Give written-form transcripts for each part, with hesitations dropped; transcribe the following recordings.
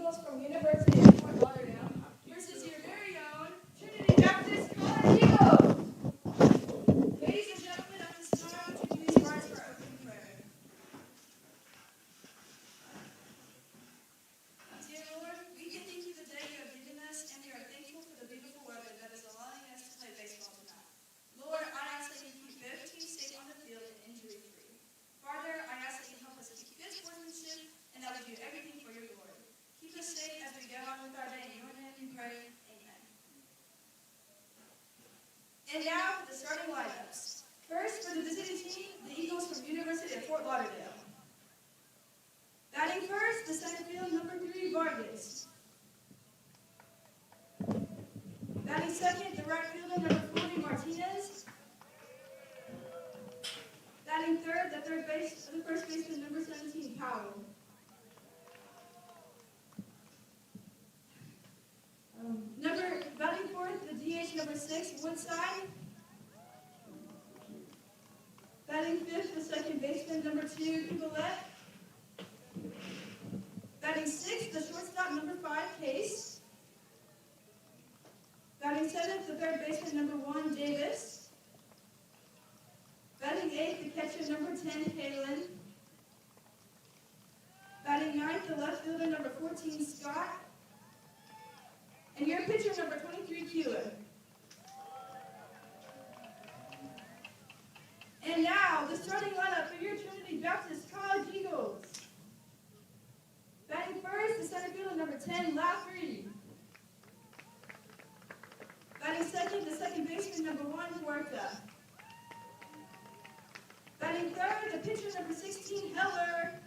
Eagles from University of Fort Lauderdale versus your very own Trinity Baptist College Eagles. Ladies and gentlemen, at this time, would you please rise for our opening prayer? Dear Lord, we thank you for the day you have given us, and we are thankful for the beautiful weather that is allowing us to play baseball tonight. Lord, I ask that you keep both teams safe on the field and injury-free. Father, I ask that you help us keep good sportsmanship and that we do everything for your glory. Keep us safe as we go on with our day. In your name we pray. Amen. And now, the starting lineups. First, for the visiting team, the Eagles from University of Fort Lauderdale. Batting first, the center field, number 3, Vargas. Batting second, the right fielder, number 40, Martinez. Batting third, the first baseman, number 17, Powell. Batting fourth, the DH, number 6, Woodside. Batting fifth, the second baseman, number 2, Evelette. Batting sixth, the shortstop, number 5, Case. Batting seventh, the third baseman, number 1, Davis. Batting eighth, the catcher, number 10, Kalen. Batting ninth, the left fielder, number 14, Scott. And your pitcher, number 23, Keeler. And now, the starting lineup for your Trinity Baptist College Eagles. Batting first, the center fielder, number 10, Lafrey. Batting second, the second baseman, number 1, Huerta. Batting third, the pitcher, number 16, Heller.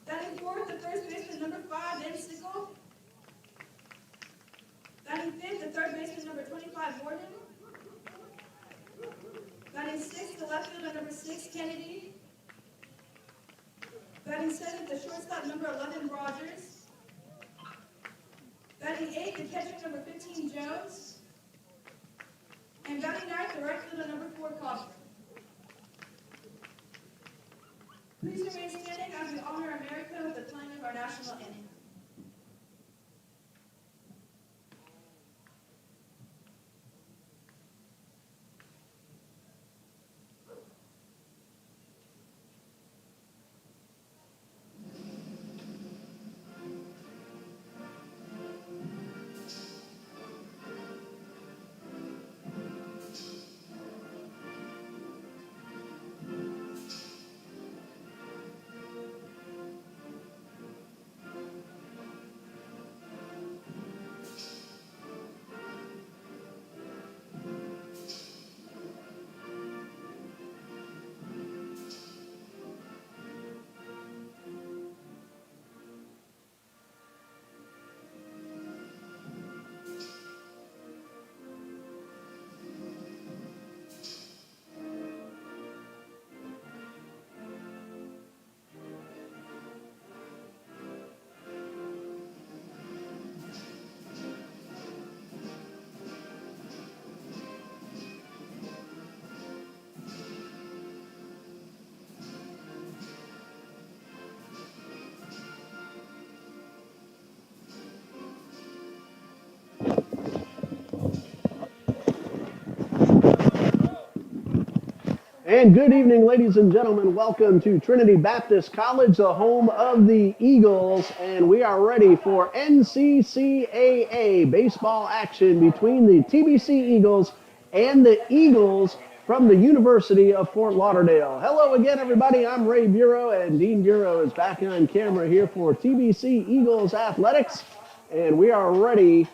Batting fourth, the first baseman, number 5, Ben Sickle. Batting fifth, the third baseman, number 25, Wharton. Batting sixth, the left fielder, number 6, Kennedy. Batting seventh, the shortstop, number 11, Rogers. Batting eighth, the catcher, number 15, Jones. And batting ninth, the right fielder, number 4, Cochran. Please remain standing as we honor America with the playing of our national anthem. And good evening, ladies and gentlemen. Welcome to Trinity Baptist College, the home of the Eagles. And we are ready for NCCAA baseball action between the TBC Eagles and the Eagles from the University of Fort Lauderdale. Hello again, everybody. I'm Ray Bureau, and Dean Bureau is back on camera here for TBC Eagles Athletics. And we are ready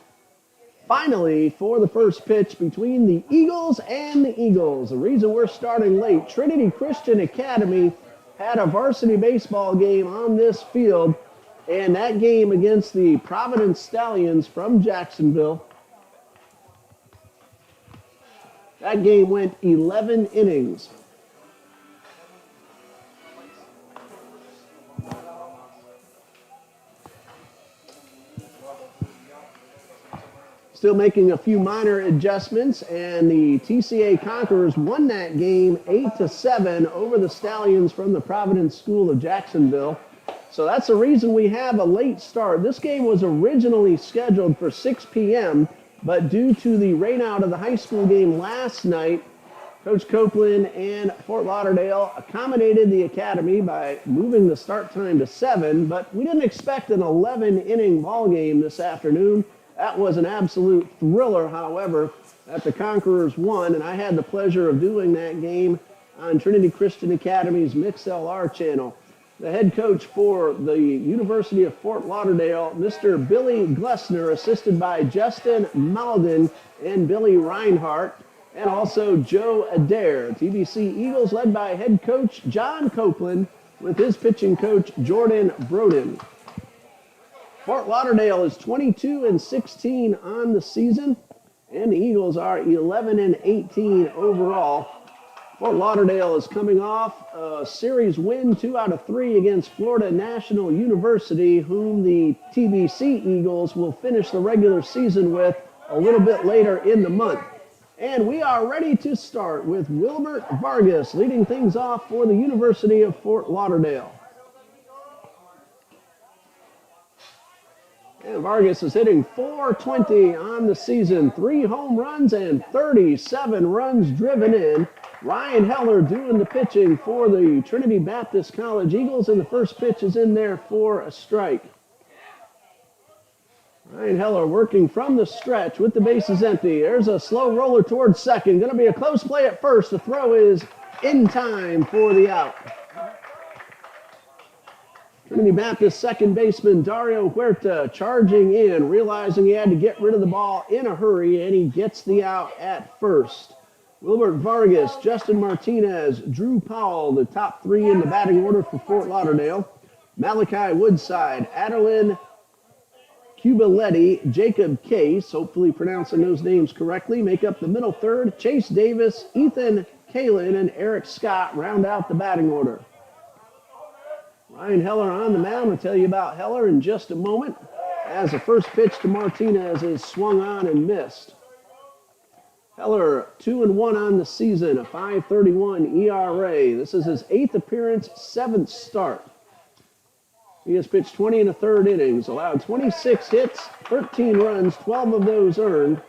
finally for the first pitch between the Eagles and the Eagles. The reason we're starting late, Trinity Christian Academy had a varsity baseball game on this field, and that game against the Providence Stallions from Jacksonville, that game went 11 innings. Still making a few minor adjustments, and the TCA Conquerors won that game 8-7 over the Stallions from the Providence School of Jacksonville. So that's the reason we have a late start. This game was originally scheduled for 6 p.m., but due to the rainout of the high school game last night, Coach Copeland and Fort Lauderdale accommodated the academy by moving the start time to 7, but we didn't expect an 11-inning ball game this afternoon. That was an absolute thriller, however, that the Conquerors won, and I had the pleasure of doing that game on Trinity Christian Academy's MixLR channel. The head coach for the University of Fort Lauderdale, Mr. Billy Glessner, assisted by Justin Malden and Billy Reinhart, and also Joe Adair. TBC Eagles led by head coach John Copeland with his pitching coach Jordan Broden. Fort Lauderdale is 22-16 on the season, and the Eagles are 11-18 overall. Fort Lauderdale is coming off a series win 2 out of 3 against Florida National University, whom the TBC Eagles will finish the regular season with a little bit later in the month. And we are ready to start with Wilbert Vargas leading things off for the University of Fort Lauderdale. And Vargas is hitting .420 on the season, 3 home runs and 37 runs driven in. Ryan Heller doing the pitching for the Trinity Baptist College Eagles, and the first pitch is in there for a strike. Ryan Heller working from the stretch with the bases empty. There's a slow roller towards second. Going to be a close play at first. The throw is in time for the out. Trinity Baptist second baseman Dario Huerta charging in, realizing he had to get rid of the ball in a hurry, and he gets the out at first. Wilbert Vargas, Justin Martinez, Drew Powell, the top 3 in the batting order for Fort Lauderdale. Malachi Woodside, Adeline Cubaletti, Jacob Case, hopefully pronouncing those names correctly, make up the middle third. Chase Davis, Ethan Kalin, and Eric Scott round out the batting order. Ryan Heller on the mound. I'll tell you about Heller in just a moment, as the first pitch to Martinez is swung on and missed. Heller 2-1 on the season, a .531 ERA. This is his 8th appearance, 7th start. He has pitched 20 1/3 innings, allowed 26 hits, 13 runs, 12 of those earned.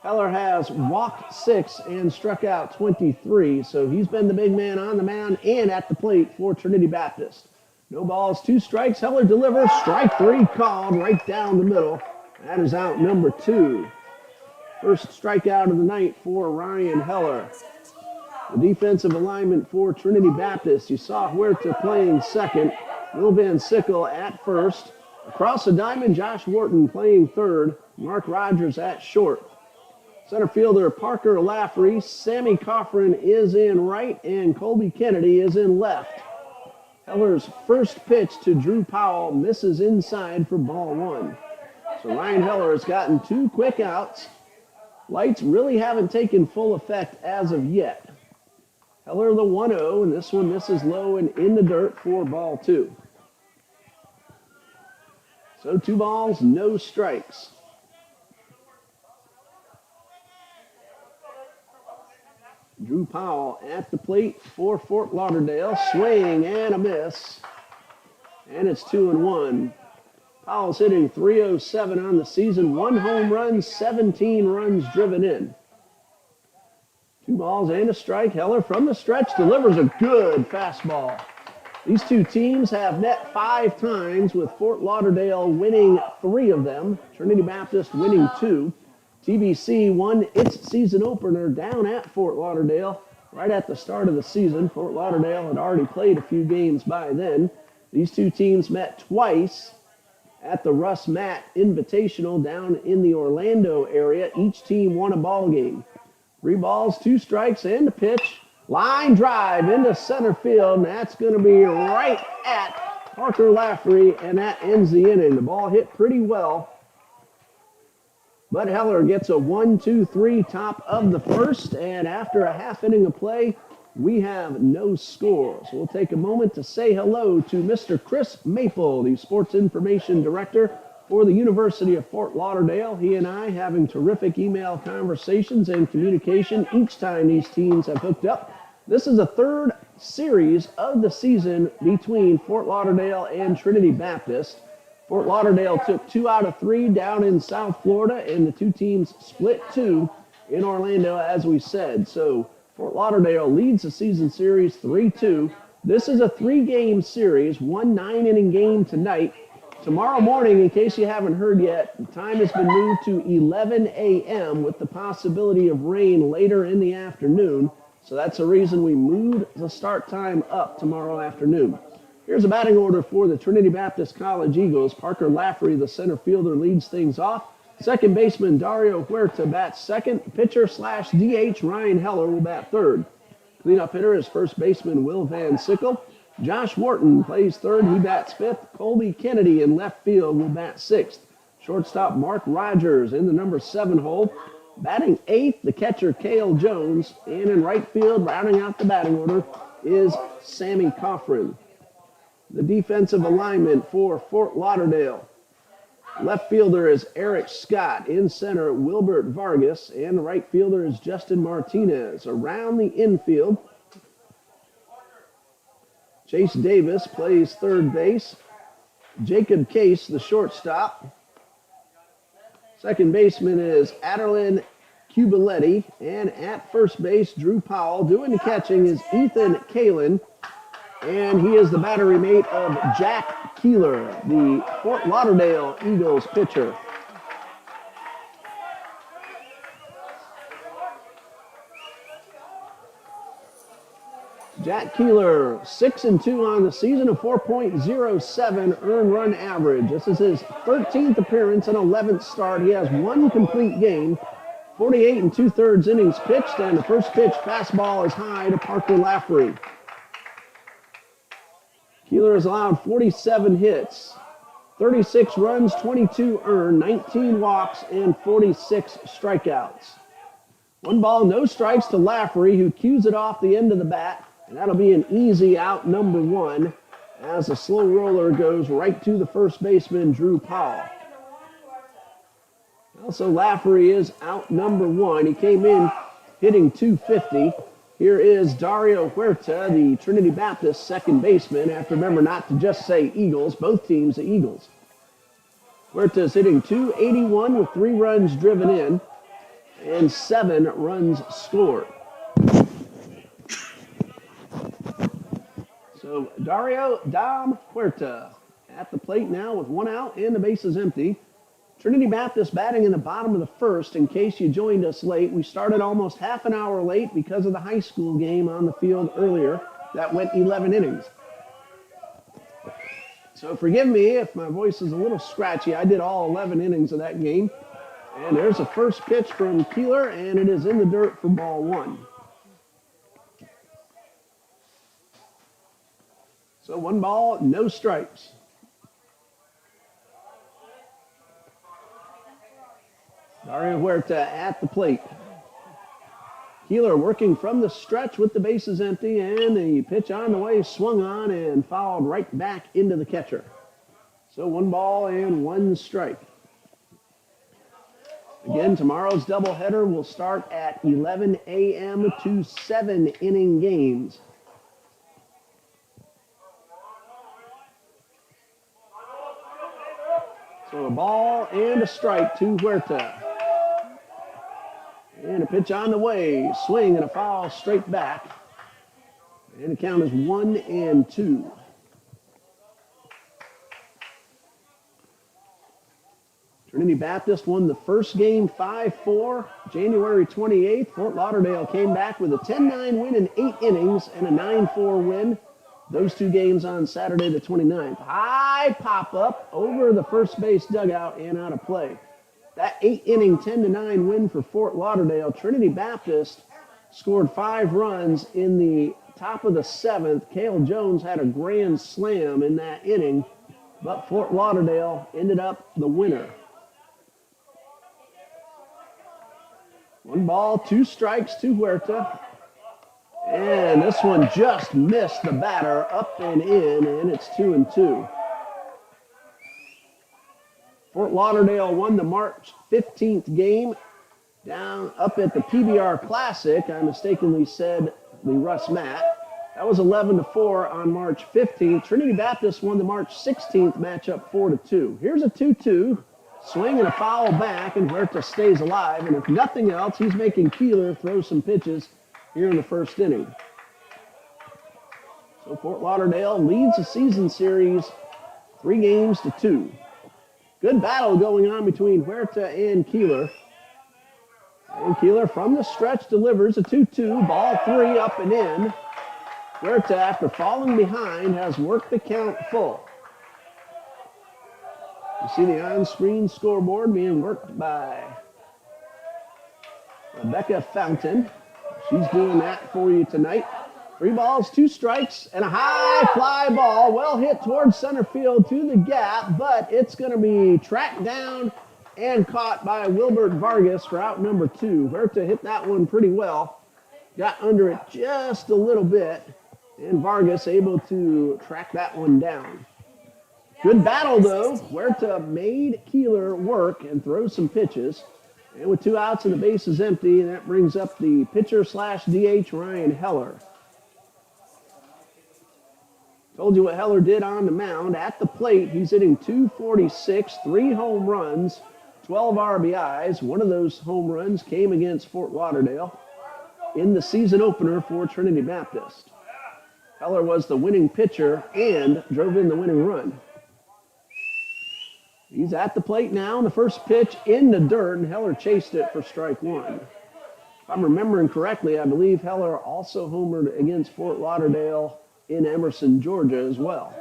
Heller has walked 6 and struck out 23, so he's been the big man on the mound and at the plate for Trinity Baptist. No balls, 2 strikes. Heller delivers. Strike 3 called right down the middle. That is out number 2. First strikeout of the night for Ryan Heller. The defensive alignment for Trinity Baptist. You saw Huerta playing second. Will Van Sickle at first. Across the diamond, Josh Wharton playing third. Mark Rogers at short. Center fielder Parker Laffery. Sammy Coffrin is in right, and Colby Kennedy is in left. Heller's first pitch to Drew Powell misses inside for ball 1. So Ryan Heller has gotten 2 quick outs. Lights really haven't taken full effect as of yet. Heller the 1-0, and this one misses low and in the dirt for ball 2. So 2 balls, no strikes. Drew Powell at the plate for Fort Lauderdale. Swing and a miss. And it's 2-1. Powell's hitting .307 on the season. 1 home run, 17 runs driven in. 2 balls and a strike. Heller from the stretch delivers a good fastball. These 2 teams have met 5 times, with Fort Lauderdale winning 3 of them. Trinity Baptist winning 2. TBC won its season opener down at Fort Lauderdale right at the start of the season. Fort Lauderdale had already played a few games by then. These 2 teams met twice at the Russ Matt Invitational down in the Orlando area. Each team won a ball game. 3 balls, 2 strikes, and a pitch. Line drive into center field, and that's going to be right at Parker Laffery, and that ends the inning. The ball hit pretty well. But Heller gets a 1-2-3 top of the first, and after a half inning of play, we have no score. So we'll take a moment to say hello to Mr. Chris Maple, the Sports Information Director for the University of Fort Lauderdale. He and I having terrific email conversations and communication each time these teams have hooked up. This is a 3rd series of the season between Fort Lauderdale and Trinity Baptist. Fort Lauderdale took 2 out of 3 down in South Florida, and the two teams split 2 in Orlando, as we said. So Fort Lauderdale leads the season series 3-2. This is a 3-game series, 1 9-inning game tonight. Tomorrow morning, in case you haven't heard yet, the time has been moved to 11 a.m. with the possibility of rain later in the afternoon. So that's the reason we moved the start time up tomorrow afternoon. Here's a batting order for the Trinity Baptist College Eagles. Parker Lafferty, the center fielder, leads things off. Second baseman Dario Huerta bats second. Pitcher/DH Ryan Heller will bat third. Cleanup hitter is first baseman Will Van Sickle. Josh Wharton plays third. He bats fifth. Colby Kennedy in left field will bat sixth. Shortstop Mark Rogers in the number 7 hole. Batting eighth, the catcher Cale Jones. And in right field, rounding out the batting order, is Sammy Coffrin. The defensive alignment for Fort Lauderdale. Left fielder is Eric Scott. In center, Wilbert Vargas. And the right fielder is Justin Martinez. Around the infield, Chase Davis plays third base. Jacob Case, the shortstop. Second baseman is Adelin Cubaletti. And at first base, Drew Powell. Doing the catching is Ethan Kalin. And he is the battery mate of Jack Keeler, the Fort Lauderdale Eagles pitcher. Jack Keeler, 6-2 on the season, a 4.07 earned run average. This is his 13th appearance and 11th start. He has 1 complete game, 48 2/3 innings pitched, and the first pitch fastball is high to Parker Lafferty. Keeler has allowed 47 hits, 36 runs, 22 earned, 19 walks, and 46 strikeouts. 1 ball, no strikes to Lafferty, who cues it off the end of the bat. And that'll be an easy out, number 1, as the slow roller goes right to the first baseman, Drew Powell. Also, Lafferty is out, number 1. He came in hitting .250. Here is Dario Huerta, the Trinity Baptist second baseman. Have to remember not to just say Eagles, both teams the Eagles. Huerta is hitting .281 with 3 runs driven in and 7 runs scored. So Dario Dom Huerta at the plate now with 1 out and the bases empty. Trinity Baptist batting in the bottom of the first. In case you joined us late, we started almost half an hour late because of the high school game on the field earlier. That went 11 innings. So forgive me if my voice is a little scratchy. I did all 11 innings of that game. And there's a first pitch from Keeler, and it is in the dirt for ball 1. So 1 ball, no strikes. Dario Huerta at the plate. Keeler working from the stretch with the bases empty, and the pitch on the way swung on and fouled right back into the catcher. So 1 ball and 1 strike. Again, tomorrow's doubleheader will start at 11 a.m. to 7-inning games. So a ball and a strike to Huerta. And a pitch on the way. Swing and a foul straight back. And the count is 1-2. Trinity Baptist won the first game 5-4. January 28th, Fort Lauderdale came back with a 10-9 win in 8 innings and a 9-4 win. Those 2 games on Saturday the 29th. High pop-up over the first base dugout and out of play. That 8-inning 10-9 win for Fort Lauderdale. Trinity Baptist scored 5 runs in the top of the 7th. Cale Jones had a grand slam in that inning, but Fort Lauderdale ended up the winner. 1 ball, 2 strikes to Huerta. And this one just missed the batter up and in, and it's 2-2. Fort Lauderdale won the March 15th game down up at the PBR Classic. I mistakenly said the Russ Matt. That was 11-4 on March 15th. Trinity Baptist won the March 16th matchup 4-2. Here's a 2-2. Swing and a foul back, and Huerta stays alive. And if nothing else, he's making Keeler throw some pitches here in the first inning. So Fort Lauderdale leads the season series 3-2. Good battle going on between Huerta and Keeler. And Keeler from the stretch delivers a 2-2, ball 3 up and in. Huerta, after falling behind, has worked the count full. You see the on-screen scoreboard being worked by Rebecca Fountain. She's doing that for you tonight. 3 balls, 2 strikes, and a high fly ball. Well hit towards center field to the gap, but it's going to be tracked down and caught by Wilbert Vargas for out number 2. Huerta hit that one pretty well. Got under it just a little bit, and Vargas able to track that one down. Good battle, though. Huerta made Keeler work and throw some pitches. And with 2 outs and the base is empty, that brings up the pitcher/DH Ryan Heller. Told you what Heller did on the mound. At the plate, he's hitting .246, 3 home runs, 12 RBIs. One of those home runs came against Fort Lauderdale in the season opener for Trinity Baptist. Heller was the winning pitcher and drove in the winning run. He's at the plate now, and the first pitch in the dirt, and Heller chased it for strike 1. If I'm remembering correctly, I believe Heller also homered against Fort Lauderdale in Emerson, Georgia as well.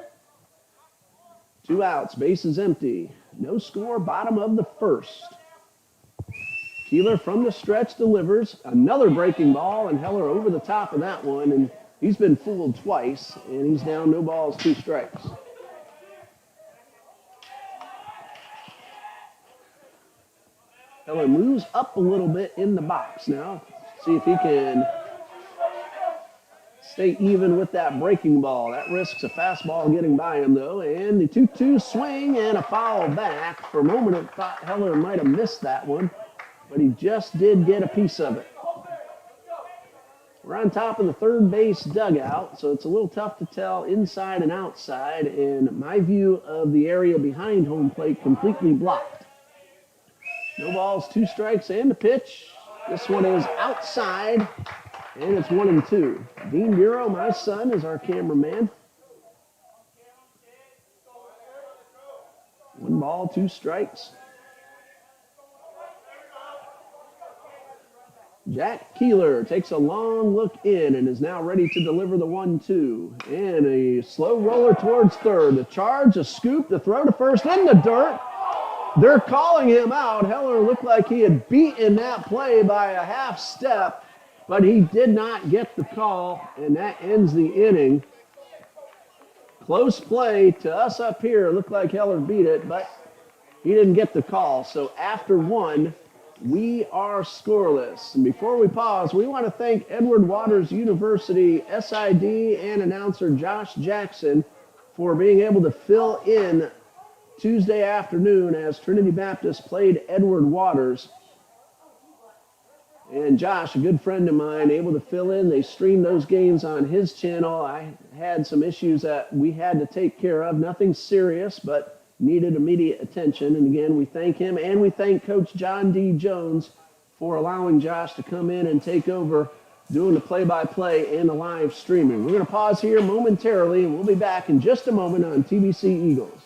2 outs, bases empty. No score, bottom of the first. Keeler from the stretch delivers another breaking ball, and Heller over the top of that one, and he's been fooled twice, and he's down 0 balls, 2 strikes. Heller moves up a little bit in the box now. See if he can stay even with that breaking ball. That risks a fastball getting by him, though. And the 2-2 swing and a foul back. For a moment, I thought Heller might have missed that one, but he just did get a piece of it. We're on top of the third base dugout, so it's a little tough to tell inside and outside, and my view of the area behind home plate completely blocked. 0 balls, 2 strikes, and a pitch. This one is outside, and it's 1-2. Dean Bureau, my son, is our cameraman. 1 ball, 2 strikes. Jack Keeler takes a long look in and is now ready to deliver the 1-2. And a slow roller towards third. The charge, a scoop, the throw to first in the dirt. They're calling him out. Heller looked like he had beaten that play by a half step, but he did not get the call, and that ends the inning. Close play to us up here. Looked like Heller beat it, but he didn't get the call. So after 1, we are scoreless. And before we pause, we want to thank Edward Waters University SID and announcer Josh Jackson for being able to fill in Tuesday afternoon as Trinity Baptist played Edward Waters. And Josh, a good friend of mine, able to fill in. They streamed those games on his channel. I had some issues that we had to take care of. Nothing serious, but needed immediate attention. And again, we thank him, and we thank Coach John D. Jones for allowing Josh to come in and take over doing the play-by-play and the live streaming. We're going to pause here momentarily, and we'll be back in just a moment on TBC Eagles.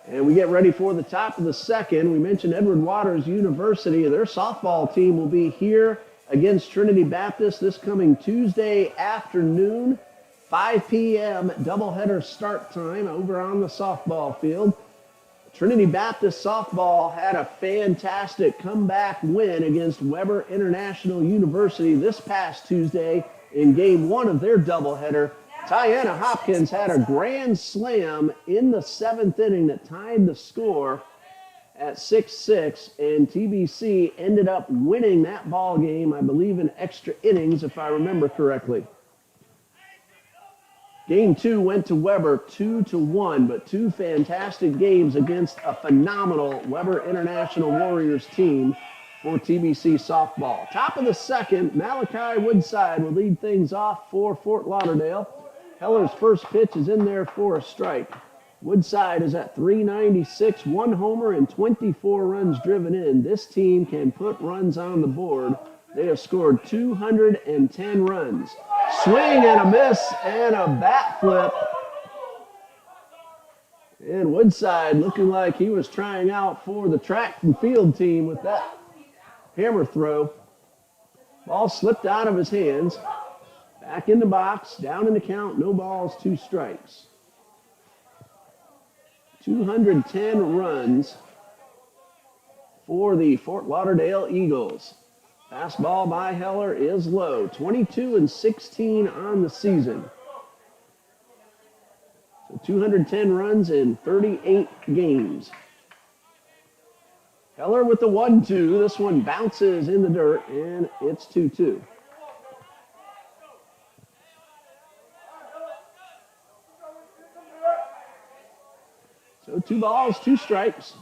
And we get ready for the top of the second. We mentioned Edward Waters University. Their softball team will be here against Trinity Baptist this coming Tuesday afternoon, 5 p.m. doubleheader start time over on the softball field. Trinity Baptist softball had a fantastic comeback win against Weber International University this past Tuesday in game one of their doubleheader. Tiana Hopkins had a grand slam in the 7th inning that tied the score at 6-6, and TBC ended up winning that ball game, I believe, in extra innings, if I remember correctly. Game 2 went to Weber 2-1, but 2 fantastic games against a phenomenal Weber International Warriors team for TBC softball. Top of the 2nd, Malachi Woodside will lead things off for Fort Lauderdale. Heller's first pitch is in there for a strike. Woodside is at .396, 1 homer and 24 runs driven in. This team can put runs on the board. They have scored 210 runs. Swing and a miss and a bat flip. And Woodside looking like he was trying out for the track and field team with that hammer throw. Ball slipped out of his hands. Back in the box, down in the count, no balls, 2 strikes. 210 runs for the Fort Lauderdale Eagles. Fastball by Heller is low, 22-16 on the season. So 210 runs in 38 games. Heller with the 1-2. This one bounces in the dirt, and it's 2-2. So 2 balls, 2 strikes.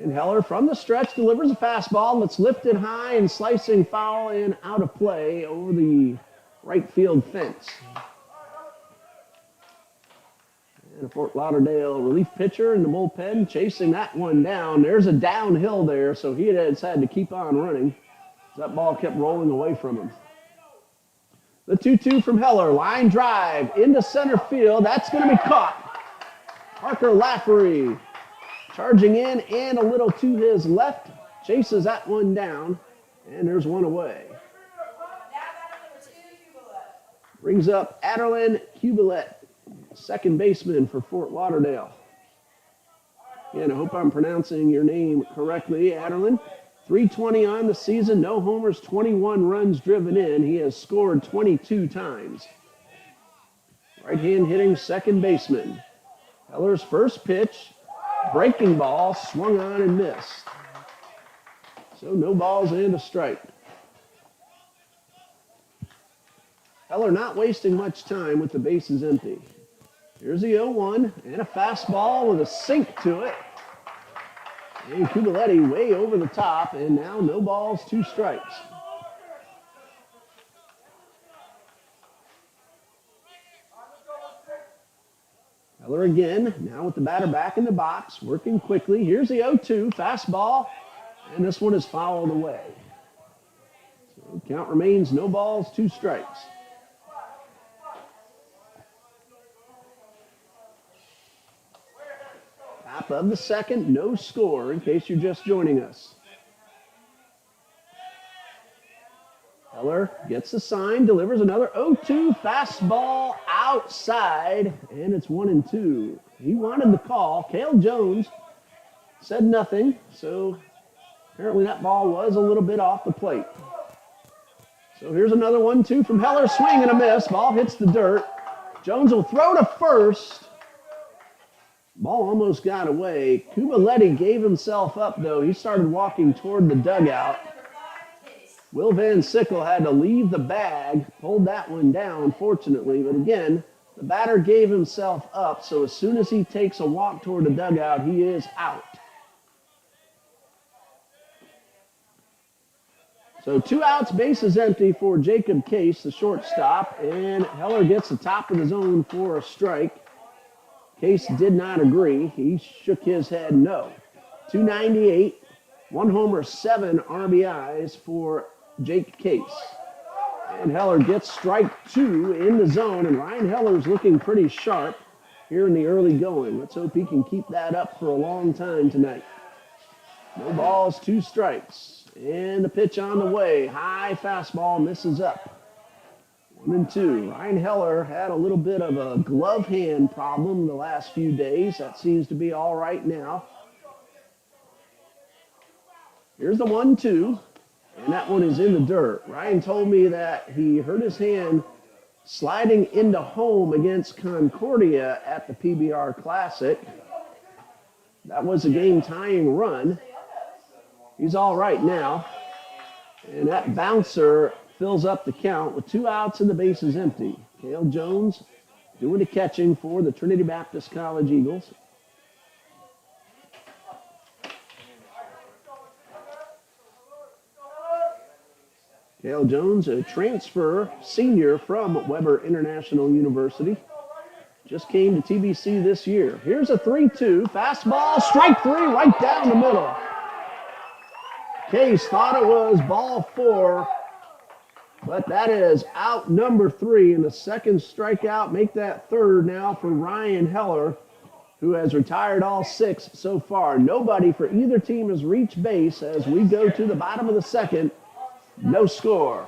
And Heller from the stretch delivers a fastball that's lifted high and slicing foul and out of play over the right field fence. And a Fort Lauderdale relief pitcher in the bullpen chasing that one down. There's a downhill there, so he had to keep on running. That ball kept rolling away from him. The 2-2 from Heller, line drive into center field. That's going to be caught. Parker Lafferty charging in and a little to his left. Chases that one down, and there's one away. Brings up Aderlin Kubelet, second baseman for Fort Lauderdale. And I hope I'm pronouncing your name correctly, Aderlin. 320 on the season, no homers, 21 runs driven in. He has scored 22 times. Right-hand hitting second baseman. Heller's first pitch, breaking ball, swung on and missed. So no balls and a strike. Heller not wasting much time with the bases empty. Here's the 0-1 and a fastball with a sink to it. And Kubaletti way over the top, and now no balls, 2 strikes. Heller again, now with the batter back in the box, working quickly. Here's the 0-2, fastball, and this one is fouled away. So count remains no balls, 2 strikes. Top of the 2nd, no score in case you're just joining us. Heller gets the sign, delivers another 0-2 fastball outside, and it's 1-2. He wanted the call. Cale Jones said nothing, so apparently that ball was a little bit off the plate. So here's another 1-2 from Heller, swing and a miss. Ball hits the dirt. Jones will throw to first. Ball almost got away. Kubaletti gave himself up, though. He started walking toward the dugout. Will Van Sickle had to leave the bag, pulled that one down, fortunately. But again, the batter gave himself up, so as soon as he takes a walk toward the dugout, he is out. So 2 outs, bases empty for Jacob Case, the shortstop, and Heller gets the top of the zone for a strike. Case did not agree. He shook his head no. 298, 1 homer, 7 RBIs for Jake Case. And Heller gets strike 2 in the zone, and Ryan Heller's looking pretty sharp here in the early going. Let's hope he can keep that up for a long time tonight. No balls, 2 strikes. And the pitch on the way. High fastball misses up. 1-2. Ryan Heller had a little bit of a glove hand problem the last few days. That seems to be all right now. Here's the 1-2. And that one is in the dirt. Ryan told me that he hurt his hand sliding into home against Concordia at the PBR Classic. That was a game-tying run. He's all right now. And that bouncer fills up the count with 2 outs and the bases empty. Cale Jones doing the catching for the Trinity Baptist College Eagles. Cale Jones, a transfer senior from Weber International University. Just came to TBC this year. Here's a 3-2. Fastball, strike 3, right down the middle. Case thought it was ball 4, but that is out number 3, and the second strikeout. Make that third now for Ryan Heller, who has retired all 6 so far. Nobody for either team has reached base as we go to the bottom of the second. No score.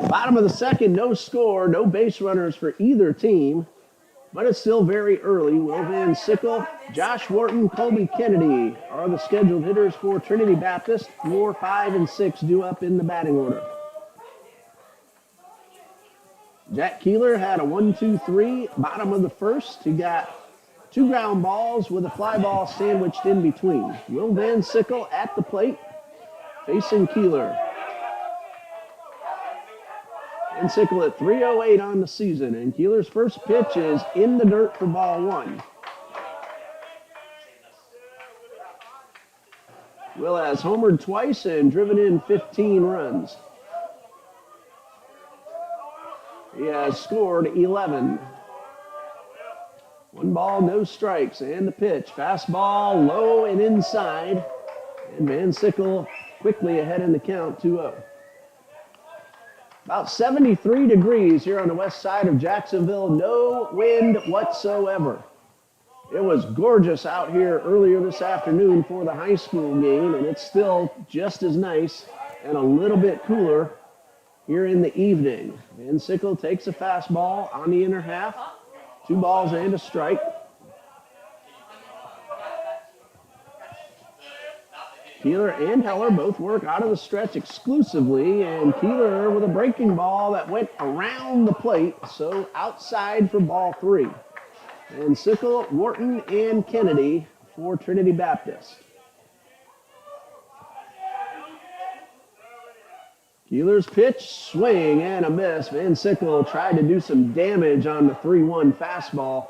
Bottom of the second, no score, no base runners for either team, but it's still very early. Will Van Sickle, Josh Wharton, Colby Kennedy are the scheduled hitters for Trinity Baptist. 4, 5, and 6 due up in the batting order. Jack Keeler had a 1-2-3, bottom of the first. He got 2 ground balls with a fly ball sandwiched in between. Will Van Sickle at the plate, facing Keeler. Van Sickle at 308 on the season, and Keeler's first pitch is in the dirt for ball 1. Will has homered twice and driven in 15 runs. He has scored 11. 1 ball, no strikes, and the pitch. Fastball low and inside, and Van Sickle quickly ahead in the count, 2-0. About 73 degrees here on the west side of Jacksonville. No wind whatsoever. It was gorgeous out here earlier this afternoon for the high school game, and it's still just as nice and a little bit cooler here in the evening. Van Sickle takes a fastball on the inner half. 2 balls and a strike. Keeler and Heller both work out of the stretch exclusively, and Keeler with a breaking ball that went around the plate, so outside for ball 3. And Sickle, Wharton, and Kennedy for Trinity Baptist. Keeler's pitch, swing and a miss. Van Sickle tried to do some damage on the 3-1 fastball.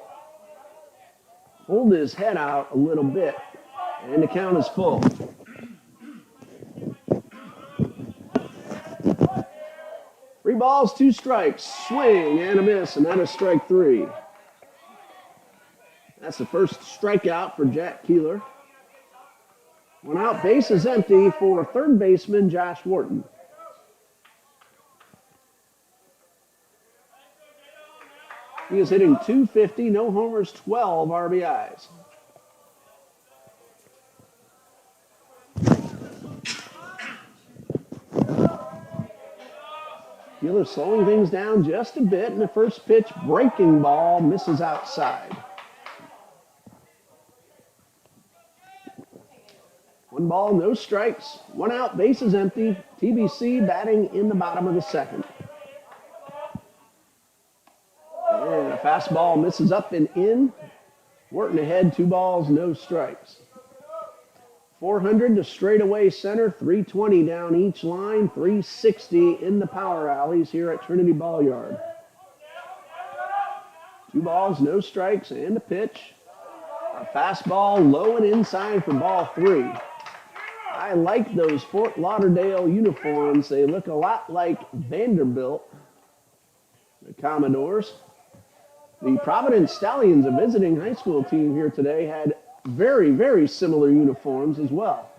Pulled his head out a little bit, and the count is full. 3 balls, 2 strikes, swing and a miss, and that is strike 3. That's the first strikeout for Jack Keeler. 1 out, base is empty for third baseman Josh Wharton. He is hitting .250, no homers, 12 RBIs. Keeler slowing things down just a bit, and the first pitch, breaking ball, misses outside. 1 ball, no strikes, 1 out, bases empty. TBC batting in the bottom of the second. And a fastball misses up and in Wharton ahead, 2 balls, no strikes. 400 to straightaway center, 320 down each line, 360 in the power alleys here at Trinity Ball Yard. 2 balls, no strikes, and a pitch. A fastball low and inside for ball 3. I like those Fort Lauderdale uniforms. They look a lot like Vanderbilt, the Commodores. The Providence Stallions, a visiting high school team here today, had very, very similar uniforms as well.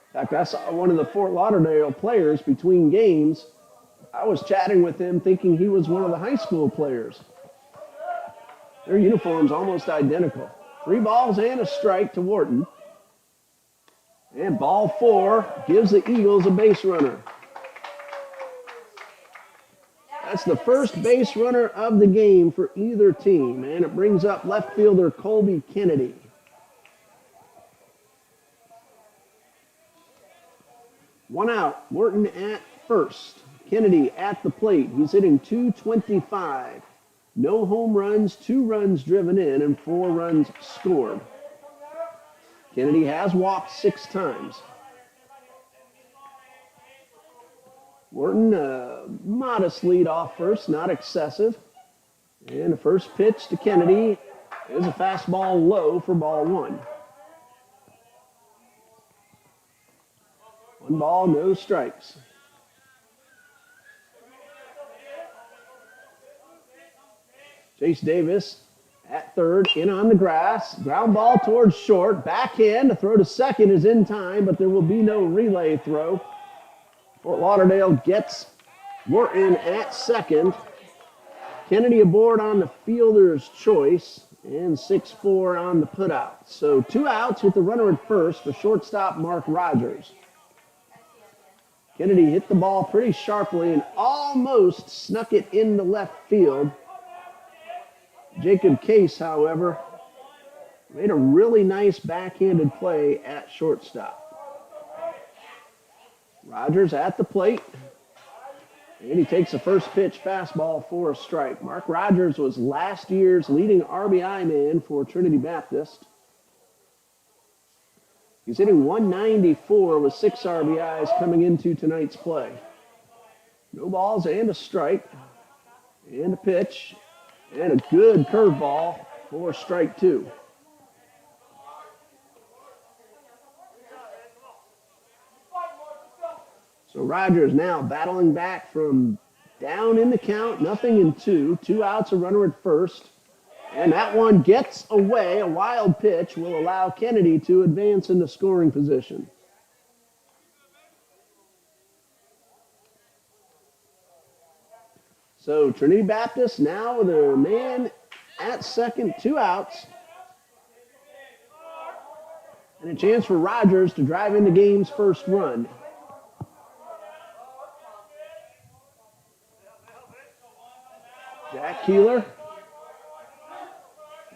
In fact, I saw one of the Fort Lauderdale players between games. I was chatting with him thinking he was one of the high school players. Their uniforms almost identical. 3 balls and a strike to Wharton. And ball 4 gives the Eagles a base runner. That's the first base runner of the game for either team, and it brings up left fielder Colby Kennedy. One out, Wharton at first. Kennedy at the plate. He's hitting .225. No home runs, 2 runs driven in, and 4 runs scored. Kennedy has walked 6 times. Wharton, modest lead off first, not excessive. And the first pitch to Kennedy is a fastball low for ball 1. 1 ball, no strikes. Chase Davis at third, in on the grass. Ground ball towards short. Backhand, the throw to second is in time, but there will be no relay throw. Fort Lauderdale gets Wharton at second. Kennedy aboard on the fielder's choice, and 6-4 on the putout. So 2 outs with the runner at first for shortstop Mark Rogers. Kennedy hit the ball pretty sharply and almost snuck it into left field. Jacob Case, however, made a really nice backhanded play at shortstop. Rogers at the plate, and he takes the first pitch fastball for a strike. Mark Rogers was last year's leading RBI man for Trinity Baptist. He's hitting .194 with 6 RBIs coming into tonight's play. No balls and a strike, and a pitch, and a good curveball for strike 2. So Rogers now battling back from down in the count, 0-2. 2 outs, a runner at first. And that one gets away. A wild pitch will allow Kennedy to advance into scoring position. So Trinity Baptist now with a man at second, 2 outs. And a chance for Rogers to drive in the game's first run. Jack Keeler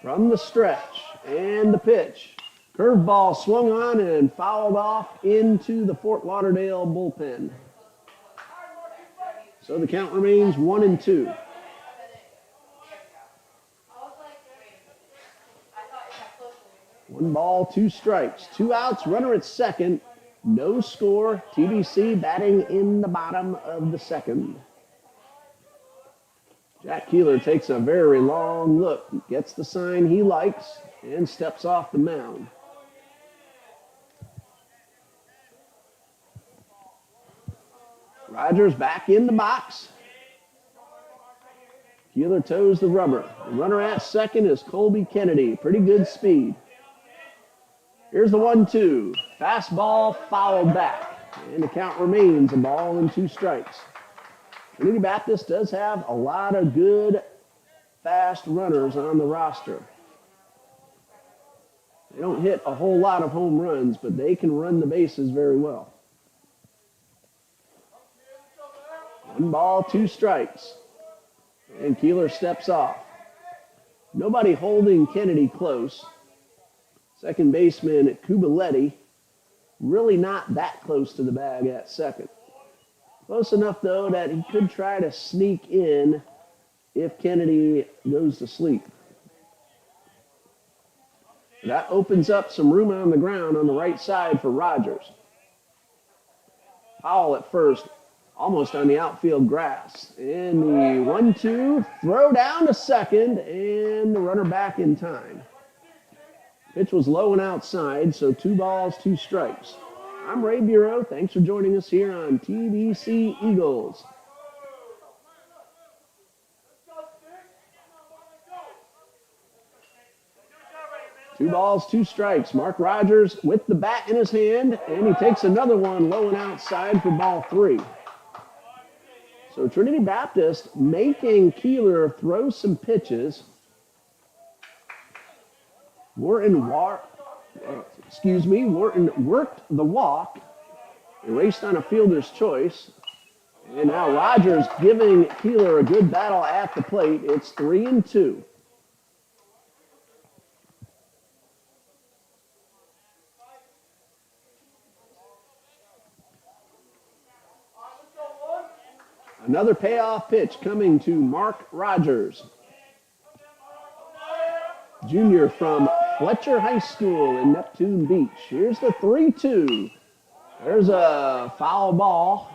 from the stretch, and the pitch. Curveball swung on and fouled off into the Fort Lauderdale bullpen. So the count remains 1-2. One ball, 2 strikes. 2 outs, runner at second. No score. TBC batting in the bottom of the second. Jack Keeler takes a very long look, gets the sign he likes, and steps off the mound. Rogers back in the box. Keeler toes the rubber. The runner at second is Colby Kennedy. Pretty good speed. Here's the 1-2. Fastball fouled back. And the count remains a ball and 2 strikes. Trinity Baptist does have a lot of good, fast runners on the roster. They don't hit a whole lot of home runs, but they can run the bases very well. 1 ball, 2 strikes. And Keeler steps off. Nobody holding Kennedy close. Second baseman Kubaletti, really not that close to the bag at second. Close enough, though, that he could try to sneak in if Kennedy goes to sleep. That opens up some room on the ground on the right side for Rogers. Powell at first, almost on the outfield grass. And the 1-2, throw down to second, and the runner back in time. Pitch was low and outside, so 2 balls, 2 strikes. I'm Ray Bureau. Thanks for joining us here on TBC Eagles. Two balls, 2 strikes. Mark Rogers with the bat in his hand, and he takes another one low and outside for ball 3. So Trinity Baptist making Keeler throw some pitches. Wharton worked the walk, erased on a fielder's choice. And now Rogers giving Keeler a good battle at the plate. It's 3-2. Another payoff pitch coming to Mark Rogers, junior from Fletcher High School in Neptune Beach. Here's the 3-2. There's a foul ball,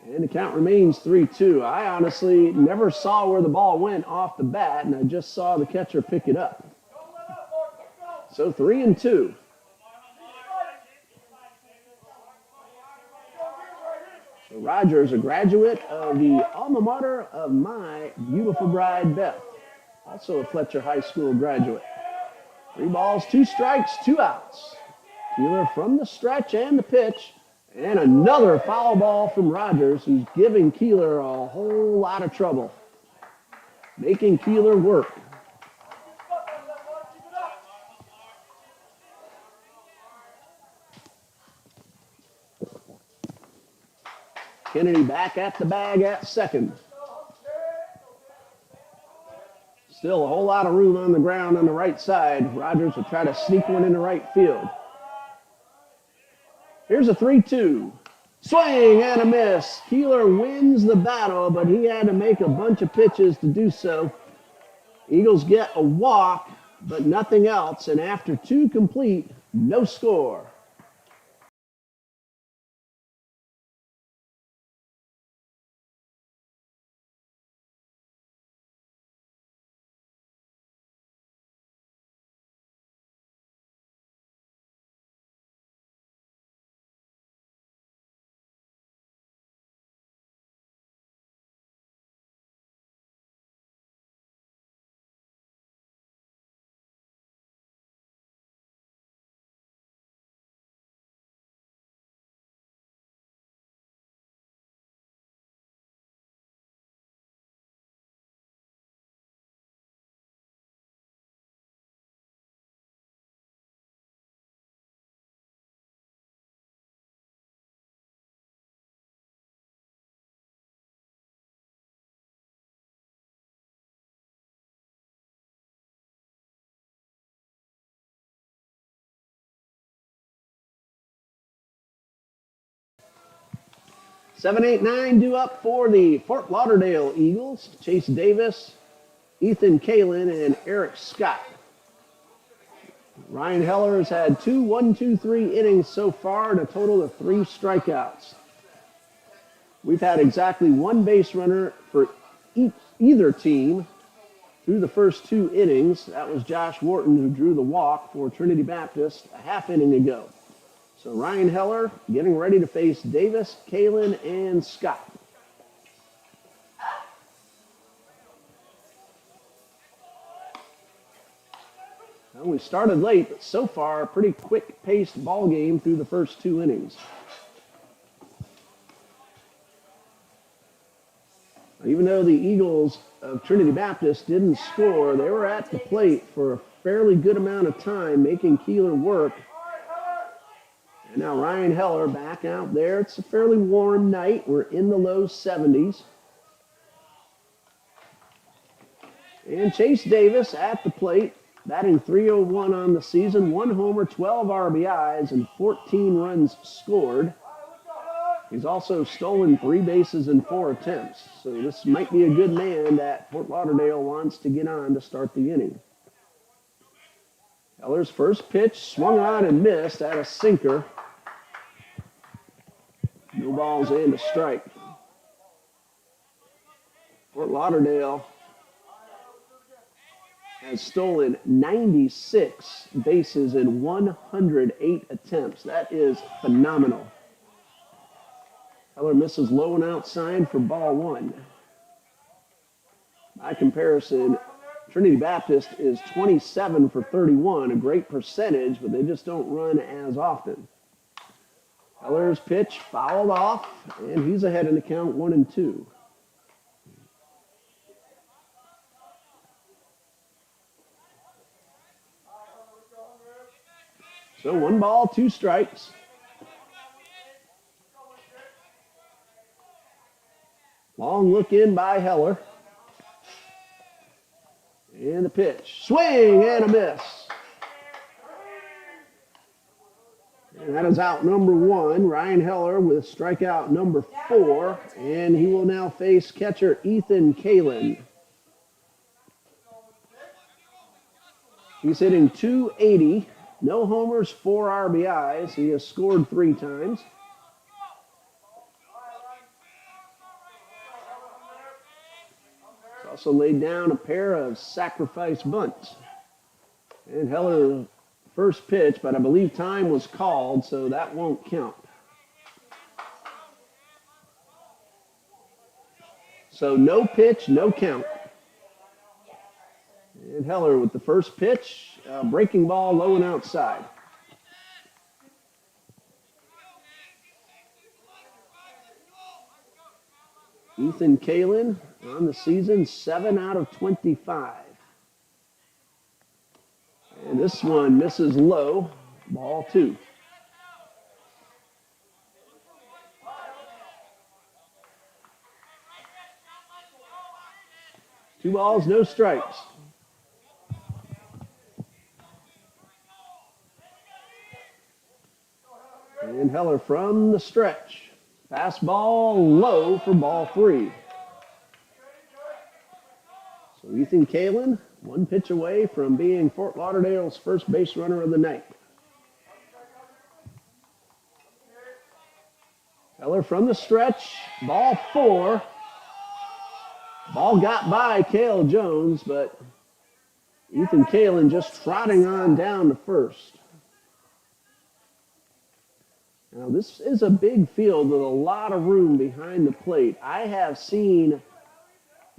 and the count remains 3-2. I honestly never saw where the ball went off the bat, and I just saw the catcher pick it up. So 3-2. So Rogers, a graduate of the alma mater of my beautiful bride, Beth, also a Fletcher High School graduate. 3 balls, 2 strikes, 2 outs. Keeler from the stretch and the pitch, and another foul ball from Rogers, who's giving Keeler a whole lot of trouble, making Keeler work. Kennedy back at the bag at second. Still a whole lot of room on the ground on the right side. Rogers will try to sneak one into right field. Here's a 3-2. Swing and a miss. Keeler wins the battle, but he had to make a bunch of pitches to do so. Eagles get a walk, but nothing else. And after 2 complete, no score. Seven, 8, 9 due up for the Fort Lauderdale Eagles. Chase Davis, Ethan Kalin, and Eric Scott. Ryan Heller has had 2 1-2-3 innings so far and a total of 3 strikeouts. We've had exactly 1 base runner for either team through the first 2 innings. That was Josh Wharton, who drew the walk for Trinity Baptist a half inning ago. So Ryan Heller getting ready to face Davis, Kalin, and Scott. Well, we started late, but so far a pretty quick-paced ball game through the first 2 innings. Even though the Eagles of Trinity Baptist didn't score, they were at the plate for a fairly good amount of time, making Keeler work. And now Ryan Heller back out there. It's a fairly warm night. We're in the low 70s. And Chase Davis at the plate, batting .301 on the season, 1 homer, 12 RBIs, and 14 runs scored. He's also stolen 3 bases in 4 attempts. So this might be a good man that Fort Lauderdale wants to get on to start the inning. Heller's first pitch swung on and missed at a sinker. No balls and a strike. Fort Lauderdale has stolen 96 bases in 108 attempts. That is phenomenal. Heller misses low and outside for ball one. By comparison, Trinity Baptist is 27 for 31, a great percentage, but they just don't run as often. Heller's pitch fouled off, and he's ahead in the count 1-2. So 1 ball, 2 strikes. Long look in by Heller. And the pitch. Swing and a miss. And that is out number 1. Ryan Heller with strikeout number 4. And he will now face catcher Ethan Kalin. He's hitting .280. No homers, 4 RBIs. He has scored 3 times. He's also laid down a pair of sacrifice bunts. And Heller first pitch, but I believe time was called, so that won't count. So no pitch, no count. And Heller with the first pitch, breaking ball low and outside. Ethan Kalin on the season, 7 out of 25. And this one misses low, ball 2. Two balls, no strikes. And Heller from the stretch. Fastball low for ball 3. So Ethan Kalin, 1 pitch away from being Fort Lauderdale's first base runner of the night. Heller from the stretch. Ball 4. Ball got by Cale Jones, but Ethan Kalin just trotting on down to first. Now, this is a big field with a lot of room behind the plate. I have seen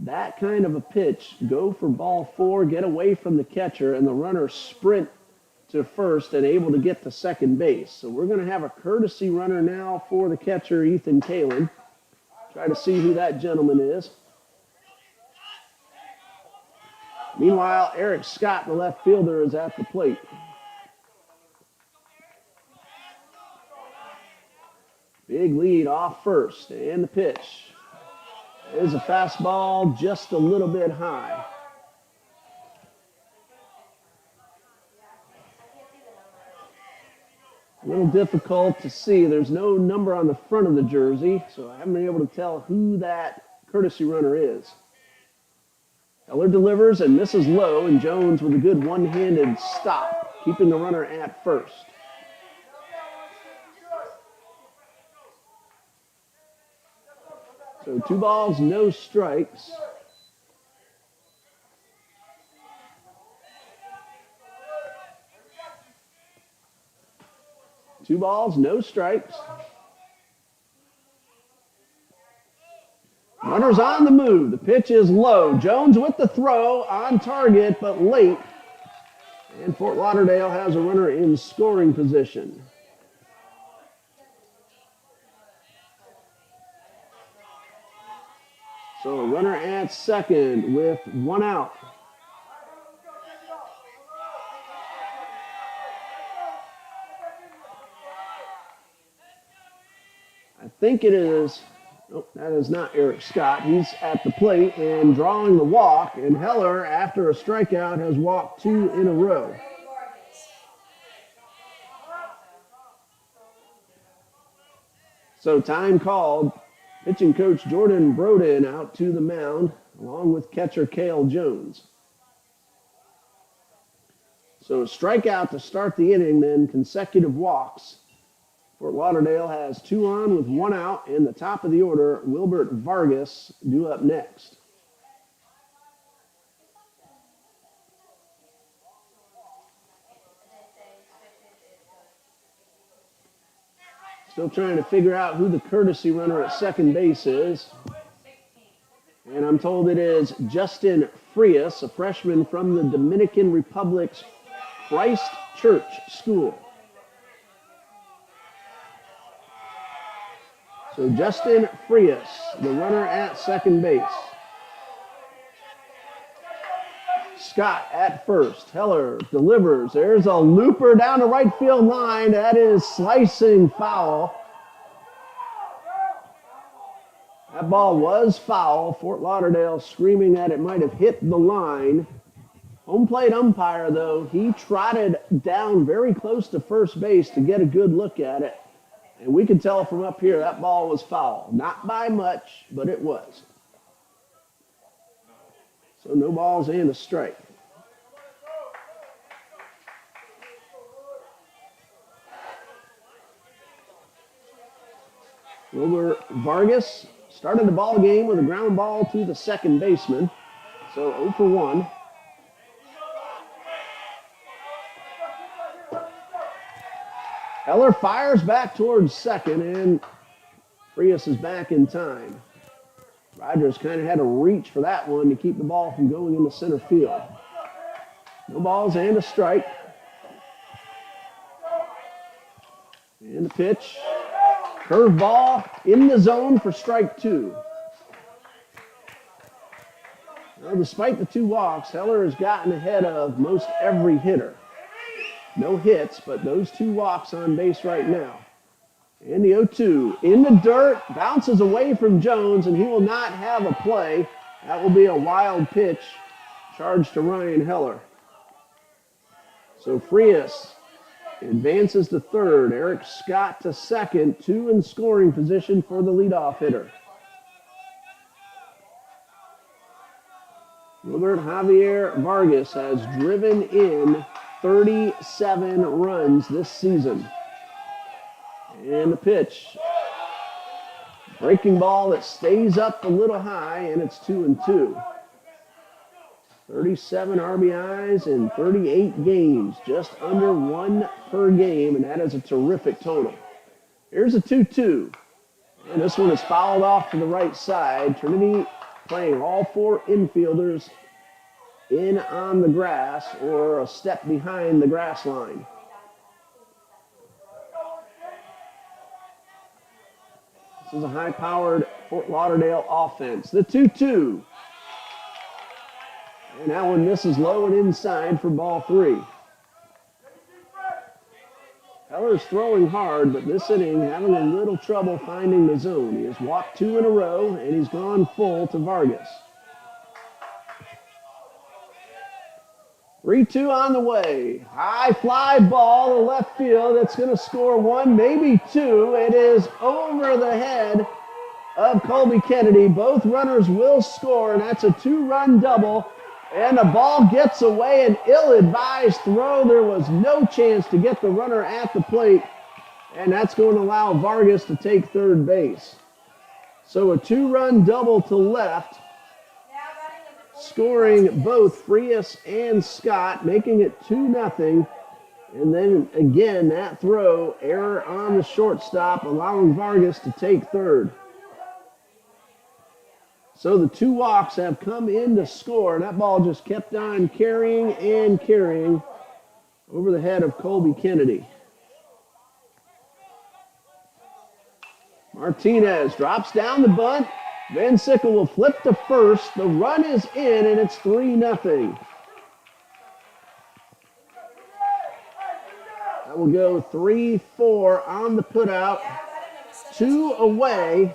that kind of a pitch go for ball 4, get away from the catcher, and the runner sprint to first and able to get to second base. So we're going to have a courtesy runner now for the catcher, Ethan Kalin. Try to see who that gentleman is. Meanwhile, Eric Scott, the left fielder, is at the plate. Big lead off first, and the pitch. There's a fastball just a little bit high. A little difficult to see. There's no number on the front of the jersey, so I haven't been able to tell who that courtesy runner is. Heller delivers and misses low, and Jones with a good one-handed stop, keeping the runner at first. So 2 balls, no strikes. Two balls, no strikes. Runner's on the move. The pitch is low. Jones with the throw, on target, but late. And Fort Lauderdale has a runner in scoring position. So a runner at second with 1 out. I think it is, oh, that is not Eric Scott. He's at the plate and drawing the walk. And Heller, after a strikeout, has walked 2 in a row. So time called. Pitching coach Jordan Broden out to the mound, along with catcher Cale Jones. So a strikeout to start the inning, then consecutive walks. Fort Lauderdale has 2 on with 1 out, and the top of the order, Wilbert Vargas, due up next. Still trying to figure out who the courtesy runner at second base is. And I'm told it is Justin Frias, a freshman from the Dominican Republic's Christ Church School. So Justin Frias, the runner at second base. Scott at first. Heller delivers. There's a looper down the right field line. That is slicing foul. That ball was foul. Fort Lauderdale screaming that it might have hit the line. Home plate umpire, though, he trotted down very close to first base to get a good look at it. And we can tell from up here that ball was foul. Not by much, but it was. So no balls and a strike. Wilbur Vargas started the ball game with a ground ball to the second baseman. So 0 for 1. Heller fires back towards second, and Frias is back in time. Rogers kind of had to reach for that one to keep the ball from going into center field. No balls and a strike. And the pitch. Curveball in the zone for strike 2. Well, despite the 2 walks, Heller has gotten ahead of most every hitter. No hits, but those 2 walks on base right now. And the 0-2 in the dirt, bounces away from Jones, and he will not have a play. That will be a wild pitch charged to Ryan Heller. So Frias advances to third. Eric Scott to second. 2 in scoring position for the leadoff hitter. Wilbert Javier Vargas has driven in 37 runs this season. And the pitch. Breaking ball that stays up a little high, and it's 2-2. 37 RBIs in 38 games, just under 1 per game, and that is a terrific total. Here's a 2-2. And this one is fouled off to the right side. Trinity playing all 4 infielders in on the grass or a step behind the grass line. This is a high-powered Fort Lauderdale offense. The 2-2. And that one misses low and inside for ball 3. Heller's throwing hard, but this inning having a little trouble finding the zone. He has walked 2 in a row, and he's gone full to Vargas. 3-2 on the way. High fly ball to left field. That's going to score 1, maybe 2. It is over the head of Colby Kennedy. Both runners will score, and that's a 2-run double. And the ball gets away, an ill-advised throw. There was no chance to get the runner at the plate, and that's going to allow Vargas to take third base. So a 2-run double to left, scoring both Frias and Scott, making it 2-0. And then again, that throw, error on the shortstop, allowing Vargas to take third. So the 2 walks have come in to score. That ball just kept on carrying and carrying over the head of Colby Kennedy. Martinez drops down the bunt. Van Sickle will flip to first. The run is in, and it's 3-0. That will go 3-4 on the putout. 2 away.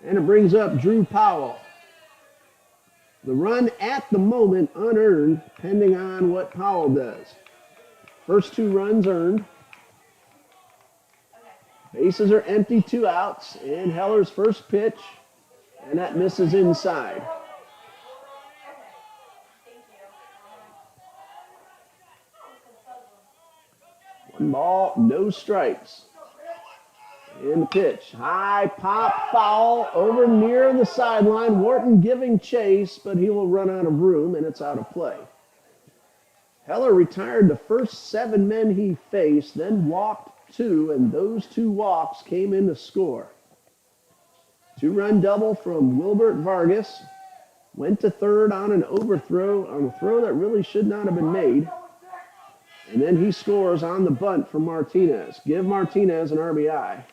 And it brings up Drew Powell. The run at the moment unearned, depending on what Powell does. First 2 runs earned. Bases are empty, 2 outs, and Heller's first pitch, and that misses inside. One ball, no strikes. And the pitch. High pop foul over near the sideline. Wharton giving chase, but he will run out of room, and it's out of play. Heller retired the first 7 men he faced, then walked 2, and those 2 walks came in to score. 2-run double from Wilbert Vargas. Went to third on an overthrow, on a throw that really should not have been made. And then he scores on the bunt from Martinez. Give Martinez an RBI.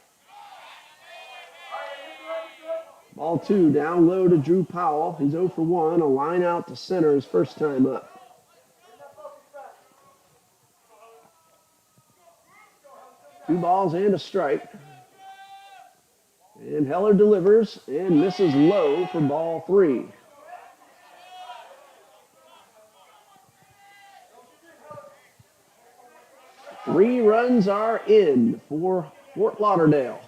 Ball 2 down low to Drew Powell. He's 0 for 1. A line out to center his first time up. Two balls and a strike. And Heller delivers and misses low for ball 3. Three runs are in for Fort Lauderdale.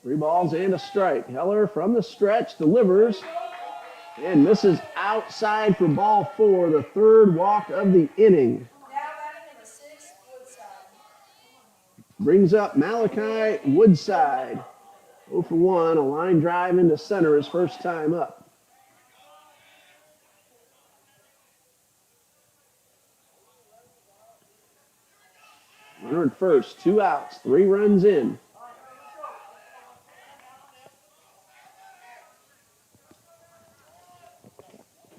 Three balls and a strike. Heller from the stretch delivers and misses outside for ball 4, the 3rd walk of the inning. Now batting number 6, Woodside. Brings up Malachi Woodside. 0 for 1, a line drive into center his first time up. Runner at first, 2 outs, 3 runs in.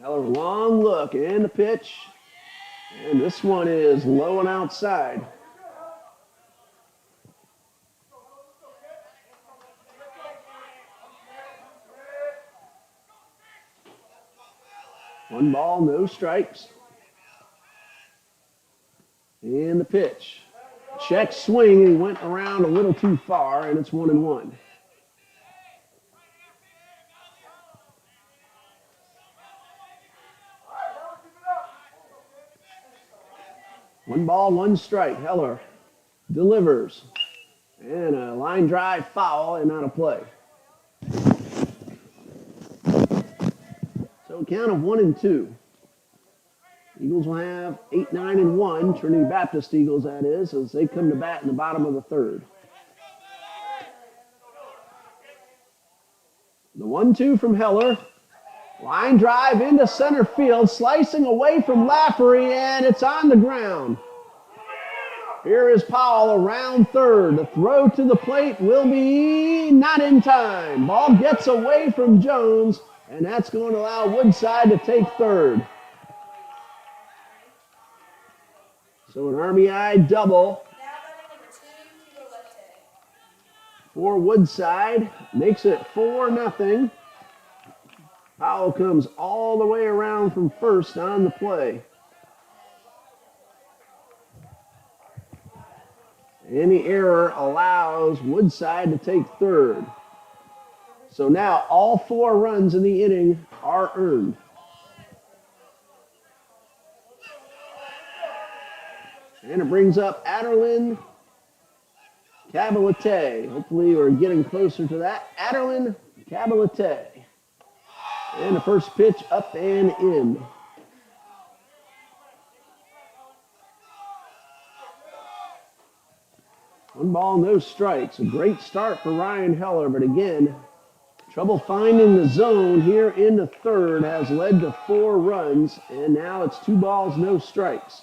Heller, long look and the pitch. And this one is low and outside. One ball, no strikes. And the pitch. Check swing, and he went around a little too far, and it's 1-1. One ball, 1 strike. Heller delivers. And a line drive foul and out of play. So a count of 1-2. Eagles will have 8-9-1. Trinity Baptist Eagles, that is, as they come to bat in the bottom of the 3rd. The 1-2 from Heller. Line drive into center field, slicing away from Lafferty, and it's on the ground. Here is Powell around third. The throw to the plate will be not in time. Ball gets away from Jones, and that's going to allow Woodside to take third. So an RBI double for Woodside. Makes it 4-0. Powell comes all the way around from first on the play. Any error allows Woodside to take third. So now all 4 runs in the inning are earned. And it brings up Aderlin Cabalete. Hopefully we're getting closer to that. Aderlin Cabalete. And the first pitch up and in. One ball, no strikes. A great start for Ryan Heller, but again, trouble finding the zone here in the 3rd has led to 4 runs, and now it's 2 balls, no strikes.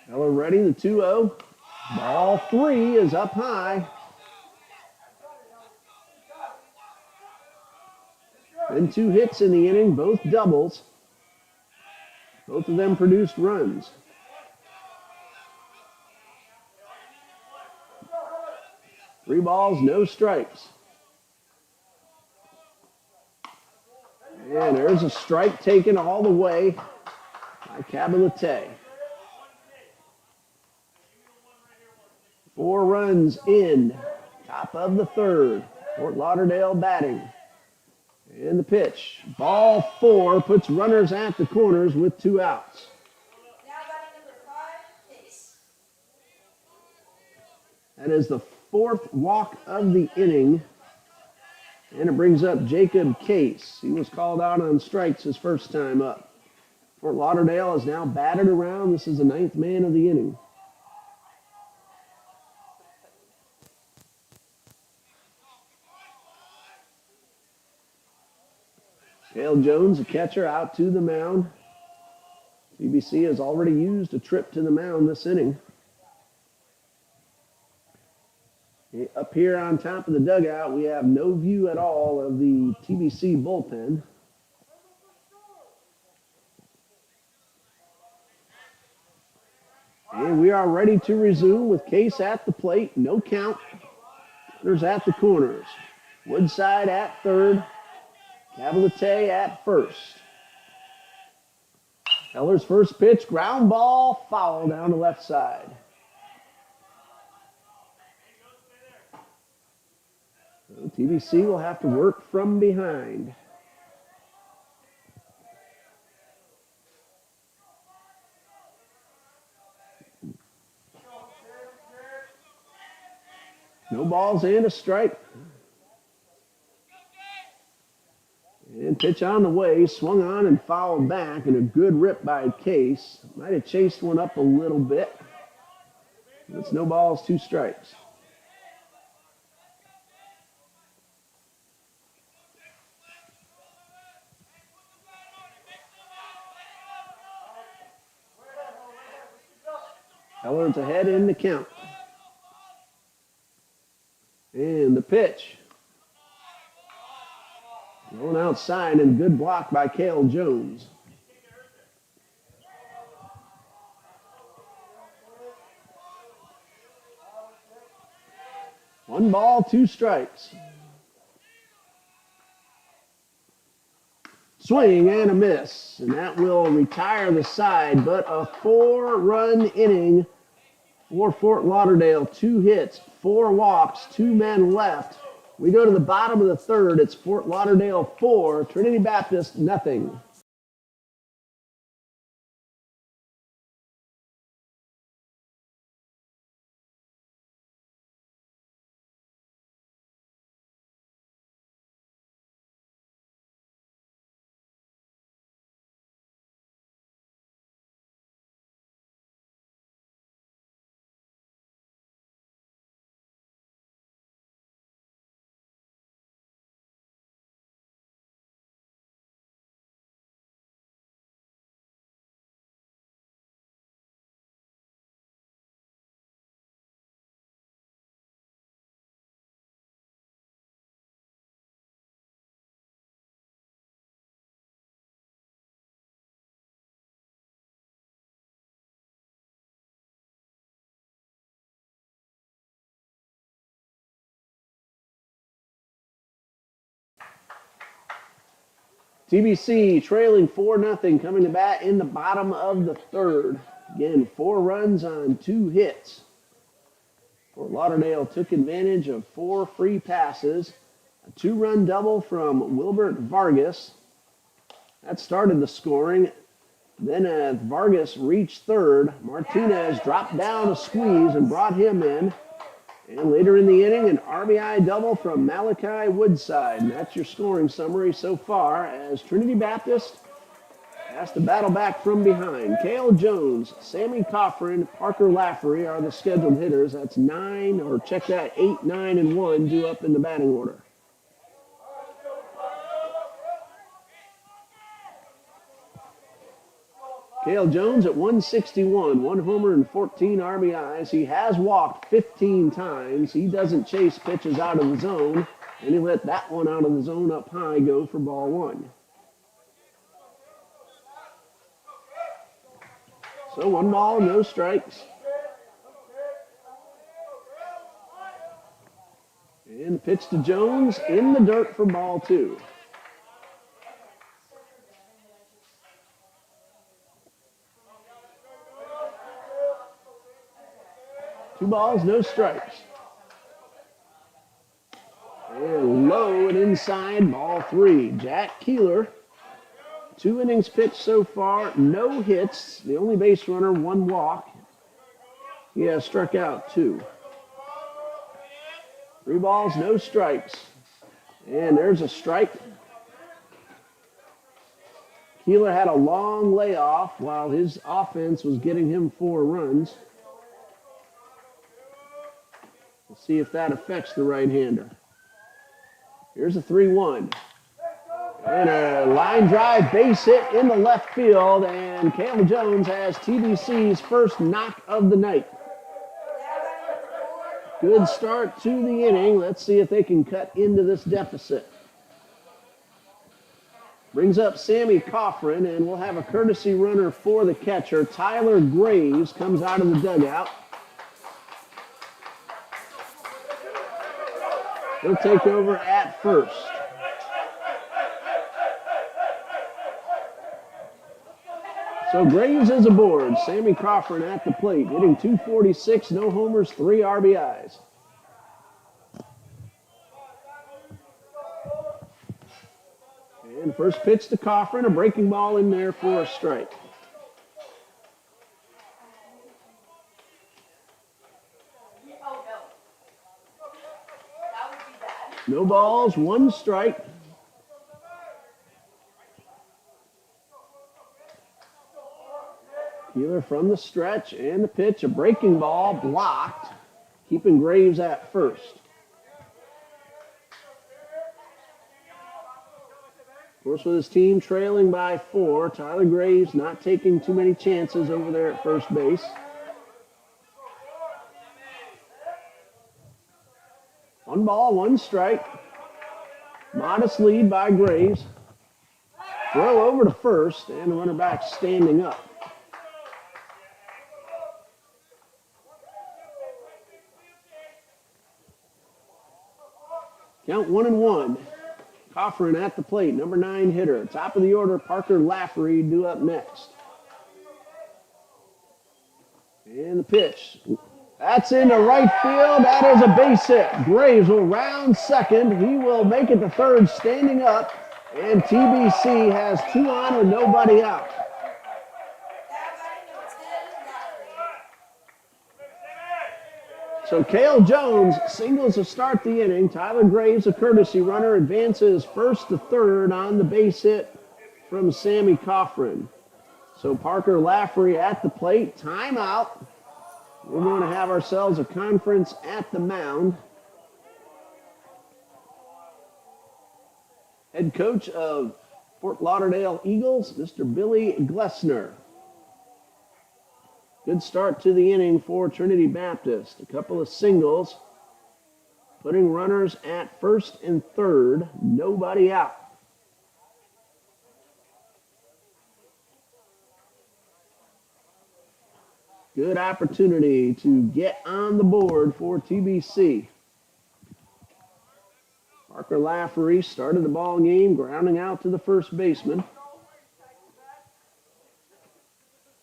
Heller ready, the 2-0. Ball 3 is up high. Then 2 hits in the inning, both doubles. Both of them produced runs. Three balls, no strikes. And there's a strike taken all the way by Cabalete. 4 runs in, top of the 3rd. Fort Lauderdale batting. And the pitch. Ball 4 puts runners at the corners with 2 outs. Now batting number 5, Case. That is the 4th walk of the inning. And it brings up Jacob Case. He was called out on strikes his first time up. Fort Lauderdale is now batted around. This is the 9th man of the inning. Cale Jones, the catcher, out to the mound. TBC has already used a trip to the mound this inning. Up here on top of the dugout, we have no view at all of the TBC bullpen. And we are ready to resume with Case at the plate. No count. Runners at the corners. Woodside at third. Cavalete at first. Heller's first pitch, ground ball, foul down the left side. So TBC will have to work from behind. No balls and a strike. And pitch on the way, swung on and fouled back, and a good rip by Case. Might have chased one up a little bit. It's no balls, 2 strikes. Heller's ahead in the count. And the pitch. Going outside, and good block by Cale Jones. One ball, 2 strikes. Swing and a miss, and that will retire the side, but a 4-run inning for Fort Lauderdale. 2 hits, 4 walks, 2 men left. We go to the bottom of the 3rd. It's Fort Lauderdale 4, Trinity Baptist nothing. TBC trailing 4-0, coming to bat in the bottom of the 3rd. Again, 4 runs on 2 hits. Fort Lauderdale took advantage of 4 free passes. A 2-run double from Wilbert Vargas. That started the scoring. Then as Vargas reached 3rd, Martinez dropped down a squeeze and brought him in. And later in the inning, an RBI double from Malachi Woodside. And that's your scoring summary so far as Trinity Baptist has to battle back from behind. Cale Jones, Sammy Coffrin, Parker Laffery are the scheduled hitters. That's 8, 9, and 1 due up in the batting order. Cale Jones at 161, 1 homer and 14 RBIs. He has walked 15 times. He doesn't chase pitches out of the zone, and he let that one out of the zone up high go for ball 1. So 1 ball, no strikes. And the pitch to Jones in the dirt for ball 2. Two balls, no strikes. And low and inside, ball 3. Jack Keeler, 2 innings pitched so far, no hits. The only base runner, 1 walk. He has struck out 2. 3 balls, no strikes. And there's a strike. Keeler had a long layoff while his offense was getting him 4 runs. We'll see if that affects the right-hander. Here's a 3-1. And a line drive base hit in the left field, and Cale Jones has TBC's first knock of the night. Good start to the inning. Let's see if they can cut into this deficit. Brings up Sammy Coffrin, and we'll have a courtesy runner for the catcher. Tyler Graves comes out of the dugout. He'll take over at first. So Graves is aboard. Sammy Coffrin at the plate, hitting .246, no homers, 3 RBIs. And first pitch to Coffrin, a breaking ball in there for a strike. No balls, 1 strike. Keeler from the stretch and the pitch, a breaking ball blocked, keeping Graves at first. Of course, with his team trailing by 4, Tyler Graves not taking too many chances over there at first base. One ball, 1 strike. Modest lead by Graves. Throw over to first, and the runner back standing up. Count 1-1. Coffrin at the plate, number 9 hitter. Top of the order, Parker Lafferty due up next. And the pitch. That's into right field. That is a base hit. Graves will round second. He will make it to third standing up. And TBC has 2 on with nobody out. So Cale Jones singles to start the inning. Tyler Graves, a courtesy runner, advances first to third on the base hit from Sammy Coffrin. So Parker Lafferty at the plate. Timeout. We're going to have ourselves a conference at the mound. Head coach of Fort Lauderdale Eagles, Mr. Billy Glessner. Good start to the inning for Trinity Baptist. A couple of singles, putting runners at first and third, nobody out. Good opportunity to get on the board for TBC. Parker Lafferty started the ball game, grounding out to the first baseman.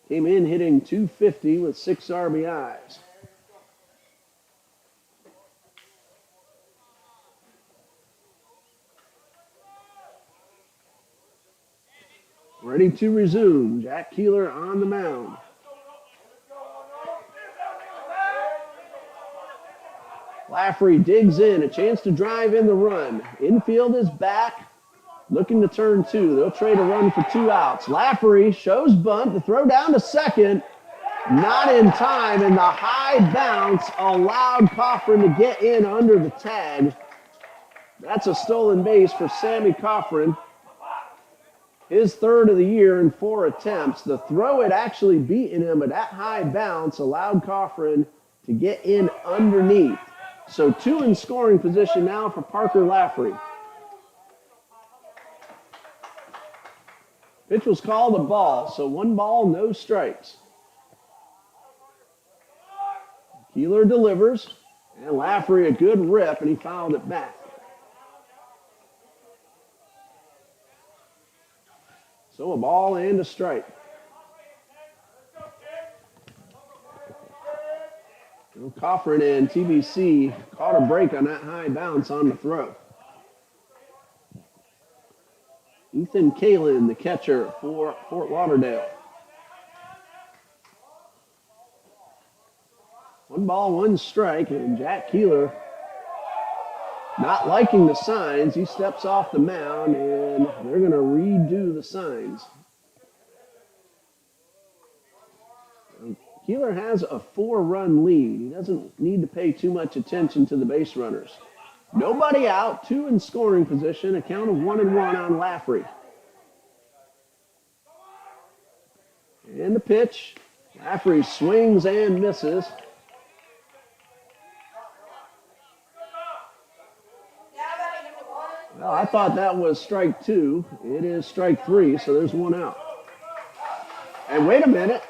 Came in hitting .250 with 6 RBIs. Ready to resume. Jack Keeler on the mound. Lafferty digs in, a chance to drive in the run. Infield is back, looking to turn 2. They'll trade a run for 2 outs. Lafferty shows bunt, the throw down to second. Not in time, and the high bounce allowed Coffrin to get in under the tag. That's a stolen base for Sammy Coffrin. His 3rd of the year in 4 attempts. The throw had actually beaten him, but that high bounce allowed Coffrin to get in underneath. So 2 in scoring position now for Parker Lafferty. Pitch was called a ball, so 1 ball, no strikes. Keeler delivers, and Lafferty a good rip, and he fouled it back. So a ball and a strike. Coffrin and TBC caught a break on that high bounce on the throw. Ethan Kalin, the catcher for Fort Lauderdale. 1 ball, 1 strike, and Jack Keeler not liking the signs. He steps off the mound, and they're going to redo the signs. Keeler has a 4-run lead. He doesn't need to pay too much attention to the base runners. Nobody out, 2 in scoring position, a count of 1-1 on Laffrey. And the pitch. Laffrey swings and misses. Well, I thought that was strike 2. It is strike 3, so there's 1 out. And wait a minute.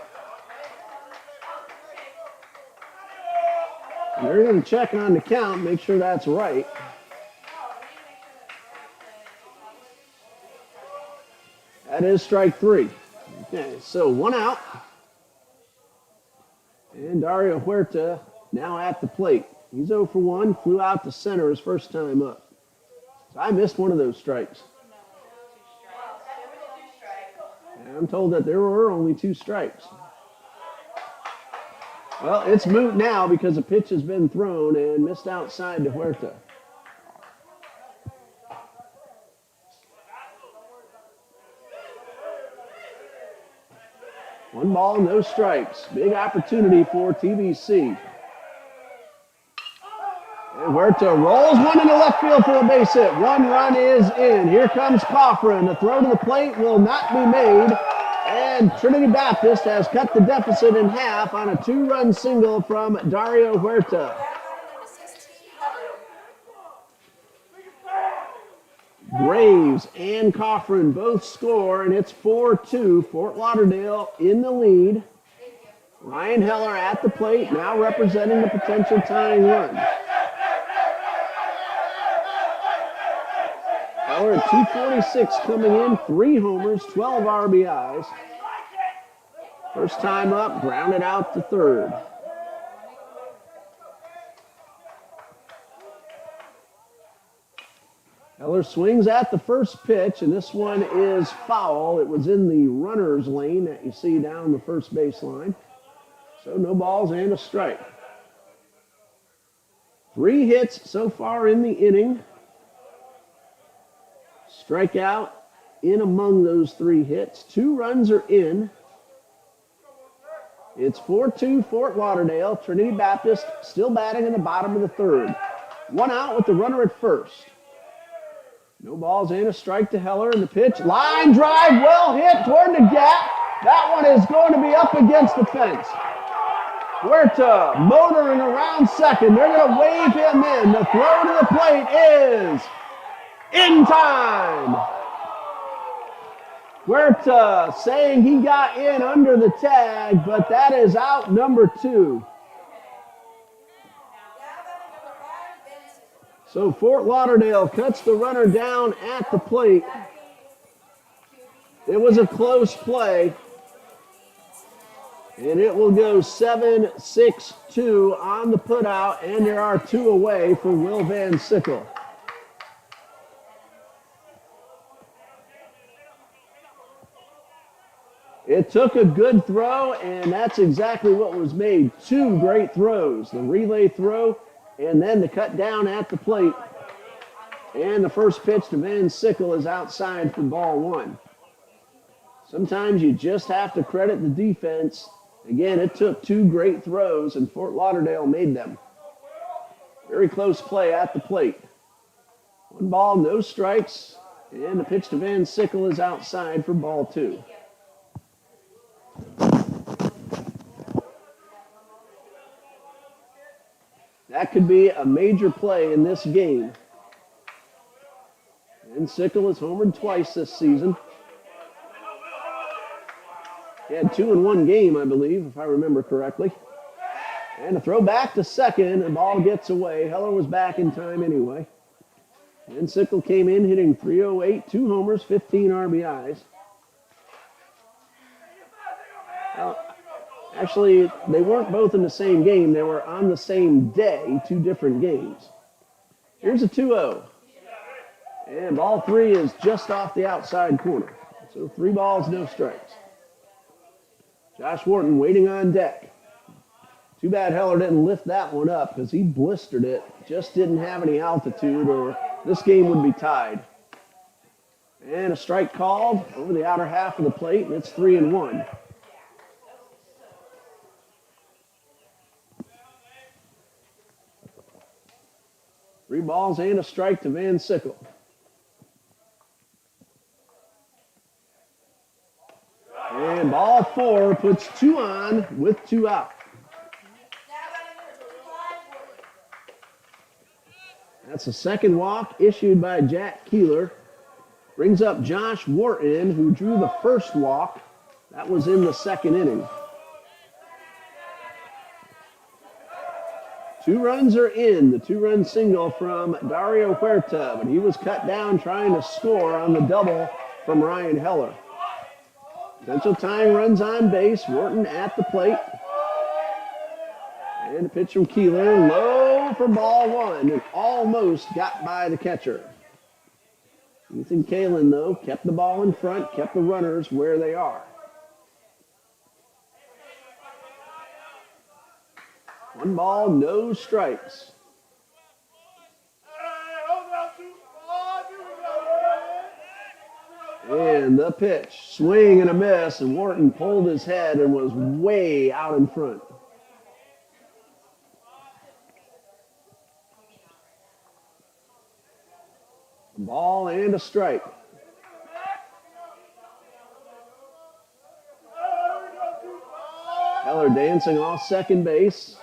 They're going to check on the count, make sure that's right. That is strike 3. Okay, so 1 out. And Dario Huerta now at the plate. He's 0 for 1, flew out to center his first time up. So I missed one of those strikes. And I'm told that there were only 2 strikes. Well, it's moot now because a pitch has been thrown and missed outside to Huerta. One ball, no strikes. Big opportunity for TBC. And Huerta rolls one into left field for a base hit. 1 run is in. Here comes Cochran. The throw to the plate will not be made. And Trinity Baptist has cut the deficit in half on a 2-run single from Dario Huerta. Graves and Cochran both score, and it's 4-2. Fort Lauderdale in the lead. Ryan Heller at the plate, now representing the potential tying run. Heller at 246 coming in, 3 homers, 12 RBIs. First time up, grounded out to third. Heller swings at the first pitch, and this one is foul. It was in the runner's lane that you see down the first baseline. So no balls and a strike. 3 hits so far in the inning. Strikeout in among those 3 hits. 2 runs are in. It's 4-2 Fort Lauderdale. Trinity Baptist still batting in the bottom of the third. 1 out with the runner at first. No balls and a strike to Heller, and the pitch. Line drive, well hit toward the gap. That one is going to be up against the fence. Huerta motoring around second. They're going to wave him in. The throw to the plate is in time. Huerta saying he got in under the tag, but that is out number 2. So Fort Lauderdale cuts the runner down at the plate. It was a close play. And it will go 7-6-2 on the putout, and there are 2 away for Will Van Sickle. It took a good throw, and that's exactly what was made. 2 great throws, the relay throw and then the cut down at the plate. And the first pitch to Van Sickle is outside for ball 1. Sometimes you just have to credit the defense. Again, it took 2 great throws, and Fort Lauderdale made them. Very close play at the plate. 1 ball, no strikes, and the pitch to Van Sickle is outside for ball 2. That could be a major play in this game. Van Sickle has homered twice this season. He had 2 in 1 game, I believe, if I remember correctly. And a throw back to second, and ball gets away. Heller was back in time anyway. Van Sickle came in hitting .308, 2 homers, 15 RBIs. Actually, they weren't both in the same game. They were on the same day, 2 different games. Here's a 2-0. And ball 3 is just off the outside corner. So 3 balls, no strikes. Josh Wharton waiting on deck. Too bad Heller didn't lift that one up because he blistered it. Just didn't have any altitude or this game would be tied. And a strike called over the outer half of the plate, and it's 3-1. Three balls and a strike to Van Sickle. And ball 4 puts 2 on with 2 out. That's the second walk issued by Jack Keeler. Brings up Josh Wharton, who drew the first walk. That was in the second inning. 2 runs are in. The 2-run single from Dario Huerta, but he was cut down trying to score on the double from Ryan Heller. Potential tying runs on base. Wharton at the plate. And a pitch from Keeler, low for ball 1, and almost got by the catcher. Ethan Kalin, though, kept the ball in front, kept the runners where they are. 1 ball, no strikes. And the pitch, swing and a miss, and Wharton pulled his head and was way out in front. A ball and a strike. Heller dancing off second base.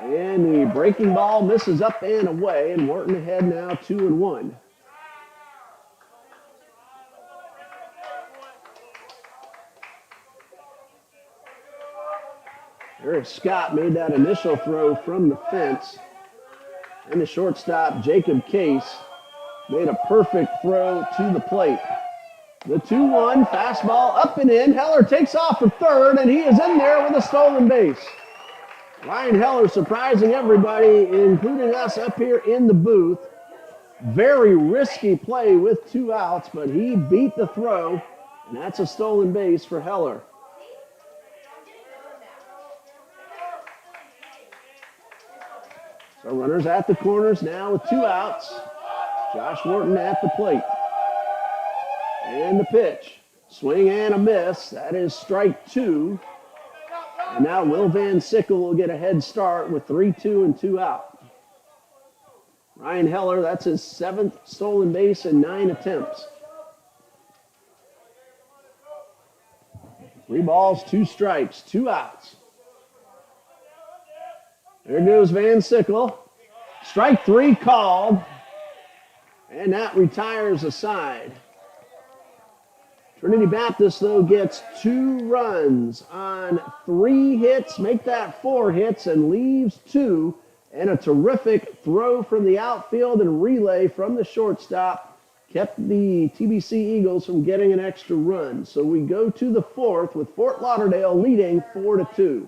And the breaking ball misses up and away, and Wharton ahead now 2-1. Eric Scott made that initial throw from the fence. And the shortstop, Jacob Case, made a perfect throw to the plate. The 2-1 fastball up and in. Heller takes off for third, and he is in there with a stolen base. Ryan Heller surprising everybody, including us up here in the booth. Very risky play with 2 outs, but he beat the throw, and that's a stolen base for Heller. So runners at the corners now with 2 outs. Josh Wharton at the plate. And the pitch. Swing and a miss. That is strike 2. And now Will Van Sickle will get a head start with 3-2 and 2 out. Ryan Heller, that's his 7th stolen base in 9 attempts. 3 balls, 2 strikes, 2 outs. There goes Van Sickle. Strike 3 called. And that retires a side. Trinity Baptist, though, gets 2 runs on 3 hits, make that 4 hits, and leaves 2. And a terrific throw from the outfield and relay from the shortstop kept the TBC Eagles from getting an extra run. So we go to the 4th with Fort Lauderdale leading 4-2.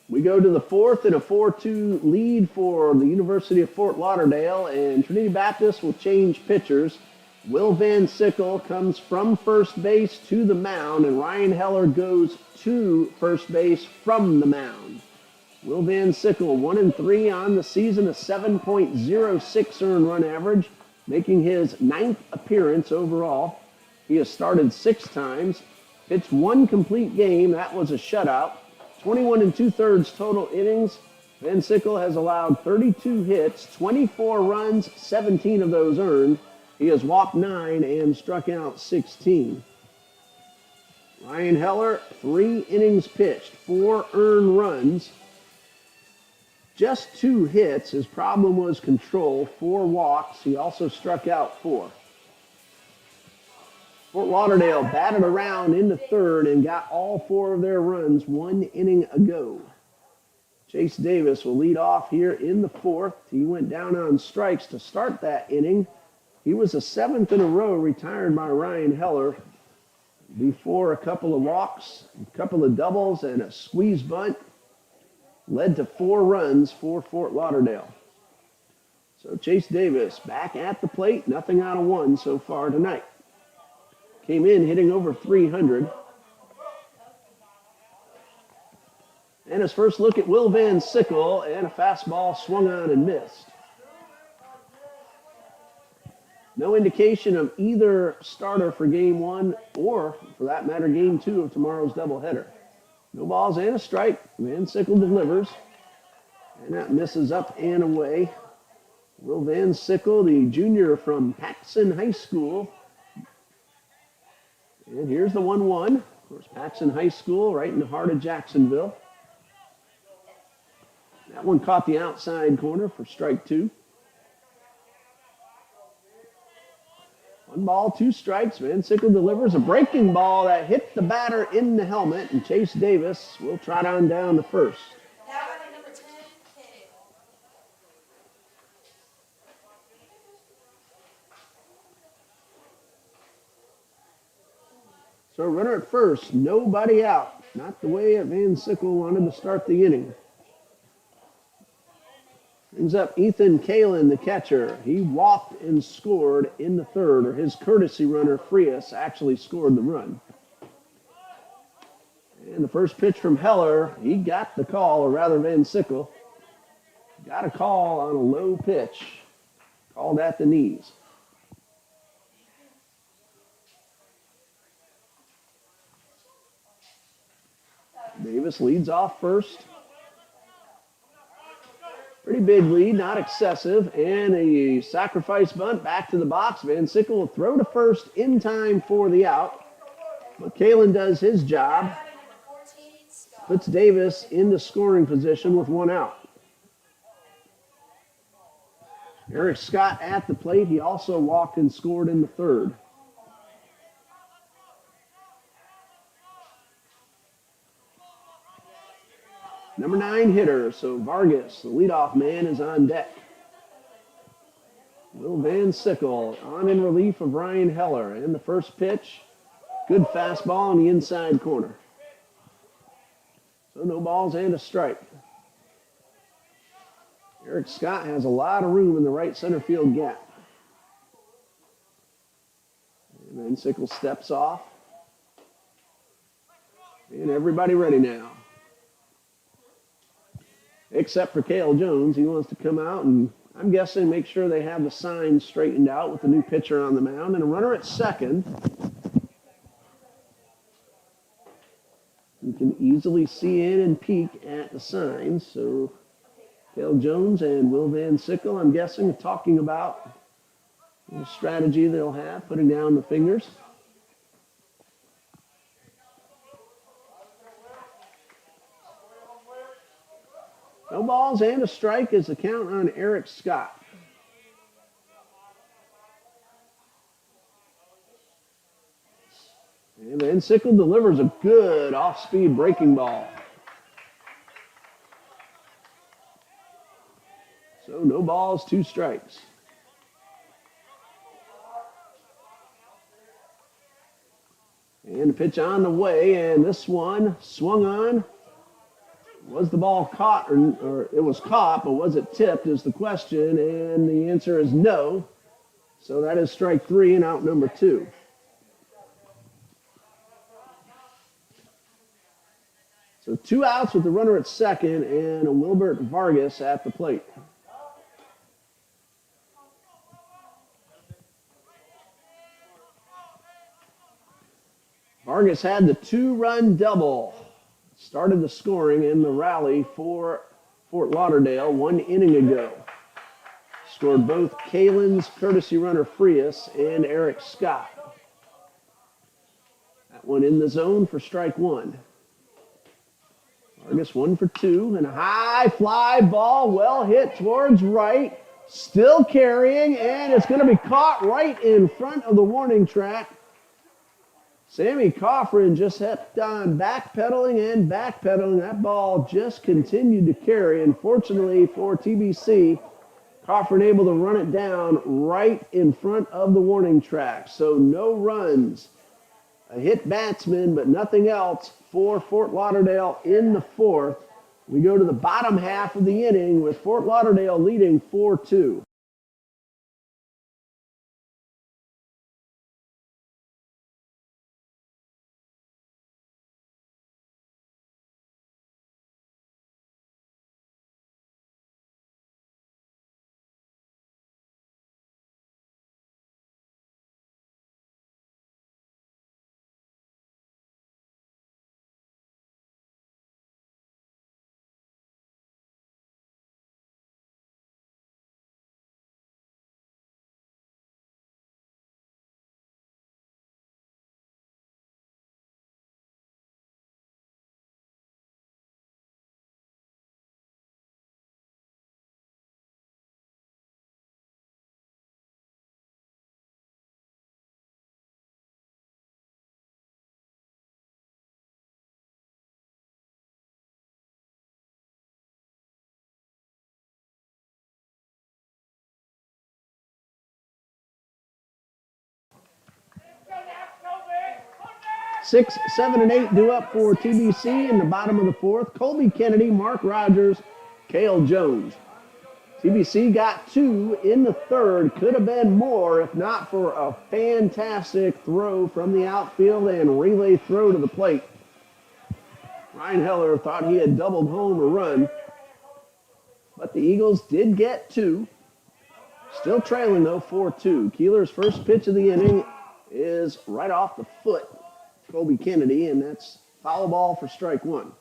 We go to the 4th in a 4-2 lead for the University of Fort Lauderdale, and Trinity Baptist will change pitchers. Will Van Sickle comes from first base to the mound, and Ryan Heller goes to first base from the mound. Will Van Sickle 1-3 on the season, a 7.06 earned run average, making his 9th appearance overall. He has started 6 times, pitched 1 complete game. That was a shutout. 21 2/3 total innings. Van Sickle has allowed 32 hits, 24 runs, 17 of those earned. He has walked 9 and struck out 16. Ryan Heller, 3 innings pitched, 4 earned runs, just 2 hits. His problem was control, 4 walks. He also struck out 4. Fort Lauderdale batted around in the 3rd and got all 4 of their runs 1 inning ago. Chase Davis will lead off here in the 4th. He went down on strikes to start that inning. He was the 7th in a row retired by Ryan Heller before a couple of walks, a couple of doubles, and a squeeze bunt led to 4 runs for Fort Lauderdale. So Chase Davis back at the plate, nothing out of 1 so far tonight. Came in hitting over 300. And his first look at Will Van Sickle, and a fastball swung on and missed. No indication of either starter for game 1 or, for that matter, game 2 of tomorrow's doubleheader. No balls and a strike. Van Sickle delivers, and that misses up and away. Will Van Sickle, the junior from Paxson High School. And here's the 1-1. Of course, Paxson High School right in the heart of Jacksonville. That one caught the outside corner for strike 2. 1 ball, 2 strikes. Van Sickle delivers a breaking ball that hit the batter in the helmet, and Chase Davis will trot on down to first. Now batting number 10, hit. So runner at first, nobody out. Not the way Van Sickle wanted to start the inning. Brings up Ethan Kalin, the catcher. He walked and scored in the 3rd, or his courtesy runner, Frias, actually scored the run. And the first pitch from Heller, he got the call, or rather Van Sickle got a call on a low pitch, called at the knees. Davis leads off first. Pretty big lead, not excessive, and a sacrifice bunt back to the box. Van Sickle will throw to first in time for the out. But Kalin does his job. Puts Davis into scoring position with 1 out. Eric Scott at the plate. He also walked and scored in the 3rd. Number 9 hitter, so Vargas, the leadoff man, is on deck. Will Van Sickle on in relief of Ryan Heller. And the first pitch, good fastball in the inside corner. So no balls and a strike. Eric Scott has a lot of room in the right center field gap. And Van Sickle steps off. And everybody ready now. Except for Cale Jones. He wants to come out and, I'm guessing, make sure they have the signs straightened out with the new pitcher on the mound. And a runner at second. You can easily see in and peek at the signs. So Cale Jones and Will Van Sickle, I'm guessing, talking about the strategy they'll have, putting down the fingers. No balls and a strike is the count on Eric Scott. And Van Sickle delivers a good off-speed breaking ball. So no balls, 2 strikes. And a pitch on the way, and this one swung on. Was the ball caught, or it was caught, but was it tipped is the question, and the answer is no. So that is strike 3 and out number 2. So 2 outs with the runner at second and a Wilbert Vargas at the plate. Vargas had the 2-run double. Started the scoring in the rally for Fort Lauderdale 1 inning ago. Scored both Kalen's courtesy runner Frias and Eric Scott. That one in the zone for strike 1. Vargas 1 for 2, and a high fly ball, well hit towards right. Still carrying, and it's going to be caught right in front of the warning track. Sammy Coffrin just kept on backpedaling and backpedaling. That ball just continued to carry. Unfortunately for TBC, Coffrin able to run it down right in front of the warning track. So no runs. A hit batsman, but nothing else for Fort Lauderdale in the 4th. We go to the bottom half of the inning with Fort Lauderdale leading 4-2. Six, 7, and 8 due up for TBC in the bottom of the 4th. Colby Kennedy, Mark Rogers, Cale Jones. TBC got 2 in the 3rd. Could have been more if not for a fantastic throw from the outfield and relay throw to the plate. Ryan Heller thought he had doubled home a run, but the Eagles did get 2. Still trailing, though, 4-2. Keeler's first pitch of the inning is right off the foot. Colby Kennedy, and that's foul ball for strike 1.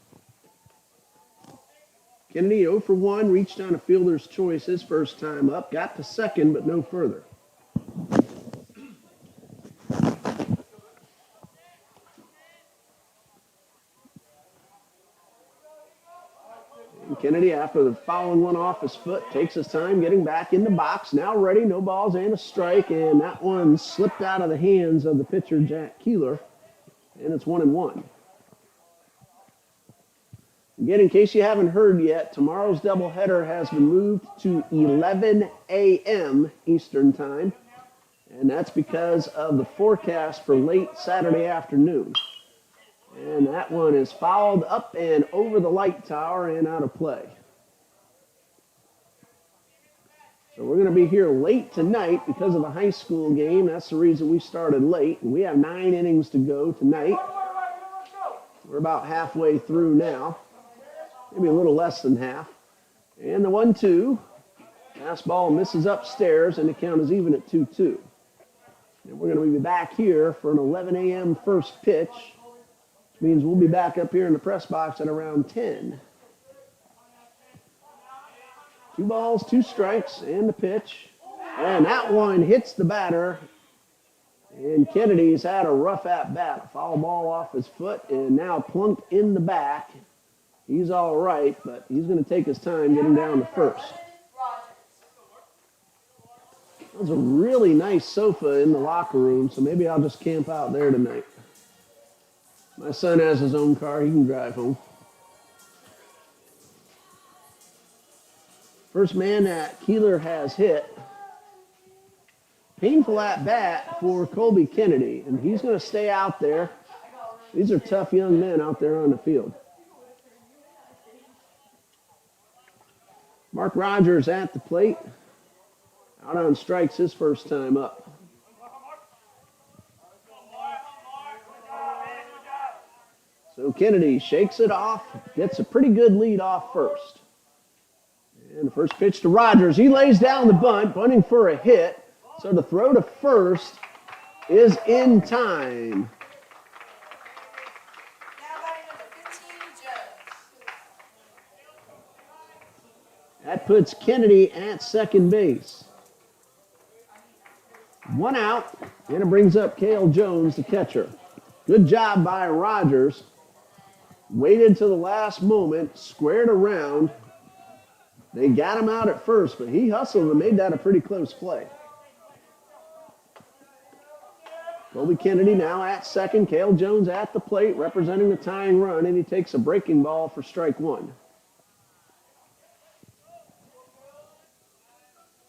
Kennedy 0 for 1, reached on a fielder's choice his first time up, got to second, but no further. And Kennedy, after the fouling one off his foot, takes his time getting back in the box. Now ready, no balls and a strike, and that one slipped out of the hands of the pitcher, Jack Keeler. And it's 1-1. Again, in case you haven't heard yet, tomorrow's doubleheader has been moved to 11 a.m. Eastern Time. And that's because of the forecast for late Saturday afternoon. And that one is fouled up and over the light tower and out of play. So we're going to be here late tonight because of the high school game. That's the reason we started late. And we have 9 innings to go tonight. We're about halfway through now. Maybe a little less than half. And the 1-2. Fastball misses upstairs, and the count is even at 2-2. And we're going to be back here for an 11 a.m. first pitch, which means we'll be back up here in the press box at around 10. 2 balls, 2 strikes, and the pitch. And that one hits the batter. And Kennedy's had a rough at-bat. A foul ball off his foot and now plunked in the back. He's all right, but he's going to take his time getting down to first. There's a really nice sofa in the locker room, so maybe I'll just camp out there tonight. My son has his own car. He can drive home. First man that Keeler has hit. Painful at bat for Colby Kennedy, and he's going to stay out there. These are tough young men out there on the field. Mark Rogers at the plate. Out on strikes his first time up. So Kennedy shakes it off, gets a pretty good lead off first. And the first pitch to Rogers. He lays down the bunt, bunting for a hit. So the throw to first is in time. That puts Kennedy at second base. 1 out, and it brings up Cale Jones, the catcher. Good job by Rogers. Waited to the last moment, squared around. They got him out at first, but he hustled and made that a pretty close play. Colby Kennedy now at second. Cale Jones at the plate, representing the tying run, and he takes a breaking ball for strike one.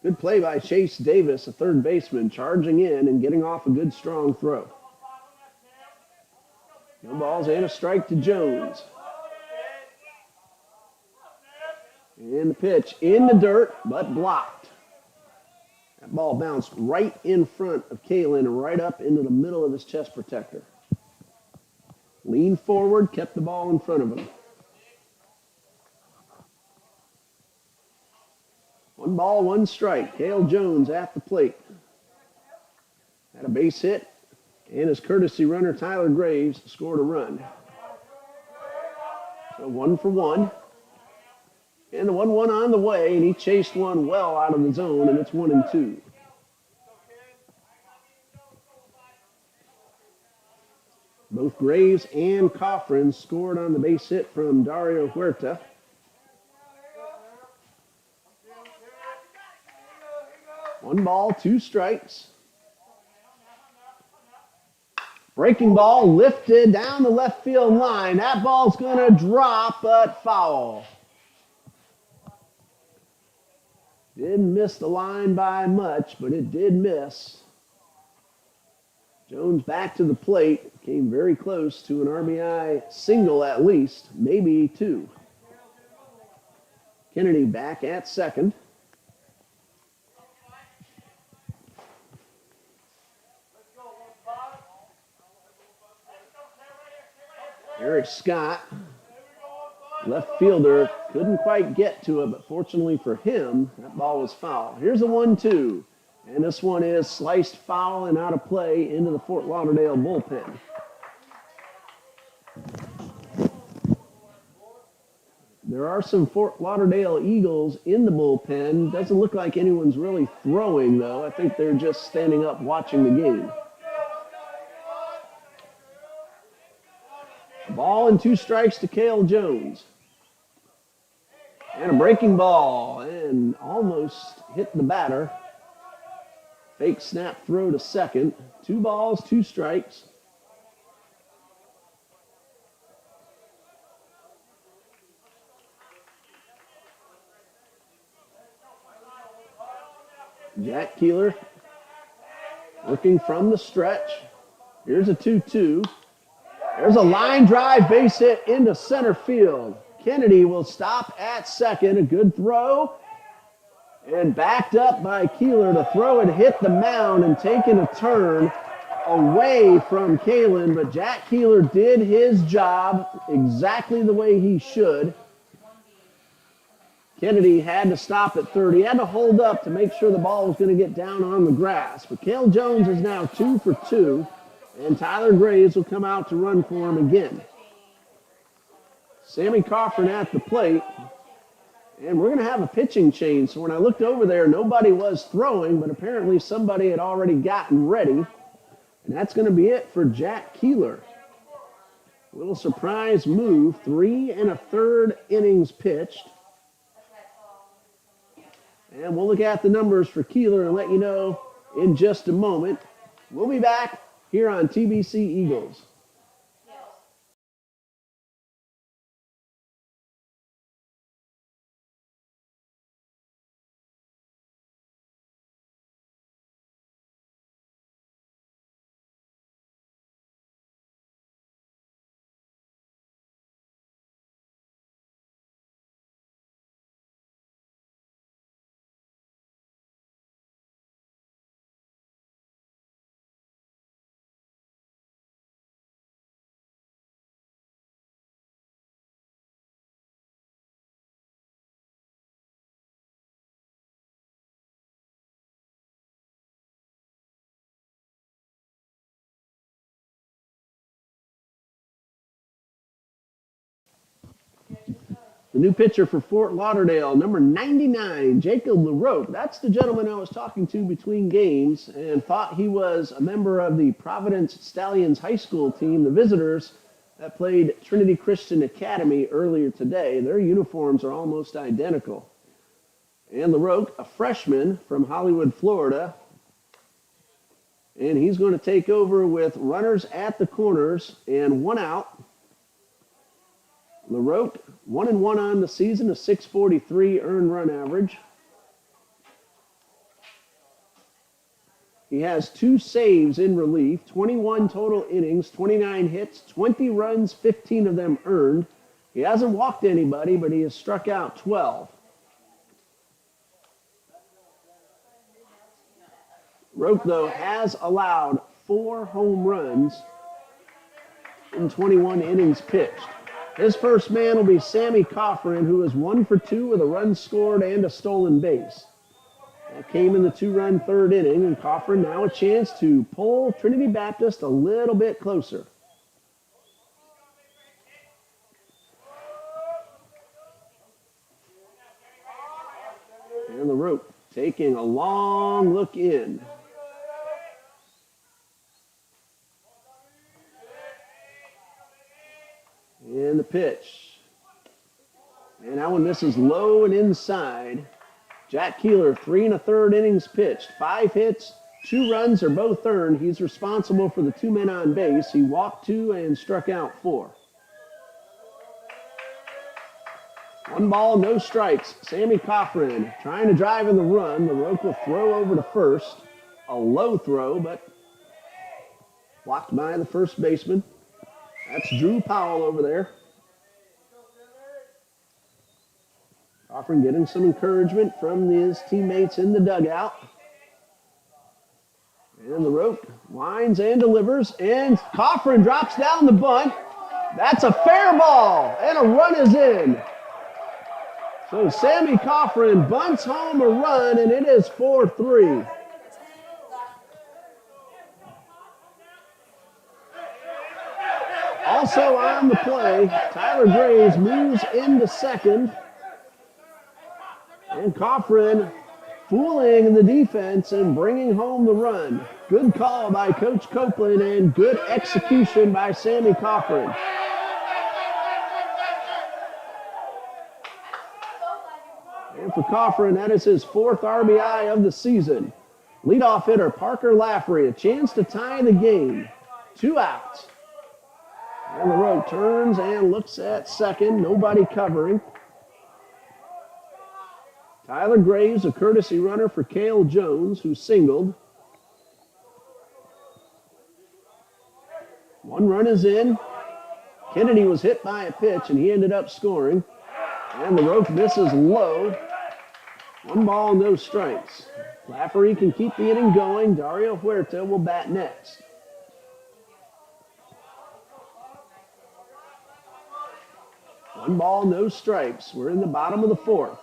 Good play by Chase Davis, a third baseman, charging in and getting off a good strong throw. No balls and a strike to Jones. And the pitch in the dirt, but blocked. That ball bounced right in front of Kalen and right up into the middle of his chest protector. Leaned forward, kept the ball in front of him. 1 ball, 1 strike. Cale Jones at the plate. Had a base hit, and his courtesy runner, Tyler Graves, scored a run. So 1 for 1. And the 1-1 on the way, and he chased one well out of the zone, and it's 1-2. Both Graves and Coffrin scored on the base hit from Dario Huerta. One ball, 2 strikes. Breaking ball lifted down the left field line. That ball's going to drop, but foul. Didn't miss the line by much, but it did miss. Jones back to the plate. Came very close to an RBI single at least, maybe 2. Kennedy back at second. Eric Scott, left fielder, couldn't quite get to it, but fortunately for him, that ball was foul. Here's a 1-2, and this one is sliced foul and out of play into the Fort Lauderdale bullpen. There are some Fort Lauderdale Eagles in the bullpen. Doesn't look like anyone's really throwing, though. I think they're just standing up watching the game. Ball and 2 strikes to Cale Jones. And a breaking ball, and almost hit the batter. Fake snap throw to second. 2 balls, 2 strikes. Jack Keeler working from the stretch. Here's a 2-2. There's a line drive base hit into center field. Kennedy will stop at second. A good throw. And backed up by Keeler. The throw had hit the mound and taken a turn away from Kalen. But Jack Keeler did his job exactly the way he should. Kennedy had to stop at third. He had to hold up to make sure the ball was going to get down on the grass. But Cale Jones is now 2 for 2. And Tyler Graves will come out to run for him again. Sammy Coffrin at the plate. And we're going to have a pitching change. So when I looked over there, nobody was throwing, but apparently somebody had already gotten ready. And that's going to be it for Jack Keeler. Little surprise move. 3 1/3 innings pitched. And we'll look at the numbers for Keeler and let you know in just a moment. We'll be back here on TBC Eagles. The new pitcher for Fort Lauderdale, number 99, Jacob LaRoque. That's the gentleman I was talking to between games and thought he was a member of the Providence Stallions high school team, the visitors, that played Trinity Christian Academy earlier today. Their uniforms are almost identical. And LaRoque, a freshman from Hollywood, Florida. And he's going to take over with runners at the corners and one out. LaRoque, 1-1 on the season, a 643 earned run average. He has 2 saves in relief, 21 total innings, 29 hits, 20 runs, 15 of them earned. He hasn't walked anybody, but he has struck out 12. Roque, though, has allowed 4 home runs in 21 innings pitched. His first man will be Sammy Coffrin, who is 1 for 2 with a run scored and a stolen base. That came in the 2-run third inning, and Coffrin now a chance to pull Trinity Baptist a little bit closer. And LaRoque taking a long look in. And the pitch. And that one misses low and inside. Jack Keeler, 3 1/3 innings pitched. 5 hits, 2 runs are both earned. He's responsible for the 2 men on base. He walked 2 and struck out 4. 1 ball, no strikes. Sammy Coffrin trying to drive in the run. LaRoque will throw over to first. A low throw, but blocked by the first baseman. That's Drew Powell over there. Coffrin getting some encouragement from his teammates in the dugout. And LaRoque winds and delivers, and Coffrin drops down the bunt. That's a fair ball, and a run is in. So Sammy Coffrin bunts home a run, and it is 4-3. Also on the play, Tyler Graves moves into second. And Coffrin fooling the defense and bringing home the run. Good call by Coach Copeland and good execution by Sammy Coffrin. And for Coffrin, that is his 4th RBI of the season. Leadoff hitter Parker Lafferty, a chance to tie the game. 2 outs. And LaRoque turns and looks at second. Nobody covering. Tyler Graves, a courtesy runner for Cale Jones, who singled. 1 run is in. Kennedy was hit by a pitch, and he ended up scoring. And LaRoque misses low. 1 ball, no strikes. Lafferty can keep the inning going. Dario Huerta will bat next. One ball, no strikes. We're in the bottom of the 4th.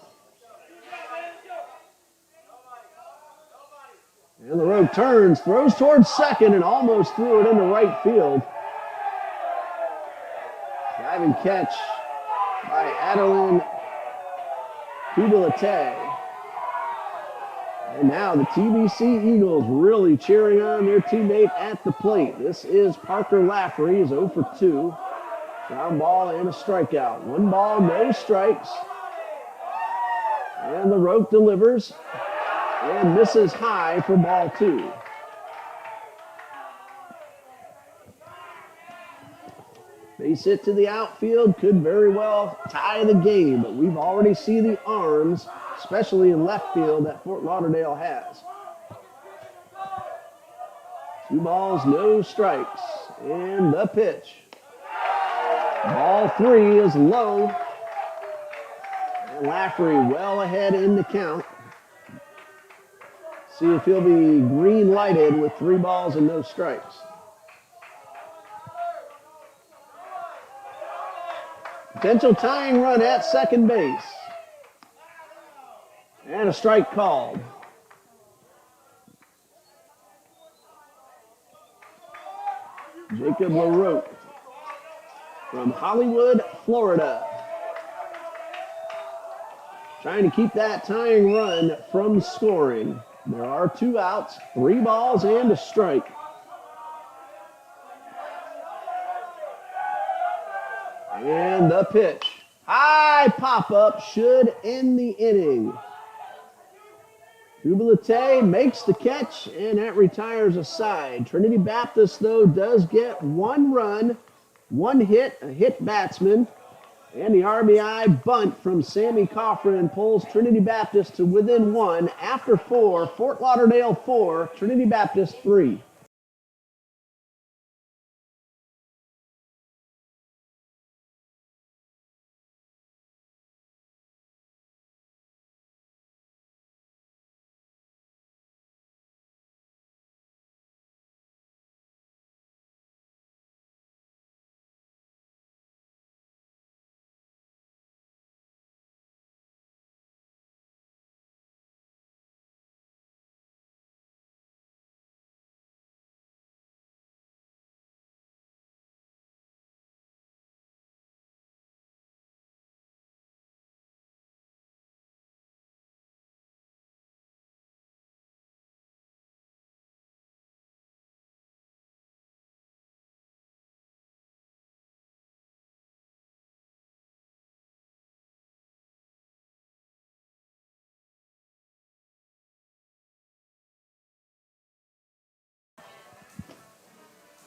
And LaRoque turns, throws towards second, and almost threw it into right field. Driving catch by Adeline Kubalate. And now the TBC Eagles really cheering on their teammate at the plate. This is Parker Lafferty, he's 0 for 2. Ground ball and a strikeout. 1 ball, no strikes. And LaRoque delivers and misses high for ball 2. Base hit to the outfield could very well tie the game, but we've already seen the arms, especially in left field, that Fort Lauderdale has. 2 balls, no strikes. And the pitch. Ball 3 is low. And Lafferty well ahead in the count. See if he'll be green lighted with 3 balls and no strikes. Potential tying run at second base. And a strike called. Jacob LaRoque from Hollywood, Florida. trying to keep that tying run from scoring. There are 2 outs, 3 balls, and a strike. And the pitch. High pop-up should end the inning. Jubilate makes the catch, and that retires a side. Trinity Baptist, though, does get 1 run, 1 hit, a hit batsman, and the RBI bunt from Sammy Coffrin pulls Trinity Baptist to within 1 after 4. Fort Lauderdale 4, Trinity Baptist 3.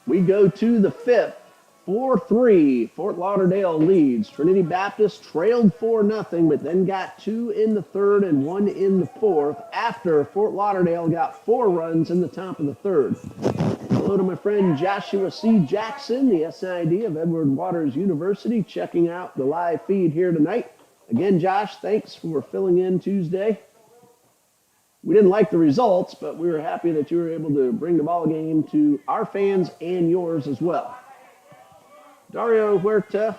We go to the 5th. 4-3. Fort Lauderdale leads. Trinity Baptist trailed 4-0, but then got 2 in the 3rd and 1 in the 4th after Fort Lauderdale got 4 runs in the top of the 3rd. Hello to my friend Joshua C. Jackson, the SID of Edward Waters University, checking out the live feed here tonight. Again, Josh, thanks for filling in Tuesday. We didn't like the results, but we were happy that you were able to bring the ball game to our fans and yours as well. Dario Huerta,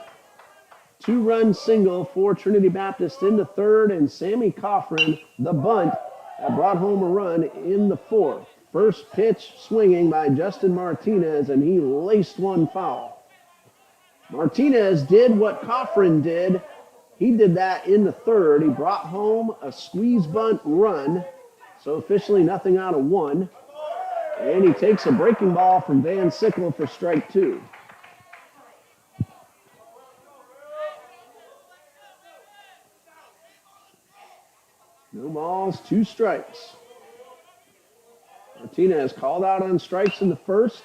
2-run single for Trinity Baptist in the 3rd, and Sammy Coffrin, the bunt, that brought home a run in the 4th. First pitch swinging by Justin Martinez, and he laced one foul. Martinez did what Coffrin did. He did that in the 3rd. He brought home a squeeze bunt run, so officially nothing out of 1. And he takes a breaking ball from Van Sickle for strike 2. No balls, 2 strikes. Martinez called out on strikes in the 1st,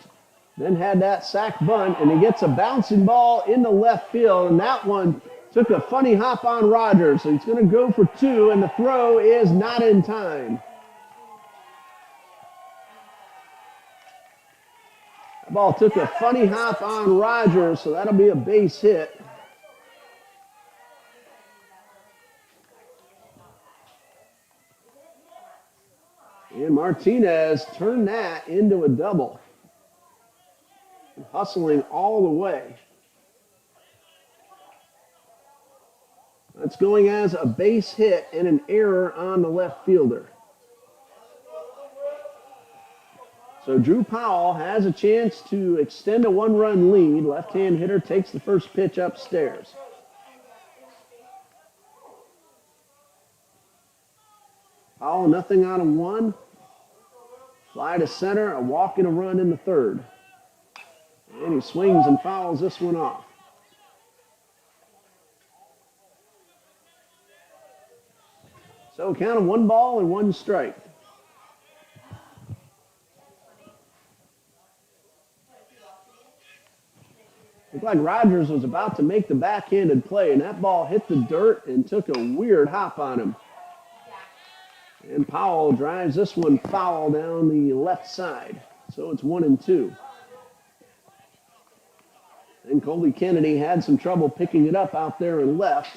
then had that sac bunt, and he gets a bouncing ball in the left field, and that one took a funny hop on Rogers, so he's going to go for 2, and the throw is not in time. That ball took a funny hop on Rogers, so that'll be a base hit. And Martinez turned that into a double. Hustling all the way. That's going as a base hit and an error on the left fielder. So Drew Powell has a chance to extend a 1-run lead. Left-hand hitter takes the first pitch upstairs. Powell, nothing out of 1. Fly to center, a walk and a run in the 3rd. And he swings and fouls this one off. So count of 1 ball and 1 strike. Looked like Rogers was about to make the backhanded play, and that ball hit the dirt and took a weird hop on him. And Powell drives this one foul down the left side. So it's 1-2. And Colby Kennedy had some trouble picking it up out there and left.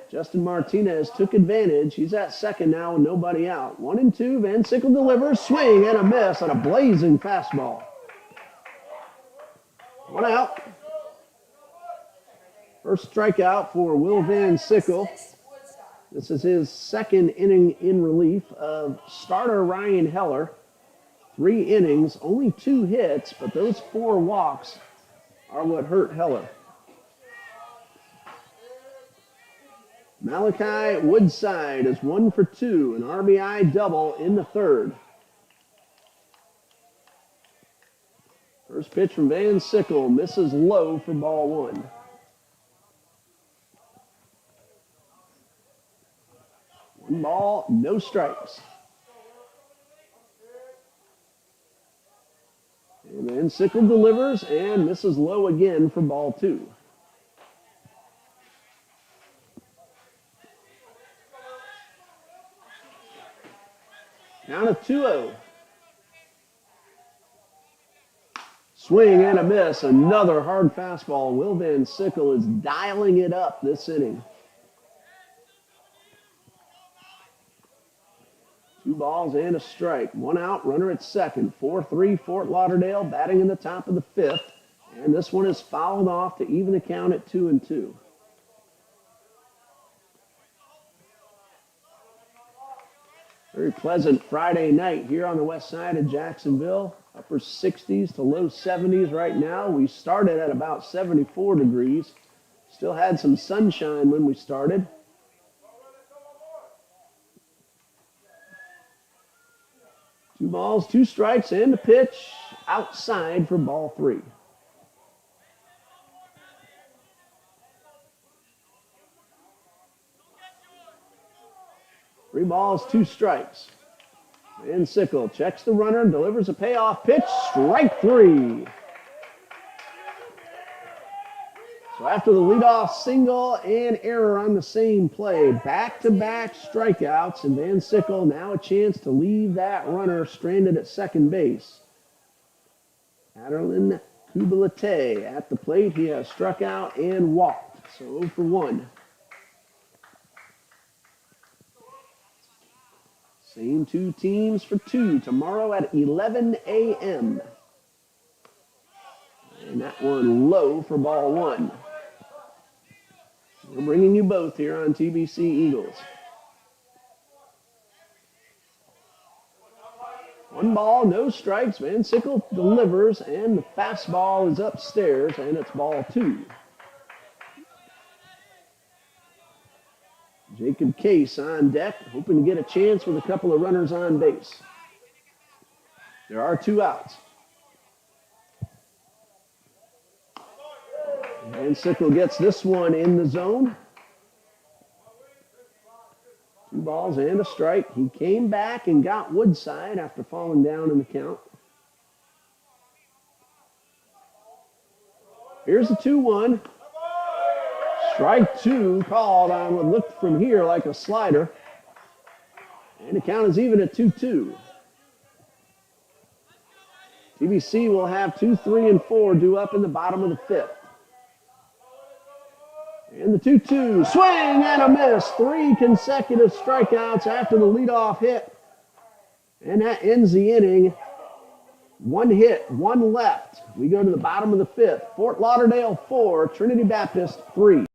Justin Martinez took advantage. He's at second now with nobody out. 1-2. Van Sickle delivers. Swing and a miss on a blazing fastball. 1 out. First strikeout for Will Van Sickle. This is his 2nd inning in relief of starter Ryan Heller. 3 innings, only 2 hits, but those 4 walks are what hurt Heller. Malachi Woodside is 1 for 2, an RBI double in the third. First pitch from Van Sickle misses low for ball one. One ball, no strikes. And Van Sickle delivers and misses low again for ball two. Count of 2-0. Swing and a miss. Another hard fastball. Will Van Sickle is dialing it up this inning. 2 balls and a strike. 1 out, runner at second. 4-3 Fort Lauderdale batting in the top of the fifth. And this one is fouled off to even the count at 2-2. Very pleasant Friday night here on the west side of Jacksonville. Upper 60s to low 70s right now. We started at about 74 degrees. Still had some sunshine when we started. Two balls, 2 strikes, and a pitch outside for ball 3. Three balls, 2 strikes. Van Sickle checks the runner, delivers a payoff pitch, strike 3. So after the leadoff single and error on the same play, back-to-back strikeouts, and Van Sickle now a chance to leave that runner stranded at second base. Aderlin Kubalate at the plate. He has struck out and walked, so 0 for 1. Same 2 teams for 2 tomorrow at 11 a.m. And that one low for ball 1. We're bringing you both here on TBC Eagles. 1 ball, no strikes. Van Sickle delivers, and the fastball is upstairs, and it's ball 2. Jacob Case on deck, hoping to get a chance with a couple of runners on base. There are 2 outs. Van Sickle gets this one in the zone. 2 balls and a strike. He came back and got Woodside after falling down in the count. Here's the 2-1. Strike 2 called on what looked from here like a slider. And the count is even at 2-2. TBC will have 2, 3, and 4 due up in the bottom of the 5th. And the 2-2, swing and a miss. 3 consecutive strikeouts after the leadoff hit. And that ends the inning. 1 hit, 1 left. We go to the bottom of the 5th. Fort Lauderdale 4, Trinity Baptist 3.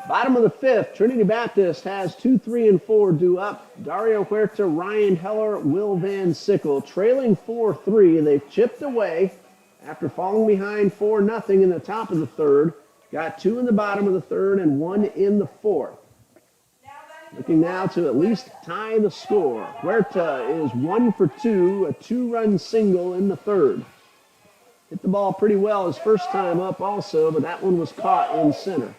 Bottom of the 5th, Trinity Baptist has 2, 3, and 4 due up. Dario Huerta, Ryan Heller, Will Van Sickle trailing 4-3. They've chipped away after falling behind 4-0 in the top of the 3rd. Got 2 in the bottom of the 3rd and 1 in the 4th. Looking now to at least tie the score. Huerta is 1 for 2, a 2-run single in the third. Hit the ball pretty well his first time up also, but that one was caught in center.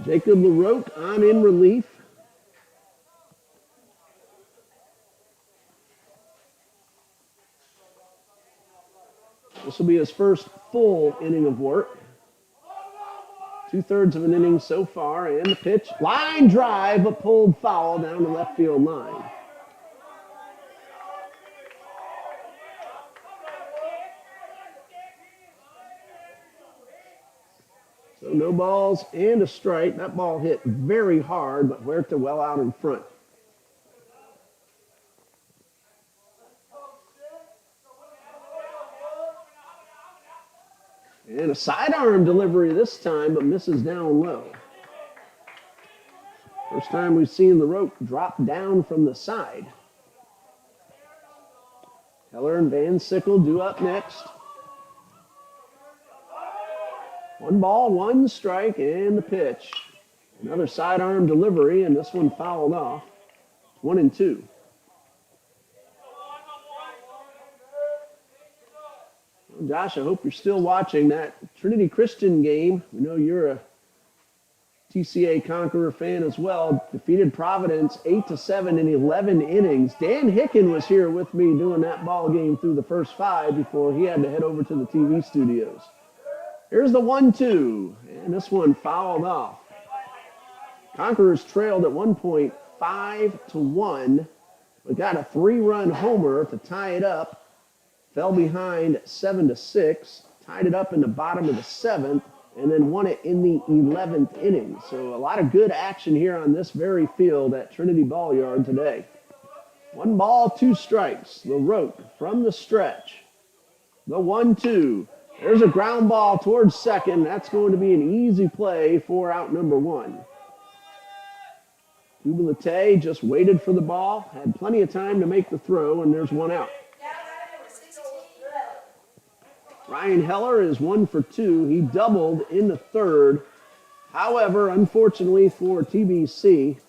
Jacob LaRoque on in relief. This will be his first full inning of work. 2/3 of an inning so far, and the pitch. Line drive, but pulled foul down the left field line. So no balls and a strike. That ball hit very hard, but Huerta well out in front. And a sidearm delivery this time, but misses down low. First time we've seen LaRoque drop down from the side. Heller and Van Sickle due up next. 1 ball, 1 strike, and the pitch. Another sidearm delivery, and this one fouled off. 1-2. Well, Josh, I hope you're still watching that Trinity Christian game. We know you're a TCA Conqueror fan as well. Defeated Providence 8-7 in 11 innings. Dan Hicken was here with me doing that ball game through the first 5 before he had to head over to the TV studios. Here's the 1-2, and this one fouled off. Conquerors trailed at one point 5-1, but got a 3-run homer to tie it up. Fell behind 7-6, tied it up in the bottom of the 7th, and then won it in the 11th inning. So a lot of good action here on this very field at Trinity Ball Yard today. 1 ball, 2 strikes. LaRoque from the stretch. The 1-2. There's a ground ball towards second. That's going to be an easy play for out number 1. Dubalite just waited for the ball, had plenty of time to make the throw, and there's 1 out. Ryan Heller is 1 for 2. He doubled in the third. However, unfortunately for TBC,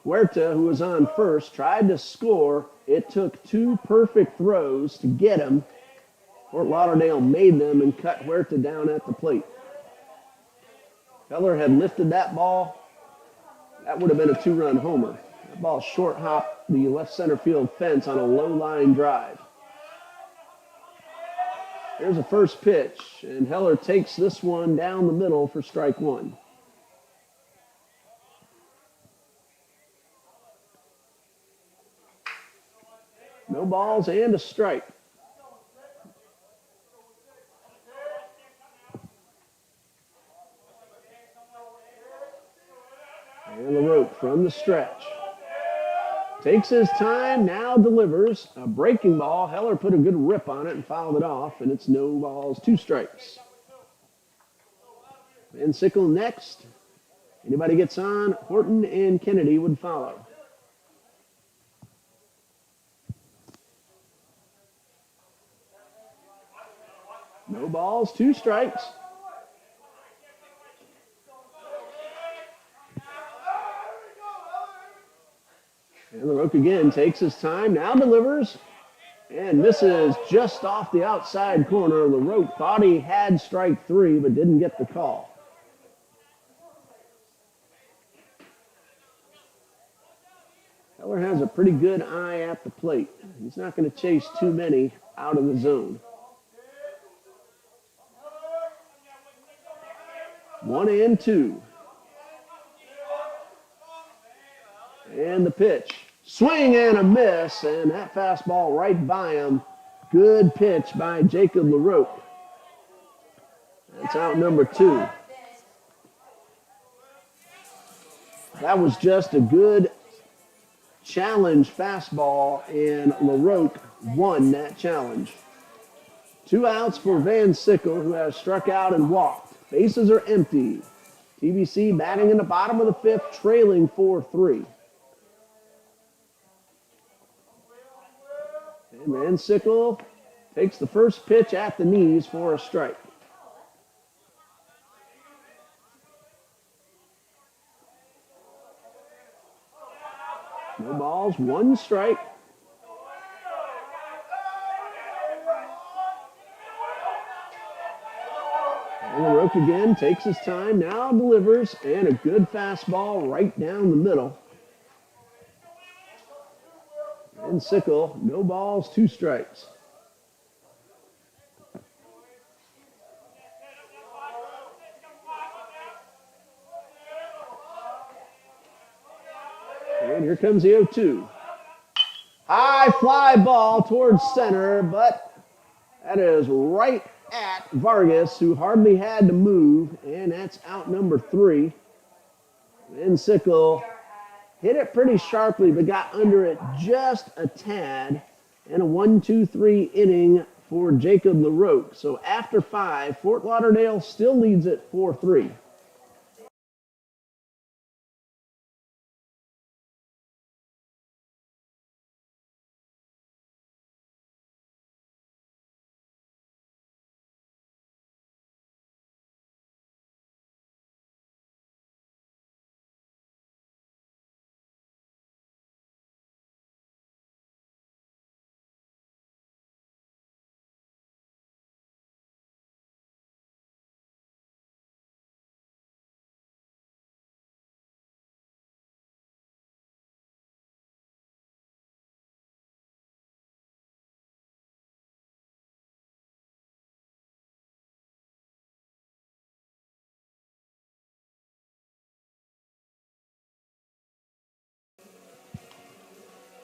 Huerta, who was on first, tried to score. It took 2 perfect throws to get him. Fort Lauderdale made them and cut Huerta down at the plate. Heller had lifted that ball. That would have been a 2-run homer. That ball short hopped the left center field fence on a low line drive. Here's a first pitch, and Heller takes this one down the middle for strike 1. No balls and a strike. And LaRoque from the stretch. Takes his time, now delivers a breaking ball. Heller put a good rip on it and fouled it off, and it's no balls, 2 strikes. Van Sickle next. Anybody gets on, Wharton and Kennedy would follow. No balls, 2 strikes. And LaRoque again takes his time, now delivers, and misses just off the outside corner. LaRoque thought he had strike 3, but didn't get the call. Heller has a pretty good eye at the plate. He's not going to chase too many out of the zone. 1-2. And the pitch. Swing and a miss, and that fastball right by him. Good pitch by Jacob LaRoque. That's out number 2. That was just a good challenge fastball, and LaRoque won that challenge. 2 outs for Van Sickle, who has struck out and walked. Bases are empty. TBC batting in the bottom of the 5th, trailing 4-3. And Van Sickle takes the first pitch at the knees for a strike. No balls, 1 strike. And LaRoque again takes his time, now delivers, and a good fastball right down the middle. And Sickle, no balls, 2 strikes. And here comes the 0-2. High fly ball towards center, but that is right at Vargas, who hardly had to move, and that's out number 3. And Sickle hit it pretty sharply, but got under it just a tad, and a 1-2-3 inning for Jacob LaRoque. So after 5, Fort Lauderdale still leads it 4-3.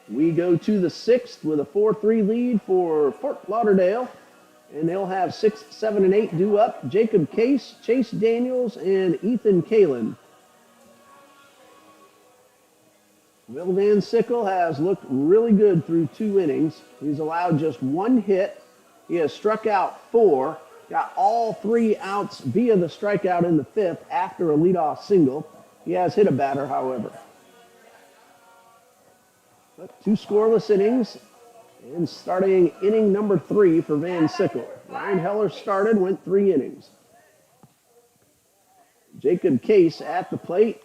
We go to the 6th with a 4-3 lead for Fort Lauderdale. And they'll have 6, 7, and 8 due up. Jacob Case, Chase Daniels, and Ethan Kalin. Will Van Sickle has looked really good through 2 innings. He's allowed just 1 hit. He has struck out 4. Got all 3 outs via the strikeout in the 5th after a leadoff single. He has hit a batter, however. But 2 scoreless innings, and starting inning number 3 for Van Sickle. Ryan Heller started, went 3 innings. Jacob Case at the plate.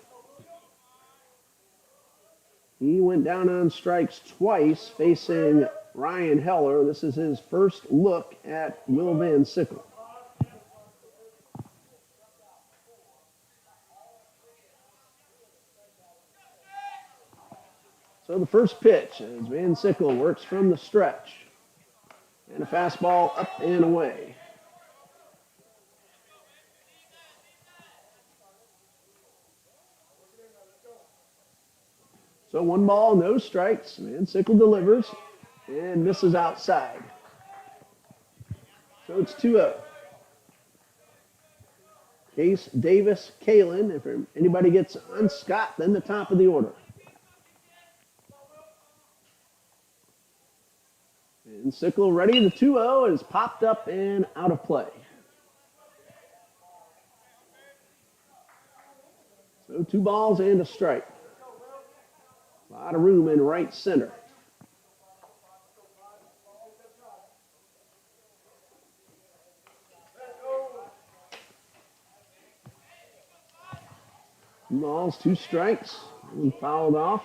He went down on strikes twice, facing Ryan Heller. This is his first look at Will Van Sickle. So the first pitch as Van Sickle works from the stretch. And a fastball up and away. So 1 ball, no strikes. Van Sickle delivers and misses outside. So it's 2-0. Case, Davis, Kalin. If anybody gets on Scott, then the top of the order. And Sickle ready. The 2-0 is popped up and out of play. So 2 balls and a strike. A lot of room in right center. Two balls, 2 strikes, and fouled off.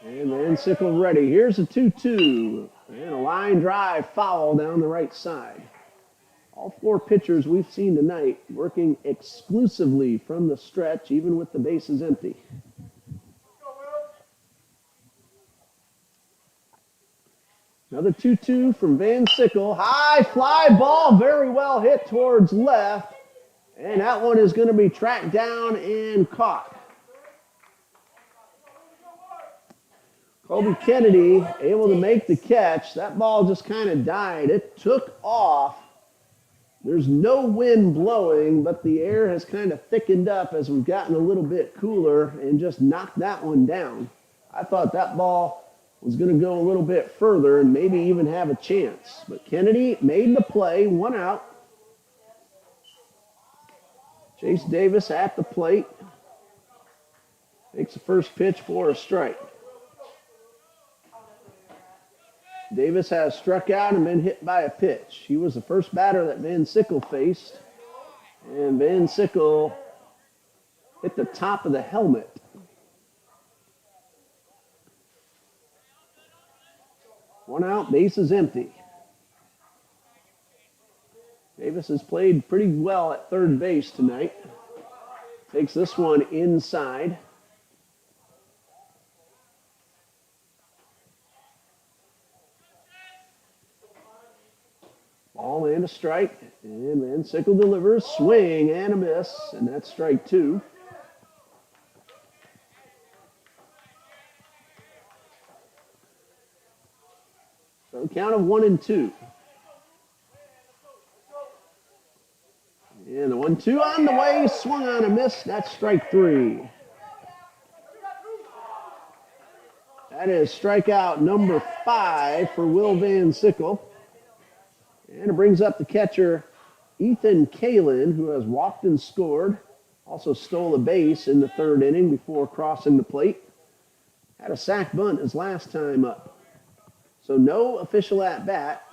And Van Sickle ready. Here's a 2-2. And a line drive foul down the right side. All 4 pitchers we've seen tonight working exclusively from the stretch, even with the bases empty. Another 2-2 from Van Sickle. High fly ball, very well hit towards left. And that one is going to be tracked down and caught. Colby Kennedy able to make the catch. That ball just kind of died. It took off. There's no wind blowing, but the air has kind of thickened up as we've gotten a little bit cooler and just knocked that one down. I thought that ball was going to go a little bit further and maybe even have a chance. But Kennedy made the play, 1 out. Chase Davis at the plate. Takes the first pitch for a strike. Davis has struck out and been hit by a pitch. He was the first batter that Van Sickle faced. And Van Sickle hit the top of the helmet. One out, base is empty. Davis has played pretty well at third base tonight. Takes this one inside. Ball and a strike. And Van Sickle delivers. Swing and a miss. And that's strike two. So count of 1-2. And the 1-2 on the way, swung on a miss. That's strike three. That is strikeout number 5 for Will Van Sickle. And it brings up the catcher, Ethan Kalin, who has walked and scored. Also stole a base in the third inning before crossing the plate. Had a sac bunt his last time up. So no official at-bat,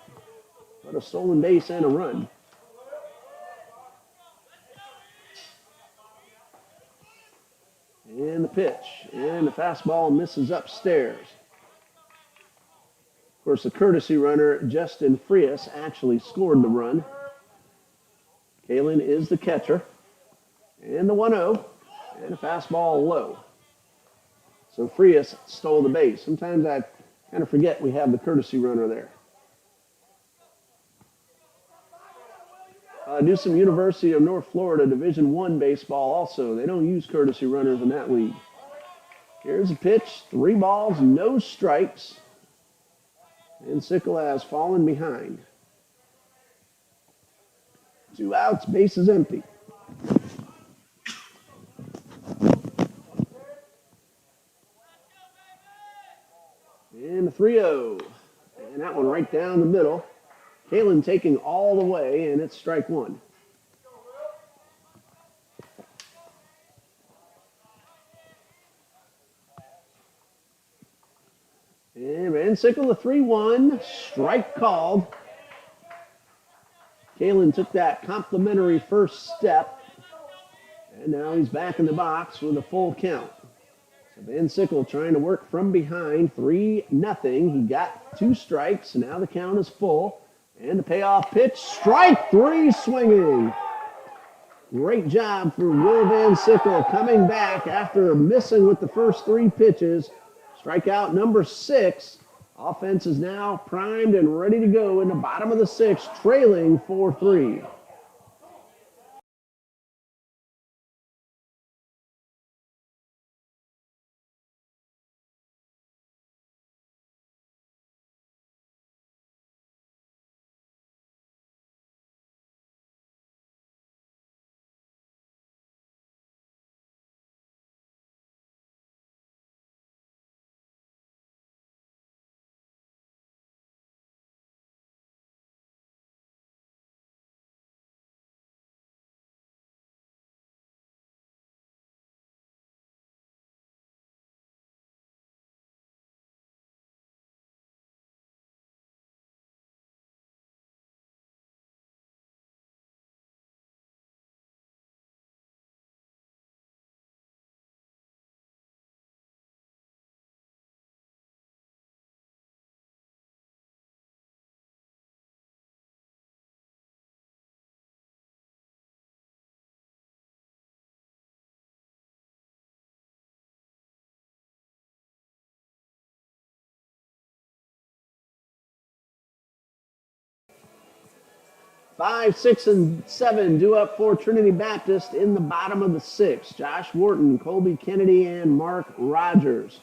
but a stolen base and a run. And the pitch. And the fastball misses upstairs. Of course, the courtesy runner, Justin Frias, actually scored the run. Kalin is the catcher. And the 1-0. And a fastball low. So Frias stole the base. Sometimes I kind of forget we have the courtesy runner there. Newsom University of North Florida Division I baseball also. They don't use courtesy runners in that league. Here's a pitch. 3 balls, no strikes. And Sickle has fallen behind. 2 outs, base is empty. And the 3-0. And that one right down the middle. Kalin taking all the way, and it's strike one. And Van Sickle, the 3-1. Strike called. Kalin took that complimentary first step. And now he's back in the box with a full count. So Van Sickle trying to work from behind, 3-0. He got 2 strikes. Now the count is full. And the payoff pitch, strike 3 swinging. Great job for Will Van Sickle coming back after missing with the first 3 pitches. Strikeout number 6. Offense is now primed and ready to go in the bottom of the 6th, trailing 4-3. Five, 6, and 7 due up for Trinity Baptist in the bottom of the 6th. Josh Wharton, Colby Kennedy, and Mark Rogers.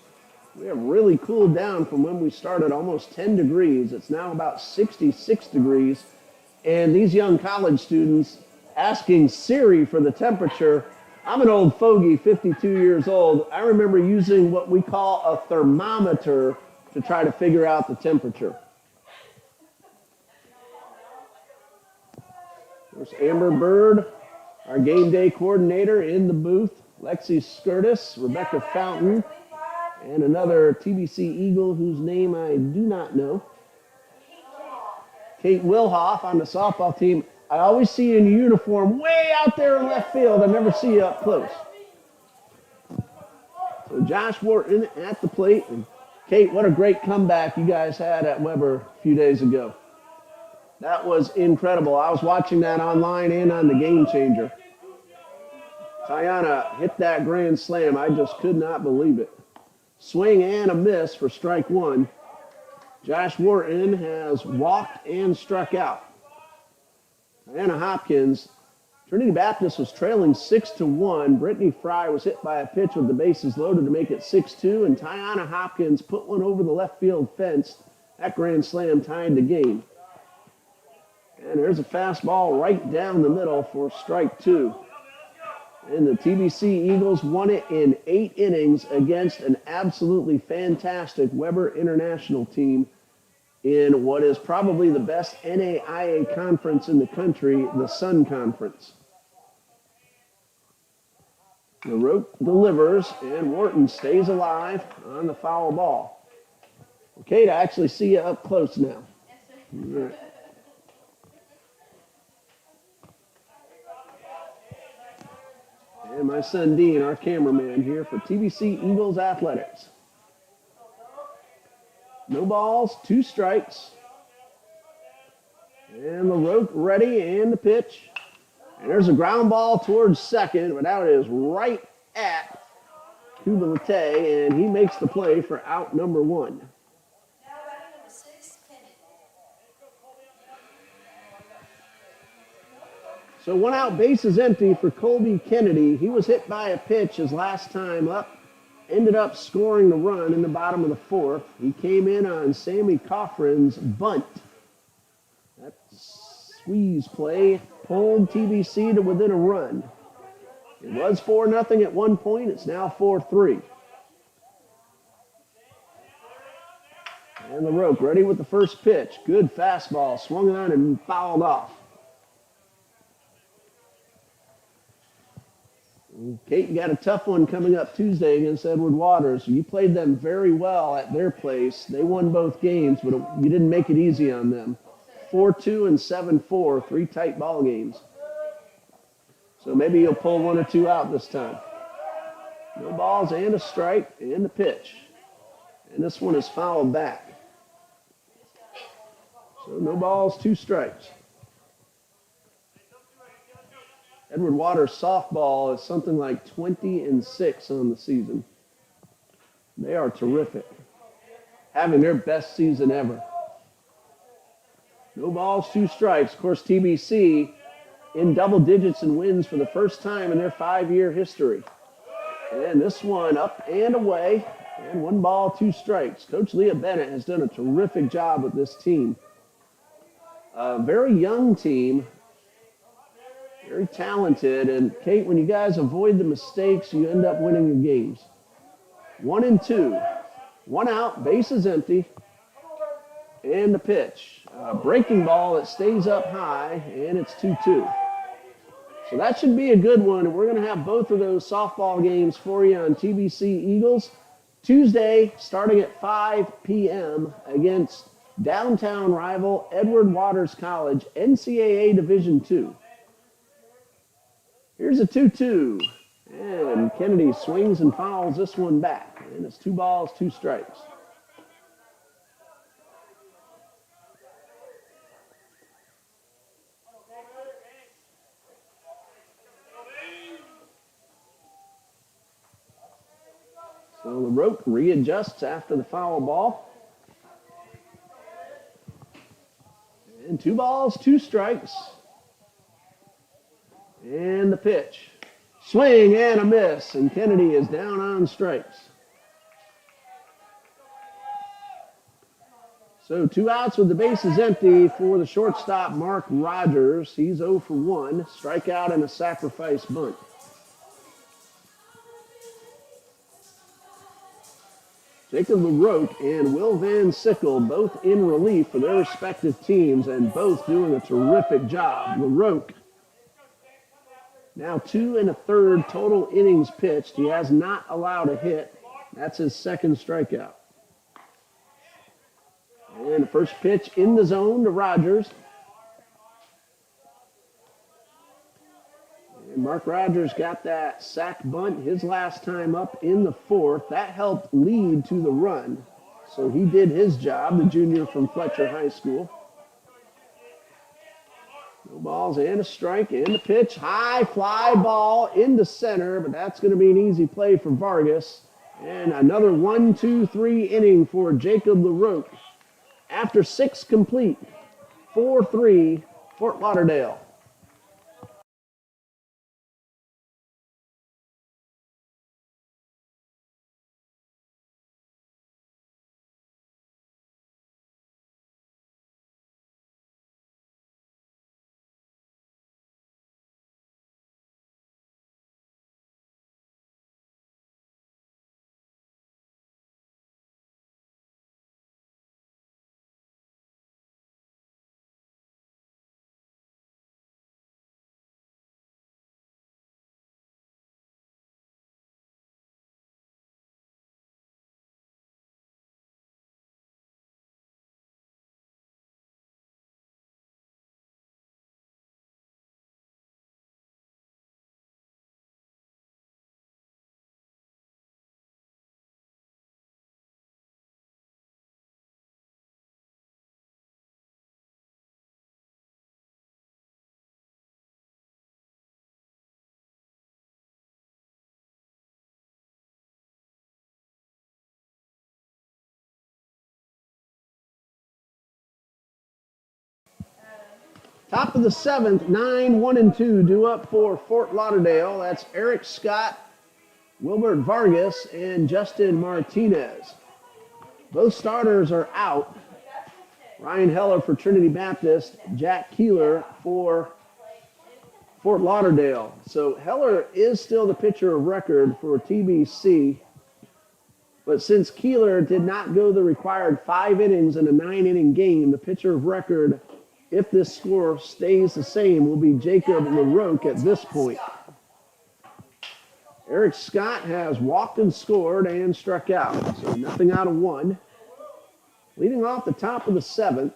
We have really cooled down from when we started, almost 10 degrees. It's now about 66 degrees. And these young college students asking Siri for the temperature. I'm an old fogey, 52 years old. I remember using what we call a thermometer to try to figure out the temperature. There's Amber Bird, our game day coordinator in the booth. Lexi Skirtis, Rebecca Fountain, and another TBC Eagle whose name I do not know. Kate Wilhoff on the softball team. I always see you in your uniform way out there in left field. I never see you up close. So Josh Wharton at the plate. And Kate, what a great comeback you guys had at Weber a few days ago. That was incredible. I was watching that online and on the Game Changer. Tiana hit that grand slam. I just could not believe it. Swing and a miss for strike one. Josh Wharton has walked and struck out. Diana Hopkins, Trinity Baptist was trailing 6-1. Brittany Fry was hit by a pitch with the bases loaded to make it 6-2, and Tiana Hopkins put one over the left field fence. That grand slam tied the game. And there's a fastball right down the middle for strike two. And the TBC Eagles won it in 8 innings against an absolutely fantastic Weber International team in what is probably the best NAIA conference in the country, the Sun Conference. LaRoque delivers, and Wharton stays alive on the foul ball. Okay, to actually see you up close now. All right. And my son Dean, our cameraman here for TBC Eagles Athletics. No balls, 2 strikes. And LaRoque ready, and the pitch. And there's a ground ball towards second, but out is right at Kubalate, and he makes the play for out number 1. So 1 out, bases empty for Colby Kennedy. He was hit by a pitch his last time up. Ended up scoring the run in the bottom of the 4th. He came in on Sammy Coffrin's bunt. That squeeze play pulled TBC to within a run. It was 4-0 at one point. It's now 4-3. And LaRoque ready with the first pitch. Good fastball. Swung on and fouled off. Kate, you got a tough one coming up Tuesday against Edward Waters. You played them very well at their place. They won both games, but you didn't make it easy on them. 4-2 and 7-4, 3 tight ball games. So maybe you'll pull 1 or 2 out this time. No balls and a strike and the pitch. And this one is fouled back. So no balls, 2 strikes. Edward Waters softball is something like 20-6 on the season. They are terrific. Having their best season ever. No balls, 2 strikes. Of course, TBC in double digits in wins for the first time in their 5-year history. And this one up and away. And 1 ball, 2 strikes. Coach Leah Bennett has done a terrific job with this team. A very young team. Very talented, and Kate, when you guys avoid the mistakes, you end up winning your games. 1-2. 1 out, bases empty, and the pitch. Breaking ball that stays up high, and it's 2-2. So that should be a good one, and we're going to have both of those softball games for you on TBC Eagles. Tuesday, starting at 5 p.m. against downtown rival Edward Waters College, NCAA Division II. Here's a 2-2, and Kennedy swings and fouls this one back, and it's 2 balls, 2 strikes. So LaRoque readjusts after the foul ball. And 2 balls, 2 strikes. And the pitch. Swing and a miss, and Kennedy is down on strikes. So 2 outs with the bases empty for the shortstop, Mark Rogers. He's 0 for 1, strikeout and a sacrifice bunt. Jacob LaRoque and Will Van Sickle both in relief for their respective teams and both doing a terrific job. LaRoque now 2 1/3 total innings pitched. He has not allowed a hit. That's his 2nd strikeout. And the first pitch in the zone to Rogers. Mark Rogers got that sack bunt his last time up in the fourth. That helped lead to the run. So he did his job, the junior from Fletcher High School. No balls and a strike and the pitch. High fly ball into center, but that's going to be an easy play for Vargas. And another 1-2-3 inning for Jacob LaRoque. After 6 complete, 4-3 Fort Lauderdale. Top of the 7th, 9-1-2 due up for Fort Lauderdale. That's Eric Scott, Wilbert Vargas, and Justin Martinez. Both starters are out. Ryan Heller for Trinity Baptist, Jack Keeler for Fort Lauderdale. So Heller is still the pitcher of record for TBC. But since Keeler did not go the required 5 innings in a 9-inning game, the pitcher of record, if this score stays the same, will be Jacob LaRoque at this point. Eric Scott has walked and scored and struck out, so nothing out of 1. Leading off the top of the 7th,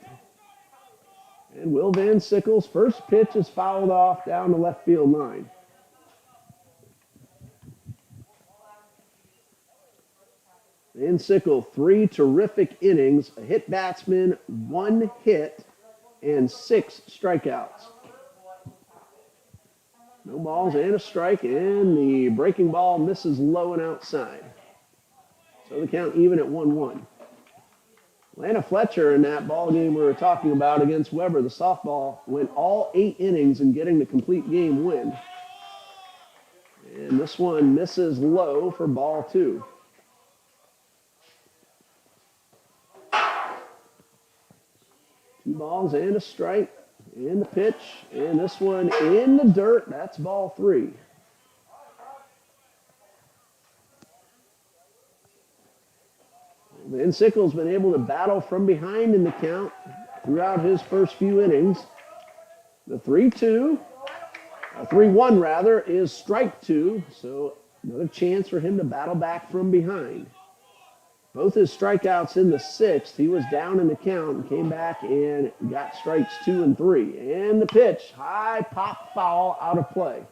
and Will Van Sickle's first pitch is fouled off down the left field line. Van Sickle, 3 terrific innings, a hit batsman, 1 hit, and 6 strikeouts. No balls and a strike, and the breaking ball misses low and outside. So the count even at 1-1. Lana Fletcher in that ball game we were talking about against Weber, the softball, went all 8 innings in getting the complete game win. And this one misses low for ball 2. Two balls and a strike, and the pitch, and this one in the dirt. That's ball 3. Van Sickle's been able to battle from behind in the count throughout his first few innings. The 3-1 rather, is strike 2, so another chance for him to battle back from behind. Both his strikeouts in the 6th, he was down in the count and came back and got strikes 2 and 3. And the pitch, high pop foul, out of play.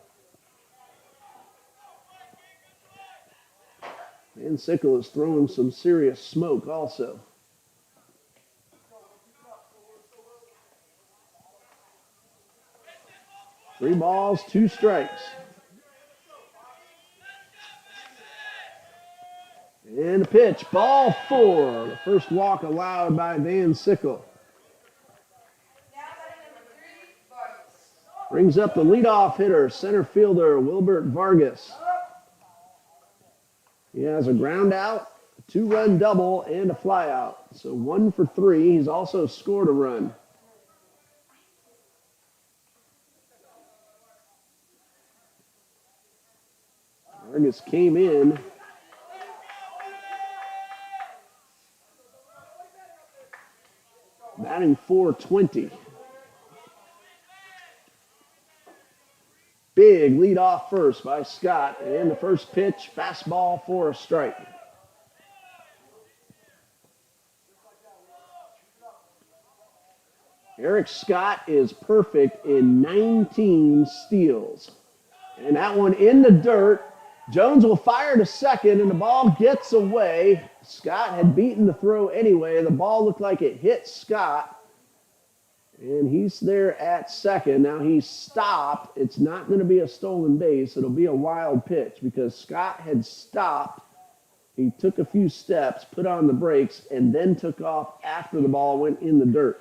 Van Sickle is throwing some serious smoke also. Three balls, 2 strikes. And the pitch, ball 4. The first walk allowed by Van Sickle. Brings up the leadoff hitter, center fielder Wilbert Vargas. He has a ground out, a 2-run double, and a flyout. So 1 for 3. He's also scored a run. Vargas came in. Batting .420. Big lead off first by Scott, and the first pitch, fastball for a strike. Eric Scott is perfect in 19 steals. And that one in the dirt. Jones will fire to second, and the ball gets away. Scott had beaten the throw anyway. The ball looked like it hit Scott. And he's there at second. Now he's stopped. It's not going to be a stolen base. It'll be a wild pitch because Scott had stopped. He took a few steps, put on the brakes, and then took off after the ball went in the dirt.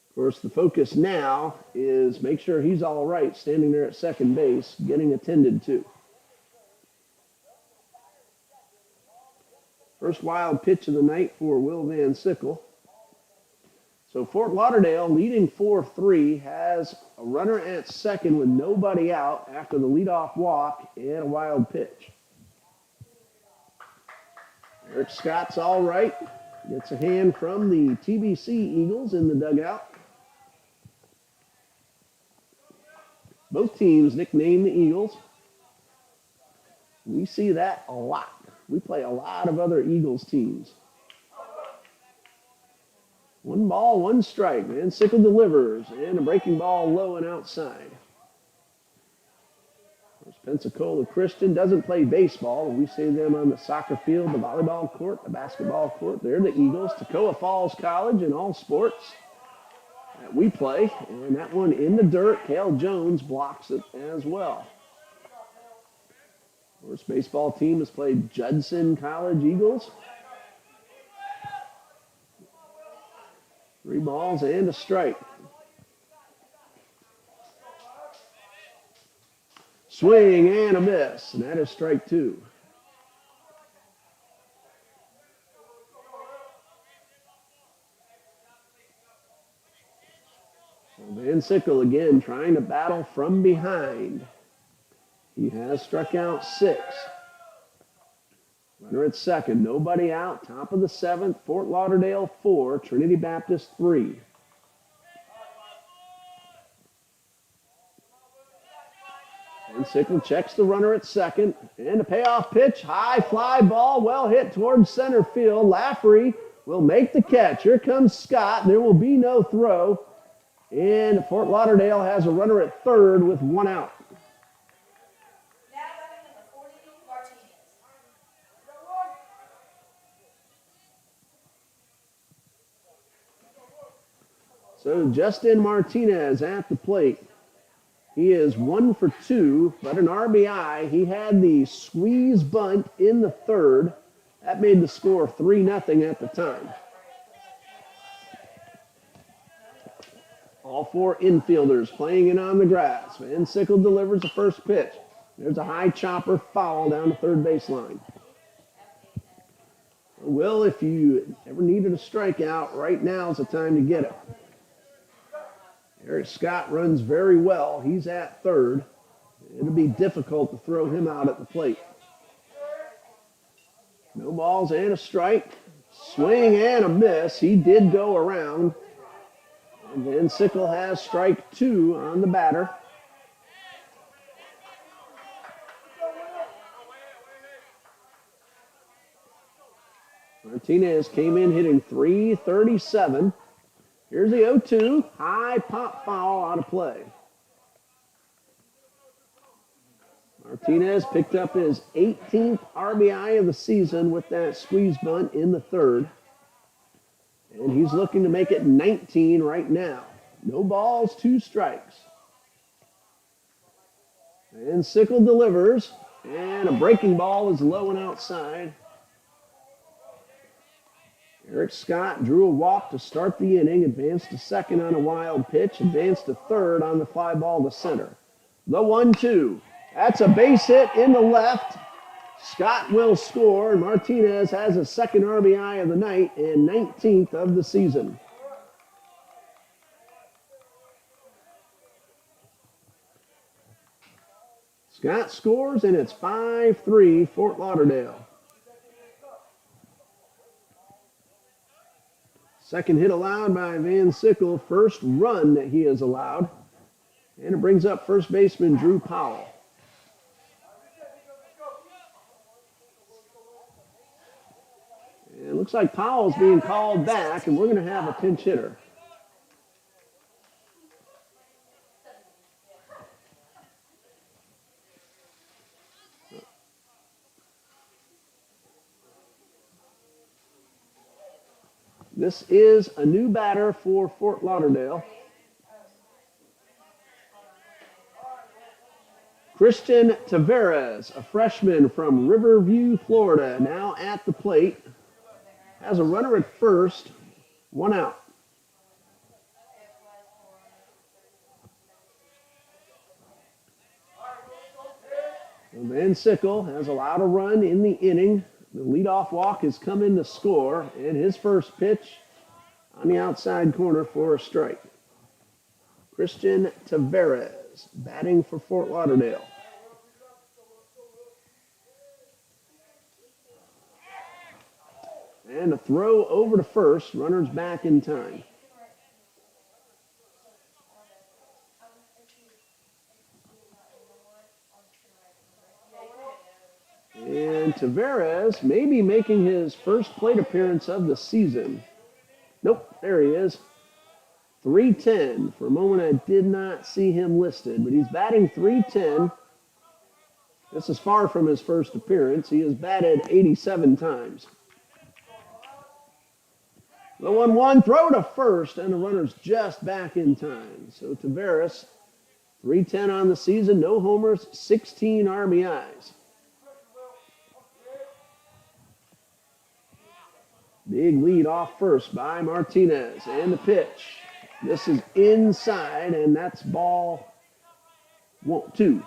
Of course, the focus now is make sure he's all right, standing there at second base, getting attended to. First wild pitch of the night for Will Van Sickle. So Fort Lauderdale, leading 4-3, has a runner at second with nobody out after the leadoff walk and a wild pitch. Eric Scott's all right. Gets a hand from the TBC Eagles in the dugout. Both teams nicknamed the Eagles. We see that a lot. We play a lot of other Eagles teams. 1 ball, 1 strike. Van Sickle delivers, and a breaking ball low and outside. Pensacola Christian doesn't play baseball. We see them on the soccer field, the volleyball court, the basketball court. They're the Eagles. Toccoa Falls College in all sports that we play. And that one in the dirt, Cale Jones blocks it as well. First baseball team has played Judson College Eagles. 3 balls and a strike. Swing and a miss, and that is strike 2. So Van Sickle again trying to battle from behind. He has struck out 6. Runner at second, nobody out. Top of the 7th, Fort Lauderdale 4, Trinity Baptist 3. And Sickle checks the runner at second. And a payoff pitch, high fly ball, well hit towards center field. Lafferty will make the catch. Here comes Scott. There will be no throw. And Fort Lauderdale has a runner at third with 1 out. So Justin Martinez at the plate. He is 1 for 2, but an RBI. He had the squeeze bunt in the third. That made the score 3-0 at the time. All 4 infielders playing it on the grass. Van Sickle delivers the first pitch. There's a high chopper foul down the third baseline. Well, if you ever needed a strikeout, right now is the time to get it. Eric Scott runs very well. He's at third. It'll be difficult to throw him out at the plate. No balls and a strike. Swing and a miss. He did go around. And Van Sickle has strike 2 on the batter. Martinez came in hitting .337. Here's the 0-2. High pop foul out of play. Martinez picked up his 18th RBI of the season with that squeeze bunt in the third. And he's looking to make it 19 right now. No balls, 2 strikes. And Sickle delivers. And a breaking ball is low and outside. Eric Scott drew a walk to start the inning, advanced to second on a wild pitch, advanced to third on the fly ball to center. The 1-2. That's a base hit in the left. Scott will score, and Martinez has a second RBI of the night and 19th of the season. Scott scores, and it's 5-3 Fort Lauderdale. Second hit allowed by Van Sickle, first run that he has allowed. And it brings up first baseman Drew Powell. And it looks like Powell's being called back, and we're going to have a pinch hitter. This is a new batter for Fort Lauderdale. Christian Tavares, a freshman from Riverview, Florida, now at the plate. Has a runner at first, one out. Van Sickle has allowed a run in the inning. The leadoff walk has come in to score, and his first pitch on the outside corner for a strike. Christian Tavares batting for Fort Lauderdale. And a throw over to first. Runners back in time. And Tavares may be making his first plate appearance of the season. Nope, there he is. 310. For a moment, I did not see him listed, but he's batting 310. This is far from his first appearance. He has batted 87 times. The 1-1 throw to first, and the runner's just back in time. So Tavares, 310 on the season, no homers, 16 RBIs. Big lead off first by Martinez, and the pitch. This is inside, and that's ball 2. Two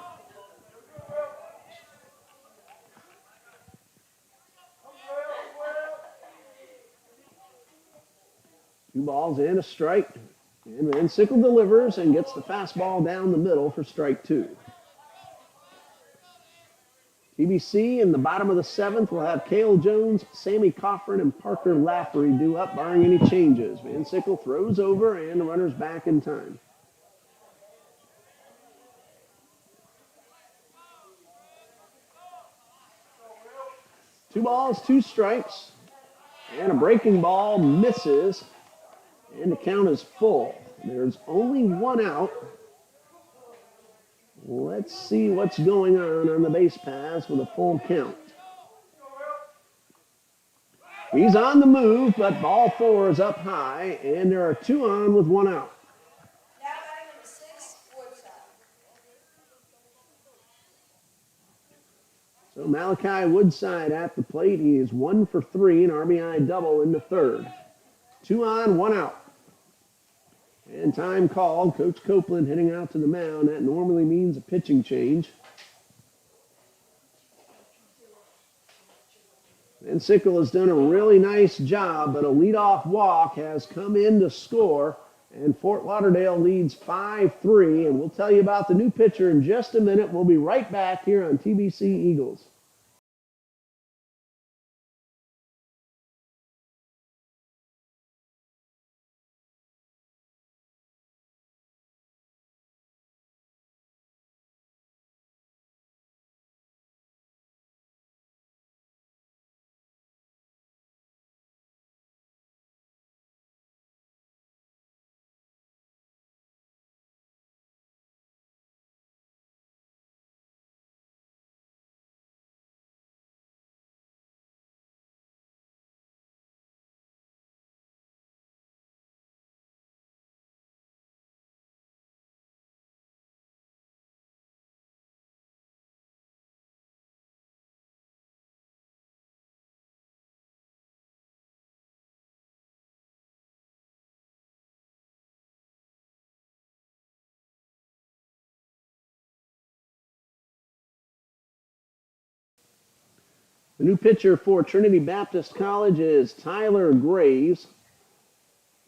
balls and a strike. And Van Sickle delivers and gets the fastball down the middle for strike 2. TBC in the bottom of the 7th will have Cale Jones, Sammy Coffrin, and Parker Lafferty due up, barring any changes. Van Sickle throws over, and the runner's back in time. Two balls, 2 strikes, and a breaking ball misses, and the count is full. There's only 1 out. Let's see what's going on the base paths with a full count. He's on the move, but ball 4 is up high, and there are 2 on with 1 out. Now batting number 6, Woodside. So Malachi Woodside at the plate. He is 1 for 3, an RBI double in the 3rd. 2 on, 1 out. And time called. Coach Copeland heading out to the mound. That normally means a pitching change. Van Sickle has done a really nice job, but a leadoff walk has come in to score. And Fort Lauderdale leads 5-3. And we'll tell you about the new pitcher in just a minute. We'll be right back here on TBC Eagles. The new pitcher for Trinity Baptist College is Tyler Graves.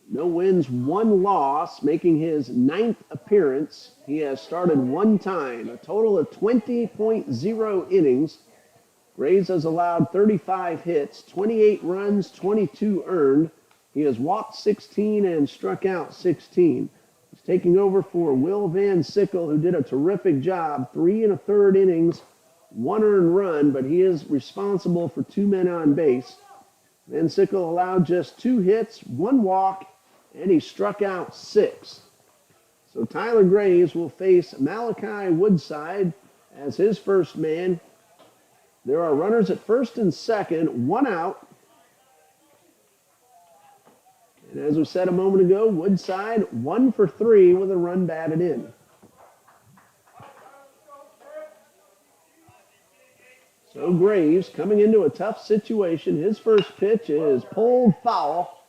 No wins, 1 loss, making his 9th appearance. He has started 1 time, a total of 20.0 innings. Graves has allowed 35 hits, 28 runs, 22 earned. He has walked 16 and struck out 16. He's taking over for Will Van Sickle, who did a terrific job, 3 1/3 innings, 1 earned run, but he is responsible for 2 men on base. Van Sickle allowed just 2 hits, 1 walk, and he struck out 6. So Tyler Graves will face Malachi Woodside as his first man. There are runners at first and second, 1 out. as we said a moment ago, Woodside 1 for 3 with a run batted in. So Graves coming into a tough situation. His first pitch is pulled foul.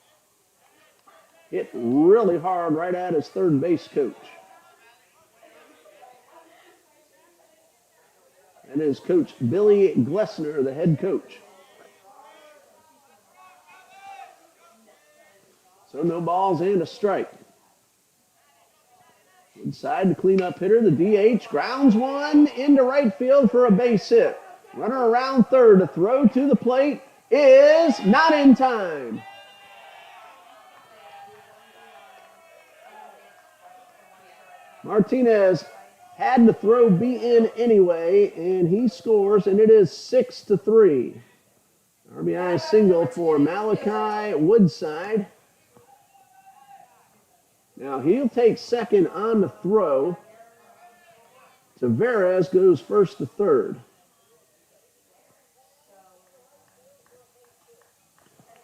Hit really hard right at his third base coach. And is Coach Billy Glessner, the head coach. So no balls and a strike. Inside the cleanup hitter, the DH grounds one into right field for a base hit. Runner around third to throw to the plate is not in time. Martinez had the throw be in anyway, and he scores, and it is 6-3. RBI single for Malachi Woodside. Now he'll take second on the throw. Tavares goes first to third.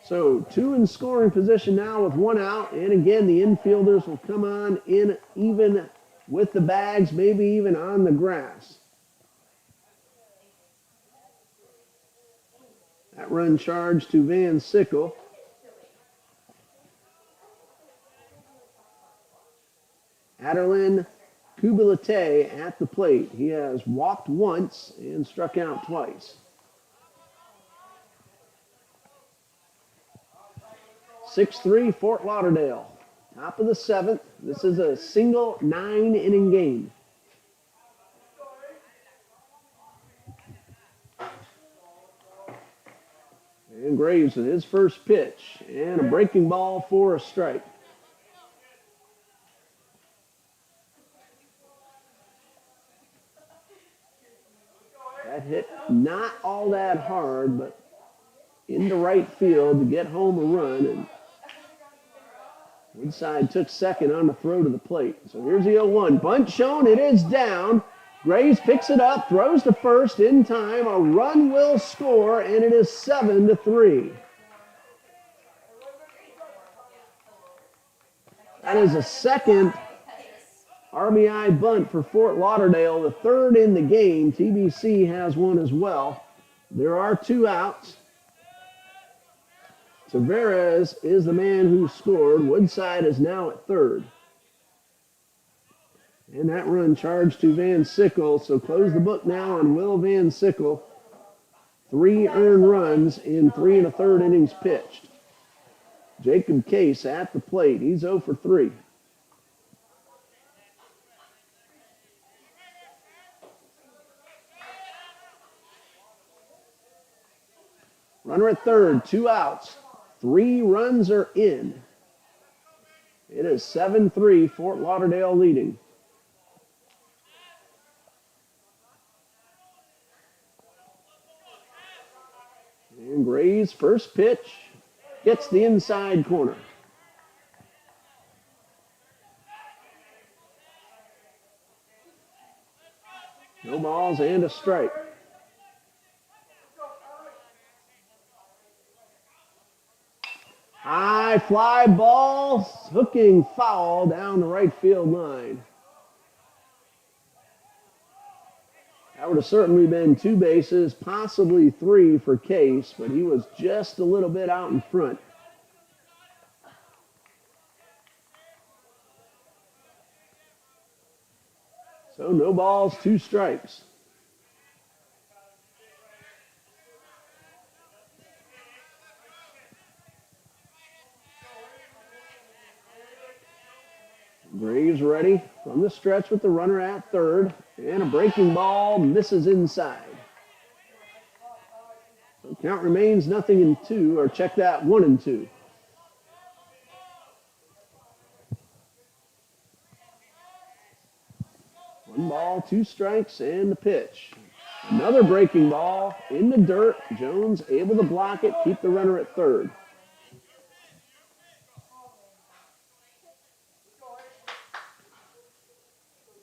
So 2 in scoring position now with 1 out. And again, the infielders will come on in even with the bags, maybe even on the grass. That run charged to Van Sickle. Adelin Kubilate at the plate. He has walked once and struck out twice. 6-3 Fort Lauderdale. Top of the 7th. This is a single 9-inning game. And Graves with his first pitch. And a breaking ball for a strike. That hit not all that hard, but into right field to get home a run. And Woodside took second on the throw to the plate. So here's the 0-1. Bunt shown. It is down. Graves picks it up, throws to first in time. A run will score, and it is 7-3. That is a second RBI bunt for Fort Lauderdale, the third in the game. TBC has one as well. There are 2 outs. Tavares is the man who scored. Woodside is now at third. And that run charged to Van Sickle. So close the book now on Will Van Sickle. 3 earned runs in 3 1/3 innings pitched. Jacob Case at the plate. He's 0 for 3. Runner at third, 2 outs. 3 runs are in. It is 7-3, Fort Lauderdale leading. And Graves' first pitch gets the inside corner. No balls and a strike. High fly ball, hooking foul down the right field line. That would have certainly been 2 bases, possibly 3 for Case, but he was just a little bit out in front. So no balls, 2 strikes. Graves ready from the stretch with the runner at third. And a breaking ball misses inside. So count remains 0-2, or check that, 1-2. One ball, 2 strikes, and the pitch. Another breaking ball in the dirt. Jones able to block it, keep the runner at third.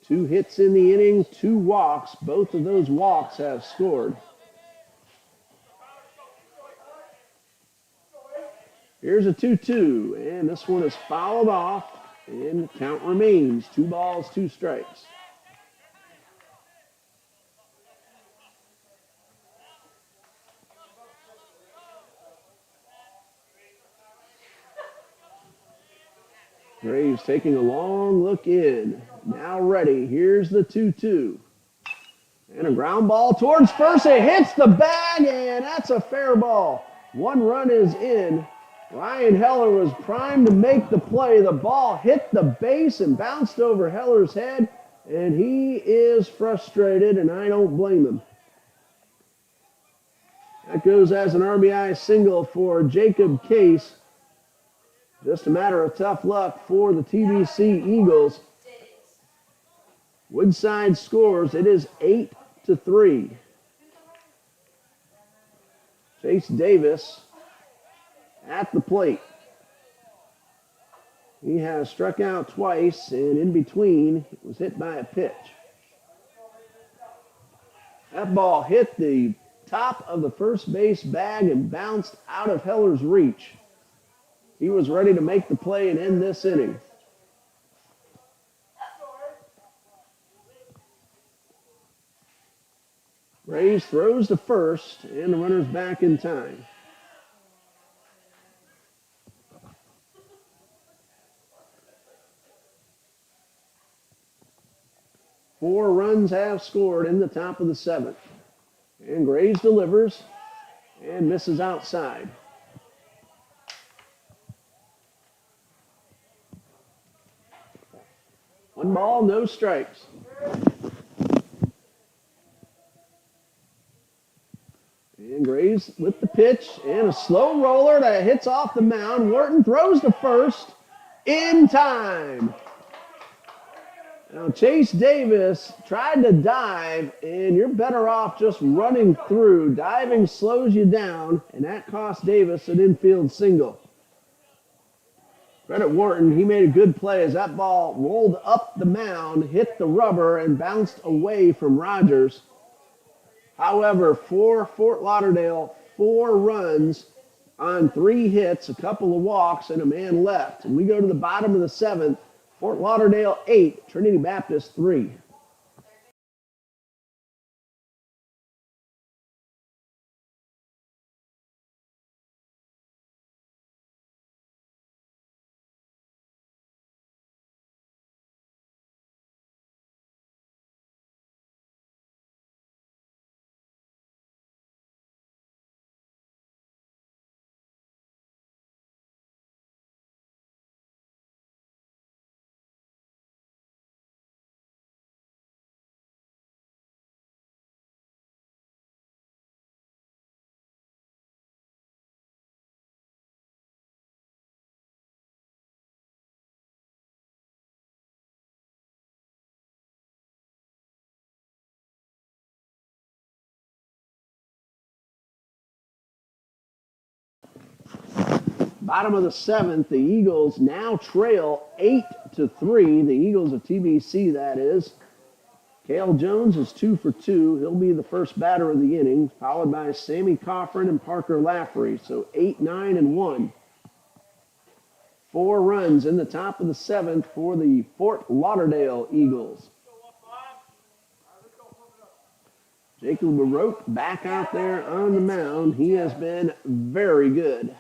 Two hits in the inning, 2 walks. Both of those walks have scored. Here's a 2-2, and this one is fouled off, and the count remains 2 balls, 2 strikes. Graves taking a long look in. Now ready. Here's the 2-2. And a ground ball towards first. It hits the bag, and that's a fair ball. 1 run is in. Ryan Heller was primed to make the play. The ball hit the base and bounced over Heller's head, and he is frustrated, and I don't blame him. That goes as an RBI single for Jacob Case. Just a matter of tough luck for the TBC Eagles. Woodside scores. It is 8-3. Chase Davis at the plate. He has struck out twice, and in between, it was hit by a pitch. That ball hit the top of the first base bag and bounced out of Heller's reach. He was ready to make the play and end this inning. Graves throws to first, and the runner's back in time. Four runs have scored in the top of the 7th. And Graves delivers and misses outside. One ball, no strikes. And Graves with the pitch and a slow roller that hits off the mound. Wharton throws to first in time. Now Chase Davis tried to dive, and you're better off just running through. Diving slows you down, and that cost Davis an infield single. Credit Wharton, he made a good play as that ball rolled up the mound, hit the rubber, and bounced away from Rogers. However, for Fort Lauderdale, 4 runs on 3 hits, a couple of walks, and a man left. And we go to the bottom of the 7th. Fort Lauderdale 8, Trinity Baptist 3. Bottom of the 7th, the Eagles now trail 8-3. The Eagles of TBC, that is. Cale Jones is 2 for 2. He'll be the first batter of the inning, followed by Sammy Coffrin and Parker Lafferty. So 8, 9, and 1. 4 runs in the top of the 7th for the Fort Lauderdale Eagles. Jacob LaRoque back out there on the mound. He has been very good.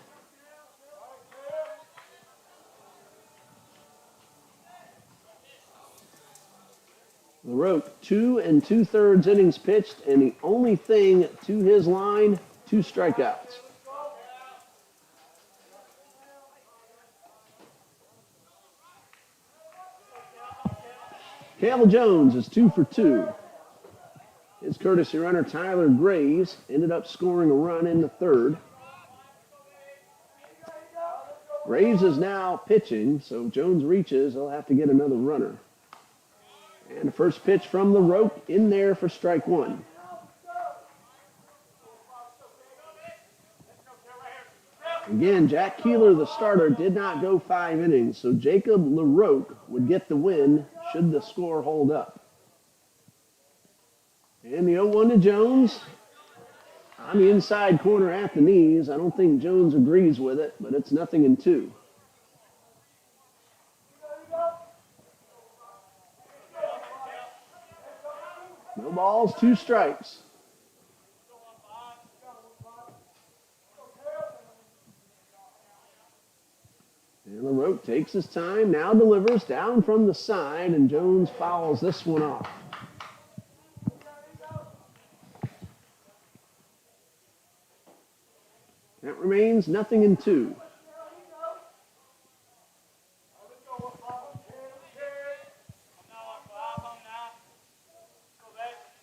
LaRoque, 2 2/3 innings pitched, and the only thing to his line, 2 strikeouts. Cale Jones is 2 for 2. His courtesy runner, Tyler Graves, ended up scoring a run in the 3rd. Graves is now pitching, so Jones reaches. He'll have to get another runner. And the first pitch from LaRoque in there for strike 1. Again, Jack Keeler, the starter, did not go 5 innings, so Jacob LaRoque would get the win should the score hold up. And the 0-1 to Jones. On the inside corner at the knees. I don't think Jones agrees with it, but it's 0-2. No balls, 2 strikes. And LaRoque takes his time, now delivers down from the side, and Jones fouls this one off. That remains 0-2.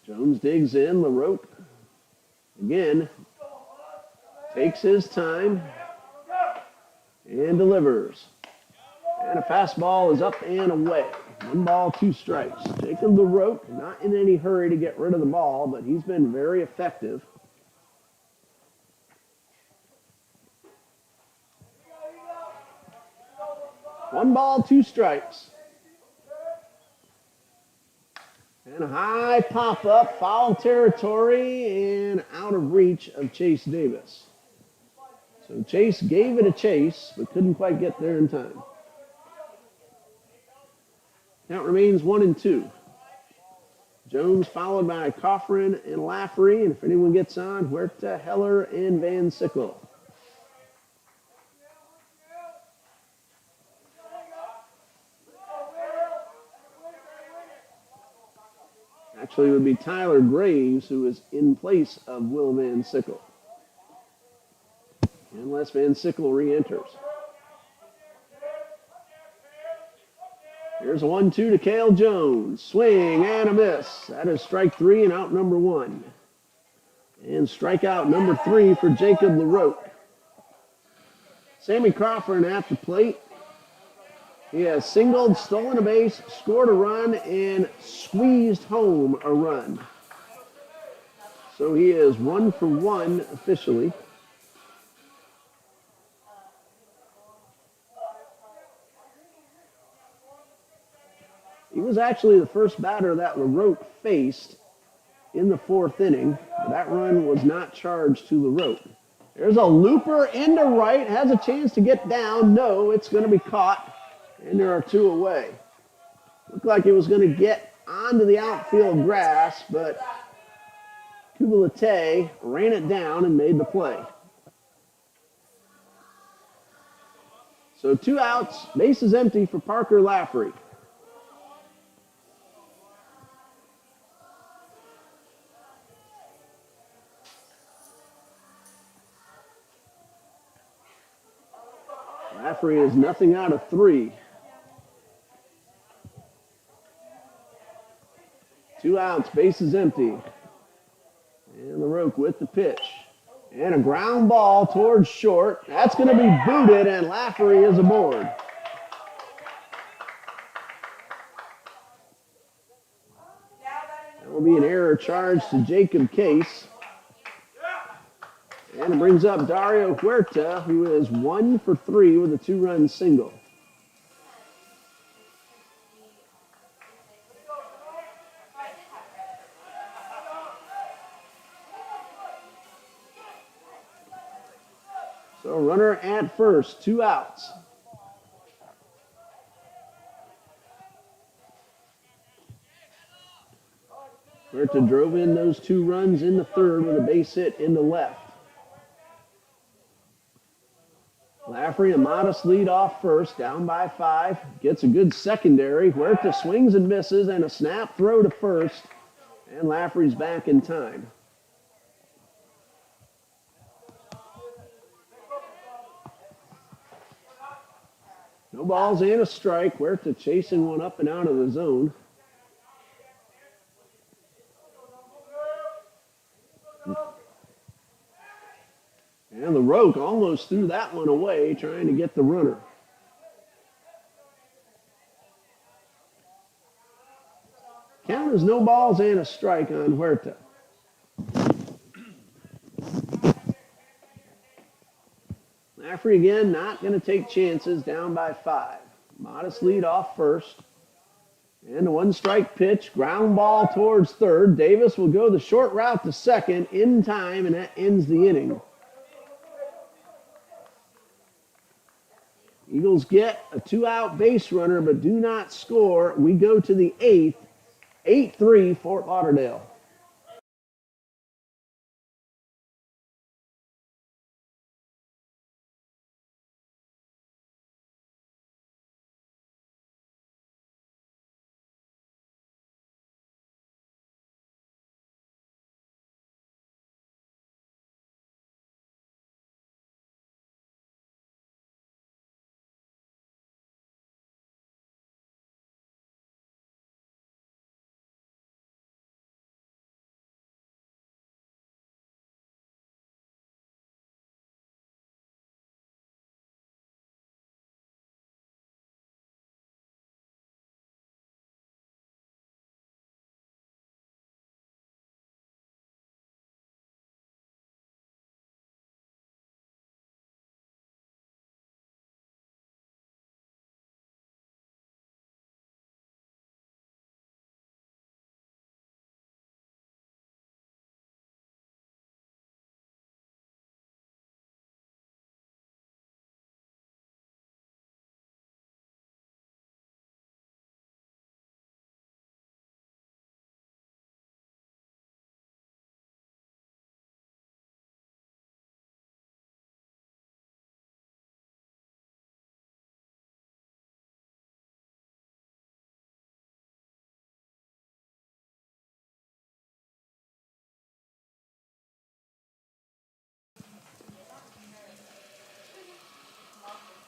Jones digs in, LaRoque again takes his time and delivers. And a fastball is up and away. 1 ball, 2 strikes. Jacob LaRoque not in any hurry to get rid of the ball, but he's been very effective. One ball, 2 strikes. And a high pop-up, foul territory, and out of reach of Chase Davis. So Chase gave it a chase, but couldn't quite get there in time. Count remains 1-2. Jones followed by Coffrin and Lafferty, and if anyone gets on, Huerta, Heller, and Van Sickle. Actually, it would be Tyler Graves, who is in place of Will Van Sickle. Unless Van Sickle re-enters. Here's a 1-2 to Cale Jones. Swing and a miss. That is strike 3 and out number 1. And strikeout number 3 for Jacob LaRoque. Sammy Crawford at the plate. He has singled, stolen a base, scored a run, and squeezed home a run. So he is 1 for 1 officially. He was actually the first batter that LaRoque faced in the 4th inning. That run was not charged to LaRoque. There's a looper into right, has a chance to get down. No, it's going to be caught. And there are 2 away. Looked like it was going to get onto the outfield grass, but Kubalate ran it down and made the play. So 2 outs, bases empty for Parker Lafferty. Lafferty is nothing out of 3. 2 outs, bases empty. And LaRoque with the pitch. And a ground ball towards short. That's going to be booted, and Lafferty is aboard. That will be an error charge to Jacob Case. And it brings up Dario Huerta, who is 1 for 3 with a 2-run single. So runner at first, 2 outs. Huerta drove in those 2 runs in the 3rd with a base hit in the left. Lafferty, a modest lead off first, down by 5. Gets a good secondary. Huerta swings and misses, and a snap throw to first. And Lafferty's back in time. No balls and a strike. Huerta chasing one up and out of the zone. And LaRoque almost threw that one away, trying to get the runner. Count is no balls and a strike on Huerta. Lafferty again not going to take chances, down by 5. Modest lead off first. And a one-strike pitch, ground ball towards third. Davis will go the short route to second in time, and that ends the inning. Eagles get a two-out base runner, but do not score. We go to the eighth, 8-3 Fort Lauderdale.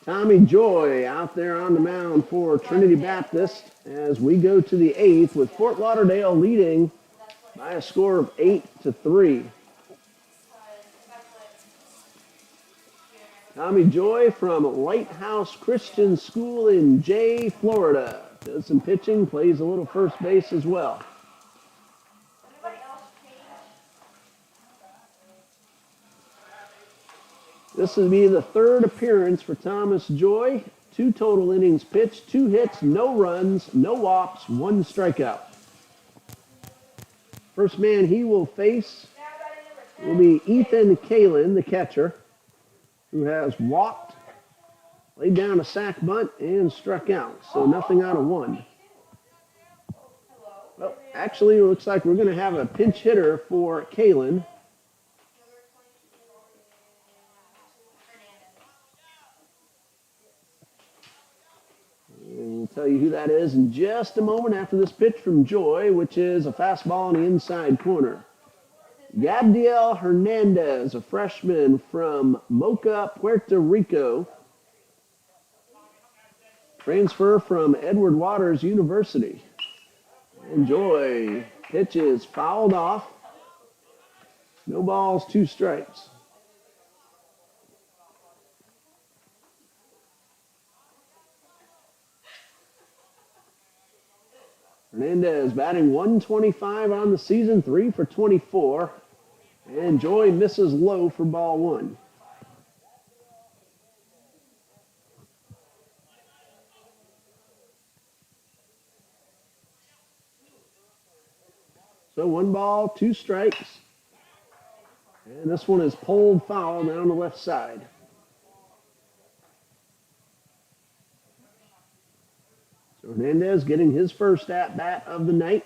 Tommy Joy out there on the mound for Trinity Baptist as we go to the eighth with Fort Lauderdale leading by a score of 8-3. Tommy Joy from Lighthouse Christian School in Jay, Florida. Does some pitching, plays a little first base as well. This will be the third appearance for Thomas Joy. 2 total innings pitched, 2 hits, no runs, no walks, 1 strikeout. First man he will face will be Ethan Kalin, the catcher, who has walked, laid down a sac bunt, and struck out. So nothing out of 1. Well, actually, it looks like we're going to have a pinch hitter for Kalin. And we'll tell you who that is in just a moment after this pitch from Joy, which is a fastball on the inside corner. Gabdiel Hernandez, a freshman from Moca, Puerto Rico. Transfer from Edward Waters University. And Joy pitches fouled off. No balls, 2 strikes. Hernandez batting .125 on the season, 3 for 24. And Joy misses low for ball 1. So 1 ball, 2 strikes. And this one is pulled foul down the left side. So Hernandez getting his first at-bat of the night.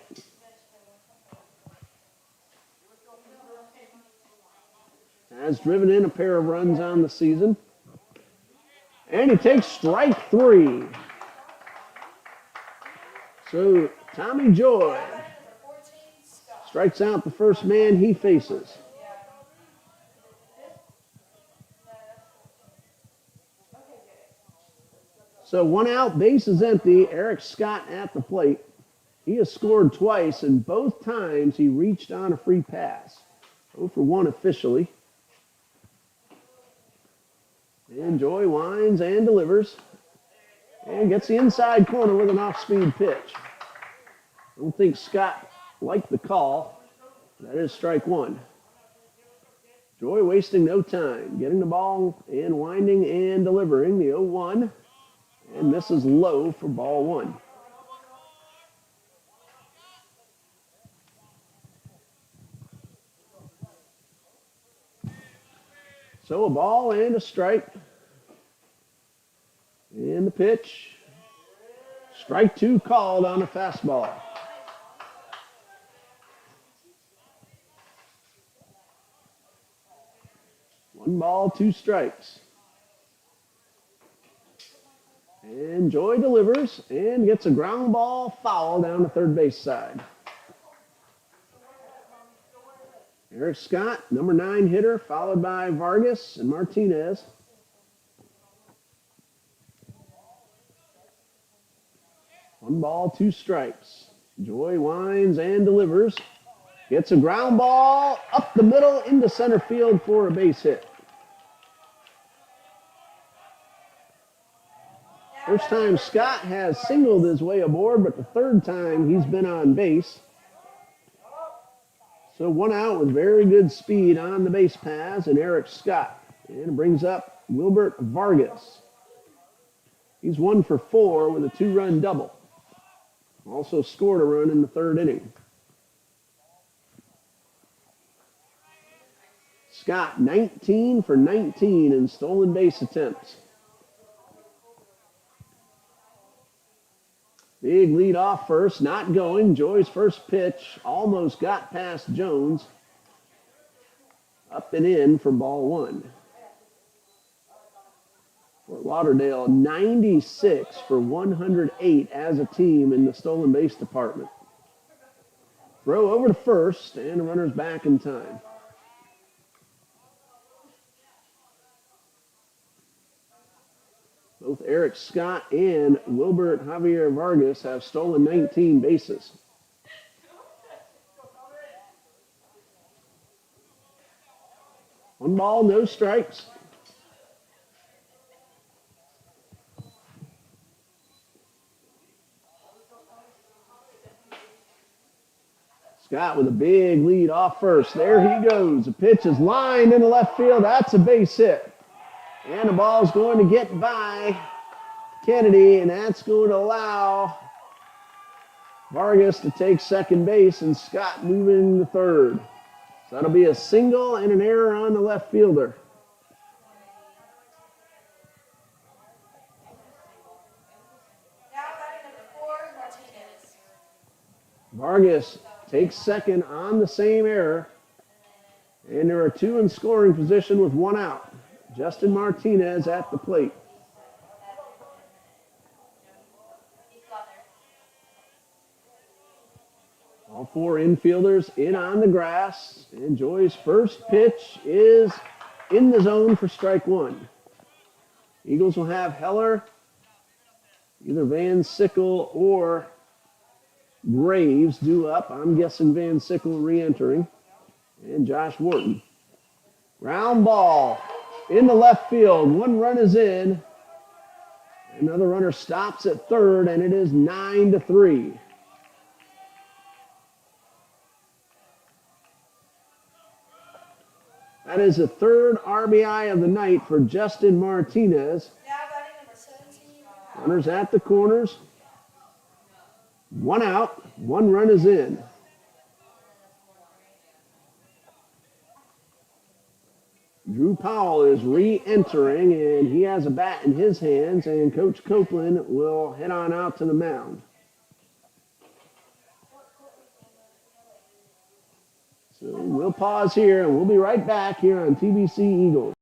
Has driven in a pair of runs on the season. And he takes strike 3. So Tommy Joy strikes out the first man he faces. So 1 out, base is empty. Eric Scott at the plate. He has scored twice, and both times he reached on a free pass. 0 for 1 officially. And Joy winds and delivers. And gets the inside corner with an off-speed pitch. I don't think Scott liked the call. That is strike 1. Joy wasting no time. Getting the ball and winding and delivering the 0-1. And misses low for ball 1. So a ball and a strike. And the pitch. Strike 2 called on a fastball. One ball, 2 strikes. And Joy delivers and gets a ground ball foul down the third base side. Eric Scott, number 9 hitter, followed by Vargas and Martinez. One ball, 2 strikes. Joy winds and delivers. Gets a ground ball up the middle into center field for a base hit. First time Scott has singled his way aboard, but the third time he's been on base. So 1 out with very good speed on the base paths and Eric Scott. And it brings up Wilbert Vargas. He's 1 for 4 with a 2-run double. Also scored a run in the third inning. Scott, 19 for 19 in stolen base attempts. Big lead off first, not going. Joy's first pitch almost got past Jones. Up and in for ball 1. Fort Lauderdale, 96 for 108 as a team in the stolen base department. Throw over to first, and the runner's back in time. Both Eric Scott and Wilbert Javier Vargas have stolen 19 bases. One ball, no strikes. Scott with a big lead off first. There he goes. The pitch is lined into left field. That's a base hit. And the ball's going to get by Kennedy, and that's going to allow Vargas to take second base and Scott moving to third. So that'll be a single and an error on the left fielder. Now batting number 4, Martinez. Vargas takes second on the same error. And there are 2 in scoring position with 1 out. Justin Martinez at the plate. All 4 infielders in on the grass. And Joy's first pitch is in the zone for strike 1. Eagles will have Heller, either Van Sickle or Graves due up. I'm guessing Van Sickle re-entering. And Josh Wharton. Ground ball into left field. 1 run is in. Another runner stops at third, and it is 9-3. That is the third RBI of the night for Justin Martinez. Now batting number 17. Runners at the corners. 1 out. 1 run is in. Drew Powell is re-entering, and he has a bat in his hands, and Coach Copeland will head on out to the mound. So we'll pause here, and we'll be right back here on TBC Eagles.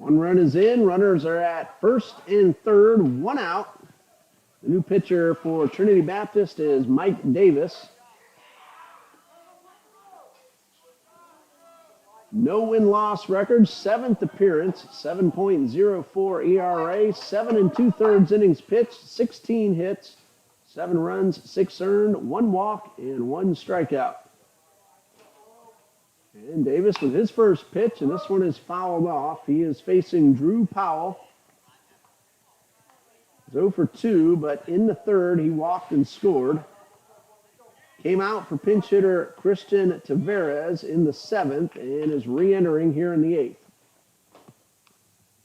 One run is in. Runners are at first and third, one out. The new pitcher for Trinity Baptist is Mike Davis. No win-loss record, 7th appearance, 7.04 ERA, 7 2/3 innings pitched, 16 hits, 7 runs, 6 earned, 1 walk, and 1 strikeout. And Davis with his first pitch, and this one is fouled off. He is facing Drew Powell. 0 for 2, but in the third, he walked and scored. Came out for pinch hitter Christian Tavares in the 7th and is re-entering here in the 8th.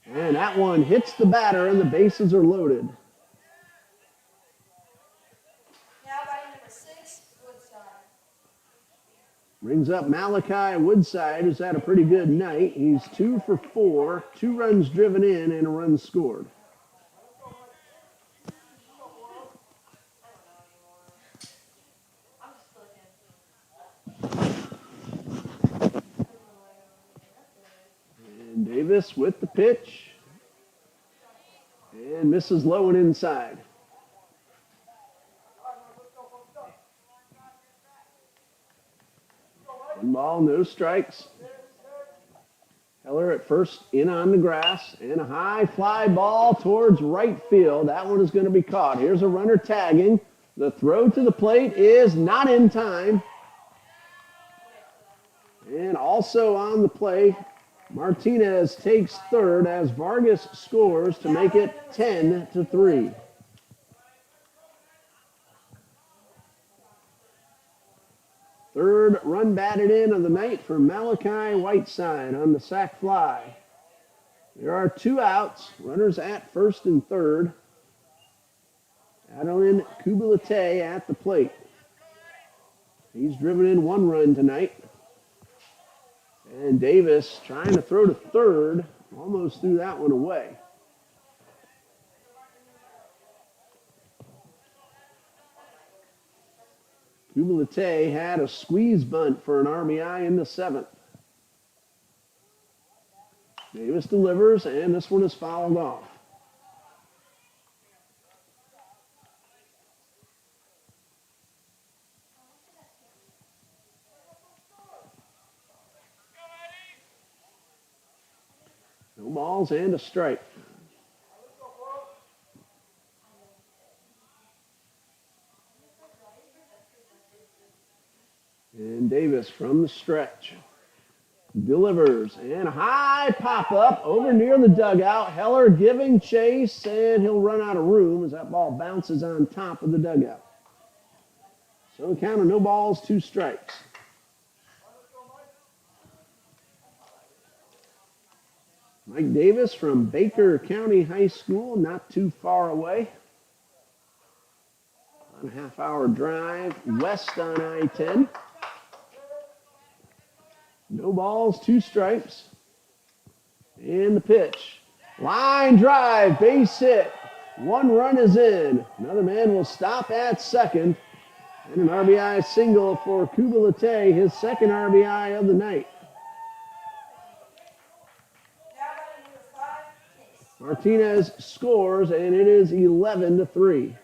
And that one hits the batter, and the bases are loaded. Now batting number 6, Woodside. Brings up Malachi Woodside, who's had a pretty good night. He's 2 for 4, 2 runs driven in, and a run scored. And Davis with the pitch. And misses low and inside. One ball, no strikes. Heller at first in on the grass. And a high fly ball towards right field. That one is going to be caught. Here's a runner tagging. The throw to the plate is not in time. And also on the play, Martinez takes third as Vargas scores to make it 10-3. Third run batted in of the night for Malachi Whiteside on the sac fly. There are 2 outs, runners at first and third. Adeline Kubalate at the plate. He's driven in 1 run tonight. And Davis trying to throw to third, almost threw that one away. Kubalate had a squeeze bunt for an RBI in the 7th. Davis delivers, and this one is fouled off. No balls and a strike. And Davis from the stretch delivers, and a high pop-up over near the dugout. Heller giving chase, and he'll run out of room as that ball bounces on top of the dugout. So a count of no balls, 2 strikes. Mike Davis from Baker County High School, not too far away. On a half-hour drive west on I-10. No balls, 2 strikes. And the pitch. Line drive, base hit. 1 run is in. Another man will stop at second. And an RBI single for Kubalate, his 2nd RBI of the night. Martinez scores, and it is 11-3.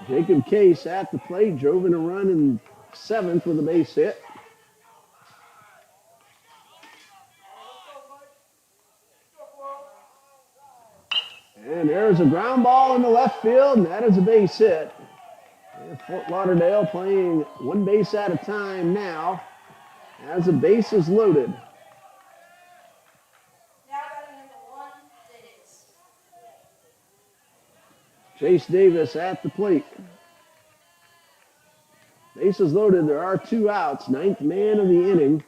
Jacob Case at the plate, drove in a run in 7th with a base hit. And there's a ground ball in the left field, and that is a base hit. And Fort Lauderdale playing 1 base at a time now as the base is loaded. Chase Davis at the plate. Bases loaded. There are 2 outs. 9th man of the inning.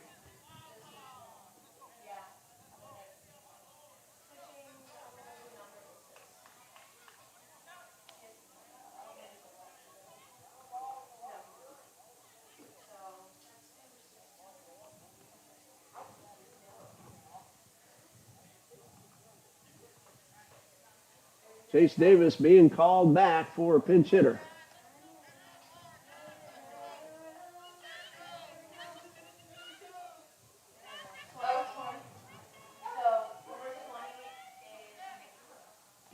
Chase Davis being called back for a pinch hitter.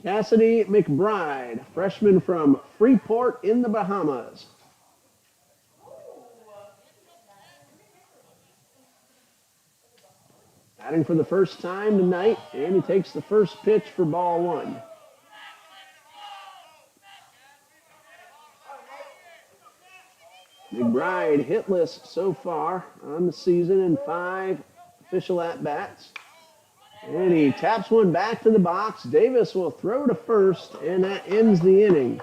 Cassidy Mcbride, freshman from Freeport in the Bahamas. Batting for the first time tonight, and he takes the first pitch for ball one. McBride hitless so far on the season in 5 official at-bats. And he taps one back to the box. Davis will throw to first, and that ends the inning.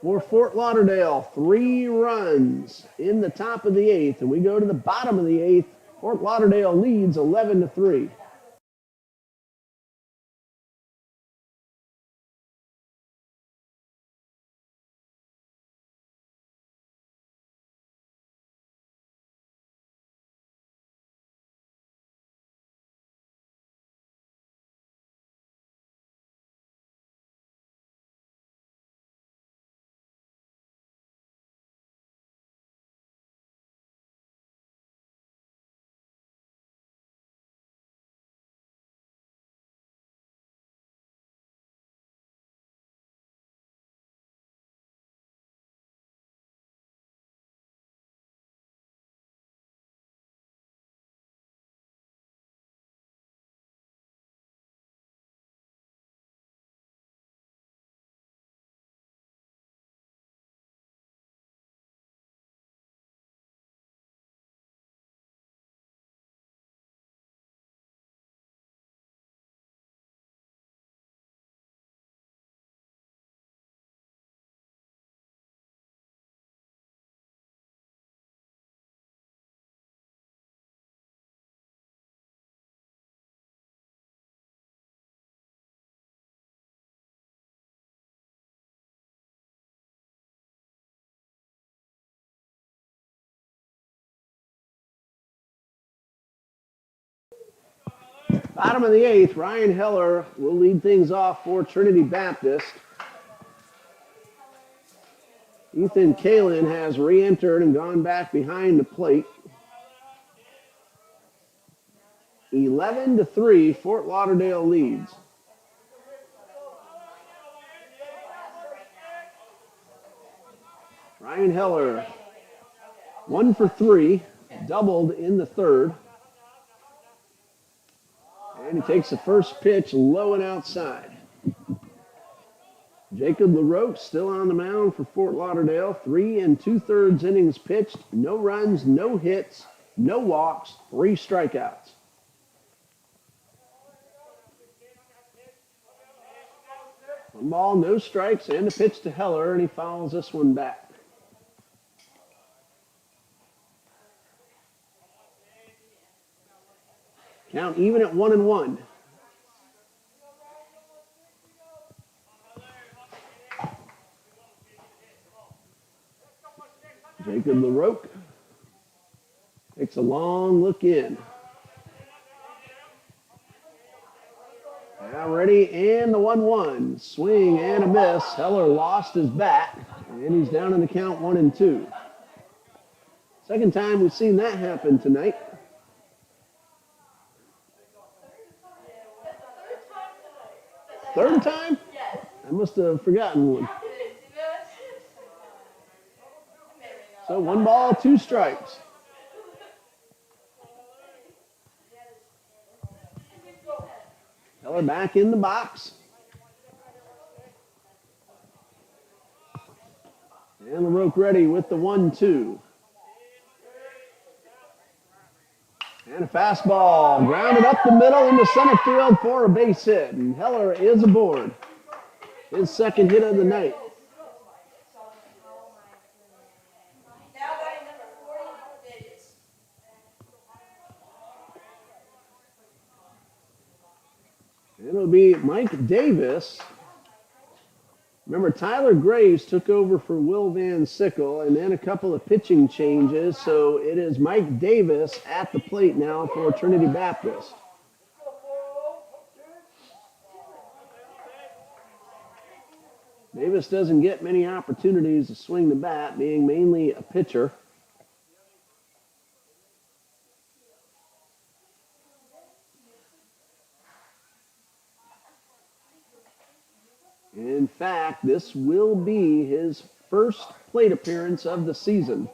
For Fort Lauderdale, 3 runs in the top of the 8th, and we go to the bottom of the 8th. Fort Lauderdale leads 11-3. Bottom of the 8th, Ryan Heller will lead things off for Trinity Baptist. Ethan Kalin has re-entered and gone back behind the plate. 11-3, Fort Lauderdale leads. Ryan Heller, 1 for 3, doubled in the 3rd. And he takes the first pitch low and outside. Jacob LaRoche still on the mound for Fort Lauderdale. 3 2/3 innings pitched. No runs, no hits, no walks, 3 strikeouts. One ball, no strikes, and a pitch to Heller, and he fouls this one back. Count even at 1-1. Jacob LaRoche takes a long look in. Now ready, and the 1-1. Swing and a miss. Heller lost his bat, and he's down in the count 1-2. Second time we've seen that happen tonight. Third time? I must have forgotten one. So 1 ball, 2 strikes. Heller back in the box. And LaRoche ready with the 1-2. And a fastball grounded up the middle into center field for a base hit. And Heller is aboard. His second hit of the night. It'll be Mike Davis. Remember, Tyler Graves took over for Will Van Sickle, and then a couple of pitching changes. So it is Mike Davis at the plate now for Trinity Baptist. Davis doesn't get many opportunities to swing the bat, being mainly a pitcher. In fact, this will be his first plate appearance of the season.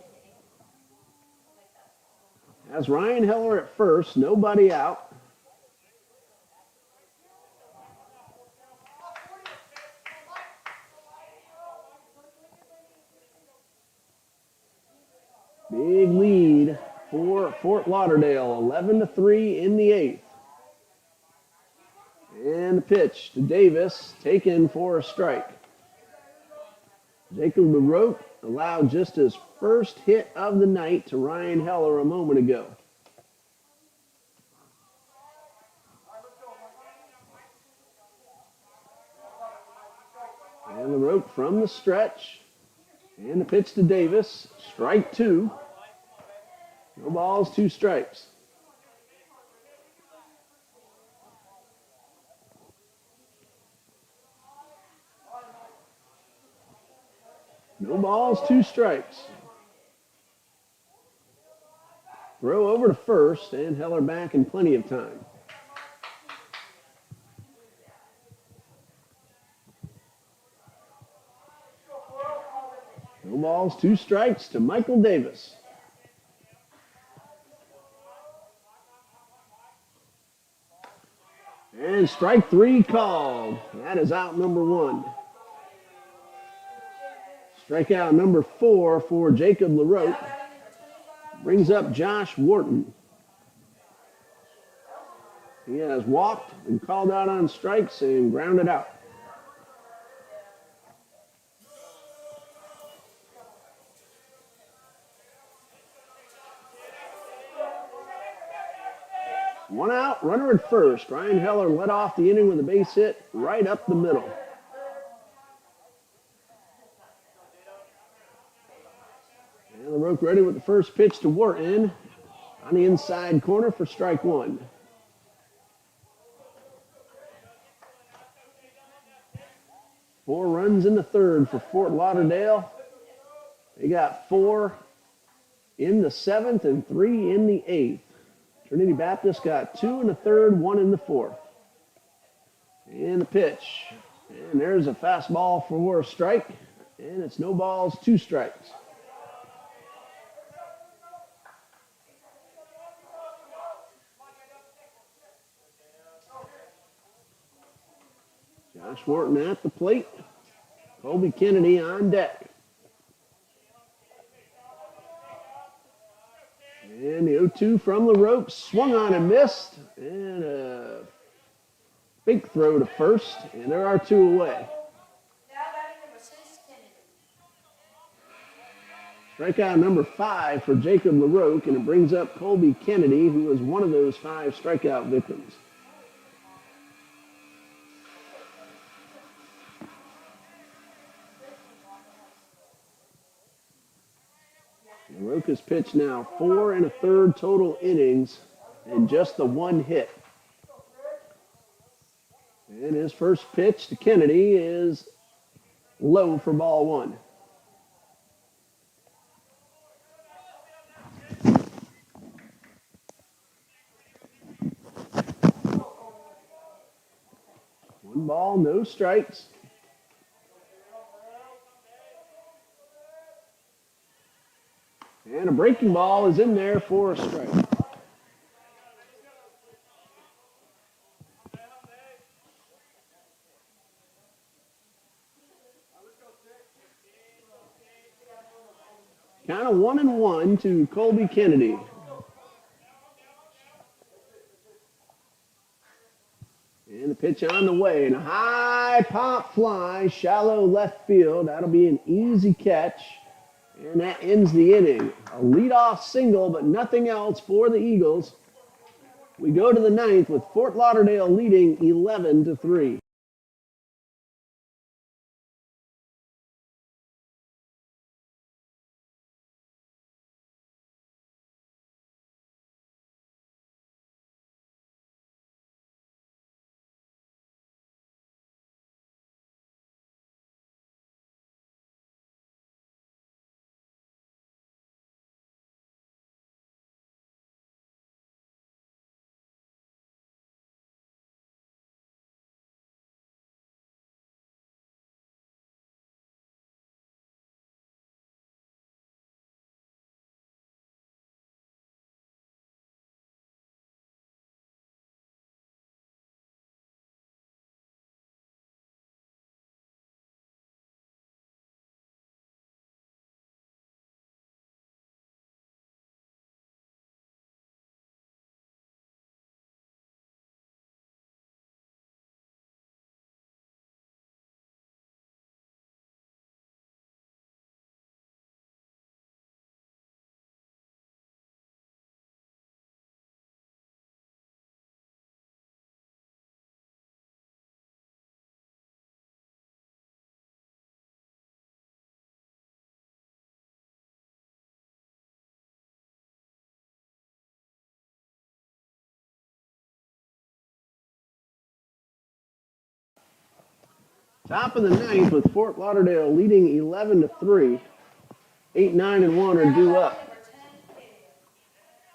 As Ryan Heller at first, nobody out. Big lead for Fort Lauderdale, 11-3 in the eighth. And the pitch to Davis, taken for a strike. Jacob LaRoche allowed just his first hit of the night to Ryan Heller a moment ago. And LaRoche from the stretch. And the pitch to Davis, strike two. No balls, two strikes. No balls, two strikes. Throw over to first, and Heller back in plenty of time. No balls, two strikes to Michael Davis. And strike three called. That is out number one. Strikeout number 4 for Jacob LaRoche. Brings up Josh Wharton. He has walked and called out on strikes and grounded out. One out, runner at first. Ryan Heller led off the inning with a base hit right up the middle. And LaRoche ready with the first pitch to Wharton on the inside corner for strike one. Four runs in the third for Fort Lauderdale. They got 4 in the seventh and 3 in the eighth. Trinity Baptist got 2 in the third, 1 in the fourth. And the pitch. And there's a fastball for a strike. And it's no balls, 2 strikes. Josh Wharton at the plate. Colby Kennedy on deck. And the 0-2 from LaRoche, swung on and missed. And a big throw to first, and there are 2 away. Strikeout number 5 for Jacob LaRoche, and it brings up Colby Kennedy, who was one of those 5 strikeout victims. LaRoche has pitched now 4 1/3 total innings and just the 1 hit. And his first pitch to Kennedy is low for ball 1. One ball, no strikes. And a breaking ball is in there for a strike. Count of 1-1 to Colby Kennedy. And the pitch on the way. And a high pop fly, shallow left field. That'll be an easy catch. And that ends the inning. A leadoff single, but nothing else for the Eagles. We go to the ninth with Fort Lauderdale leading 11-3. Top of the ninth with Fort Lauderdale leading 11-3. 8, 9, and 1 are due up.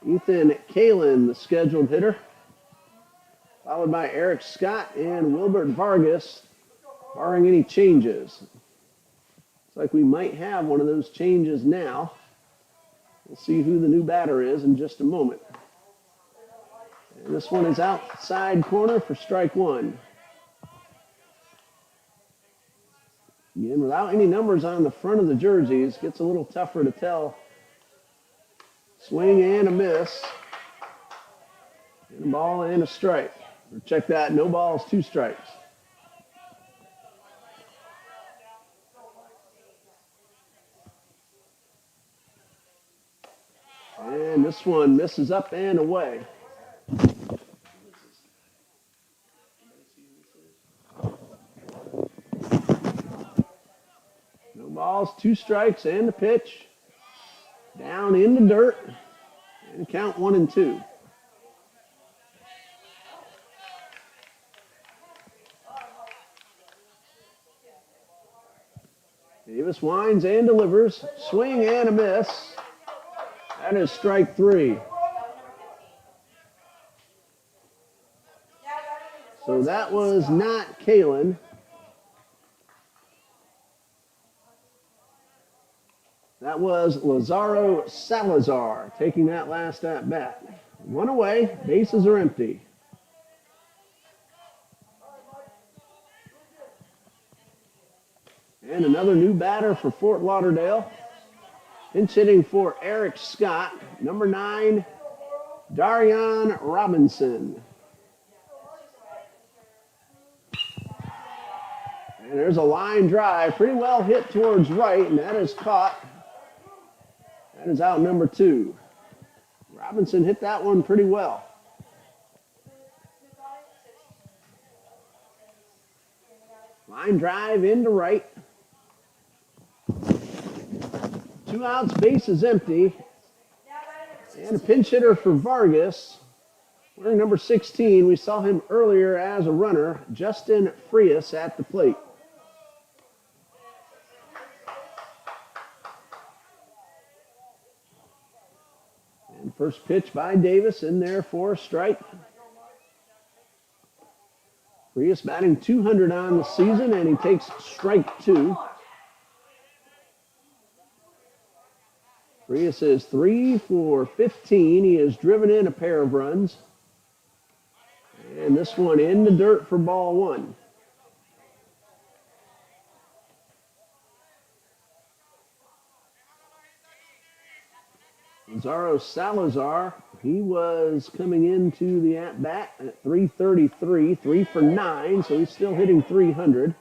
Ethan Kalin, the scheduled hitter, followed by Eric Scott and Wilbert Vargas, barring any changes. Looks like we might have one of those changes now. We'll see who the new batter is in just a moment. And this one is outside corner for strike one. Again, without any numbers on the front of the jerseys, gets a little tougher to tell. Swing and a miss. And a ball and a strike. Or check that, no balls, 2 strikes. And this one misses up and away. No balls, 2 strikes, and the pitch. Down in the dirt. And count 1 and 2. Davis winds and delivers. Swing and a miss. That is strike 3. So that was not Kalin. That was Lazaro Salazar taking that last at bat. 1 away, bases are empty. And another new batter for Fort Lauderdale. Pinch hitting for Eric Scott, number 9, Darion Robinson. And there's a line drive, pretty well hit towards right, and that is caught. That is out number 2. Robinson hit that one pretty well. Line drive into right. 2 outs, base is empty. And a pinch hitter for Vargas. Wearing number 16, we saw him earlier as a runner, Justin Frias at the plate. And first pitch by Davis in there for a strike. Frias batting .200 on the season, and he takes strike 2. Frias is 3 for 15. He has driven in a pair of runs. And this one in the dirt for ball 1. Lazaro Salazar, he was coming into the at-bat at 333, 3 for 9, so he's still hitting .300.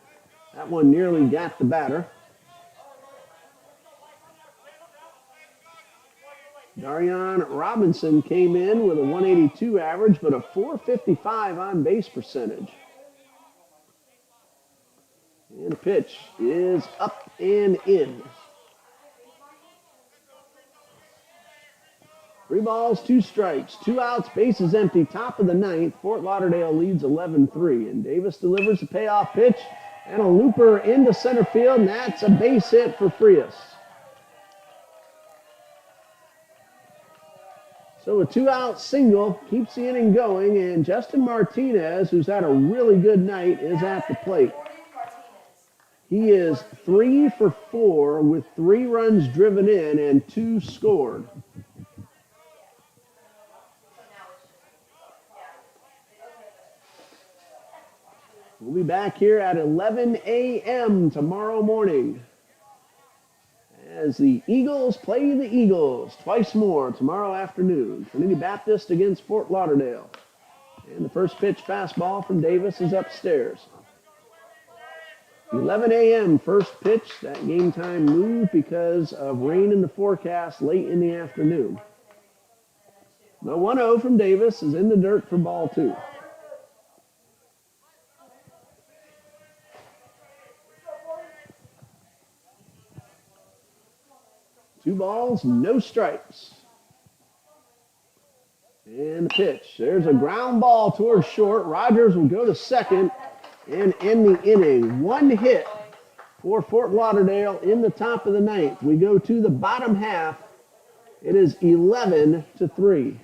That one nearly got the batter. Darion Robinson came in with a 182 average, but a 455 on-base percentage. And the pitch is up and in. 3 balls, 2 strikes, 2 outs, bases empty, top of the ninth. Fort Lauderdale leads 11-3, and Davis delivers a payoff pitch and a looper into center field, and that's a base hit for Frias. So a 2-out single keeps the inning going, and Justin Martinez, who's had a really good night, is at the plate. He is 3 for 4 with 3 runs driven in and 2 scored. We'll be back here at 11 a.m. tomorrow morning as the Eagles play the Eagles twice more tomorrow afternoon. Trinity Baptist against Fort Lauderdale. And the first pitch fastball from Davis is upstairs. 11 a.m. first pitch. That game time moved because of rain in the forecast late in the afternoon. The 1-0 from Davis is in the dirt for ball 2. Two balls, no strikes. And the pitch. There's a ground ball towards short. Rogers will go to second. And in the inning, one hit for Fort Lauderdale in the top of the ninth. We go to the bottom half. It is 11-3.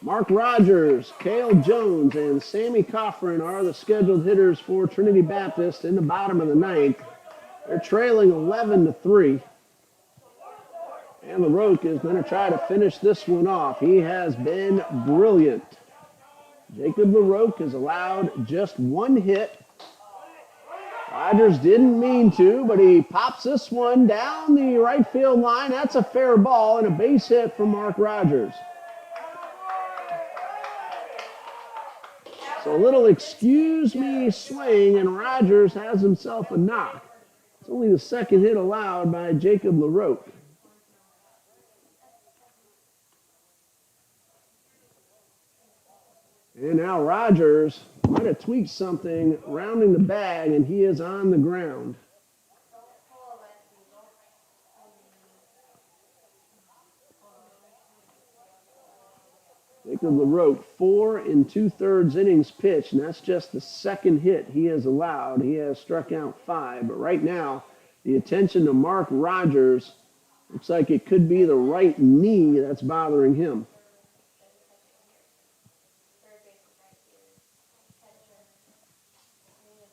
Mark Rogers, Cale Jones, and Sammy Coffrin are the scheduled hitters for Trinity Baptist in the bottom of the ninth. They're trailing 11-3. And LaRoque is going to try to finish this one off. He has been brilliant. Jacob LaRoque has allowed just one hit. Rogers didn't mean to, but he pops this one down the right field line. That's a fair ball and a base hit from Mark Rogers. So a little excuse me swing, and Rogers has himself a knock. It's only the second hit allowed by Jacob LaRoque. And now Rogers might have tweaked something, rounding the bag, and he is on the ground. Jacob LaRoque, 4 2/3 innings pitched, and that's just the second hit he has allowed. He has struck out 5, but right now, the attention to Mark Rogers looks like it could be the right knee that's bothering him.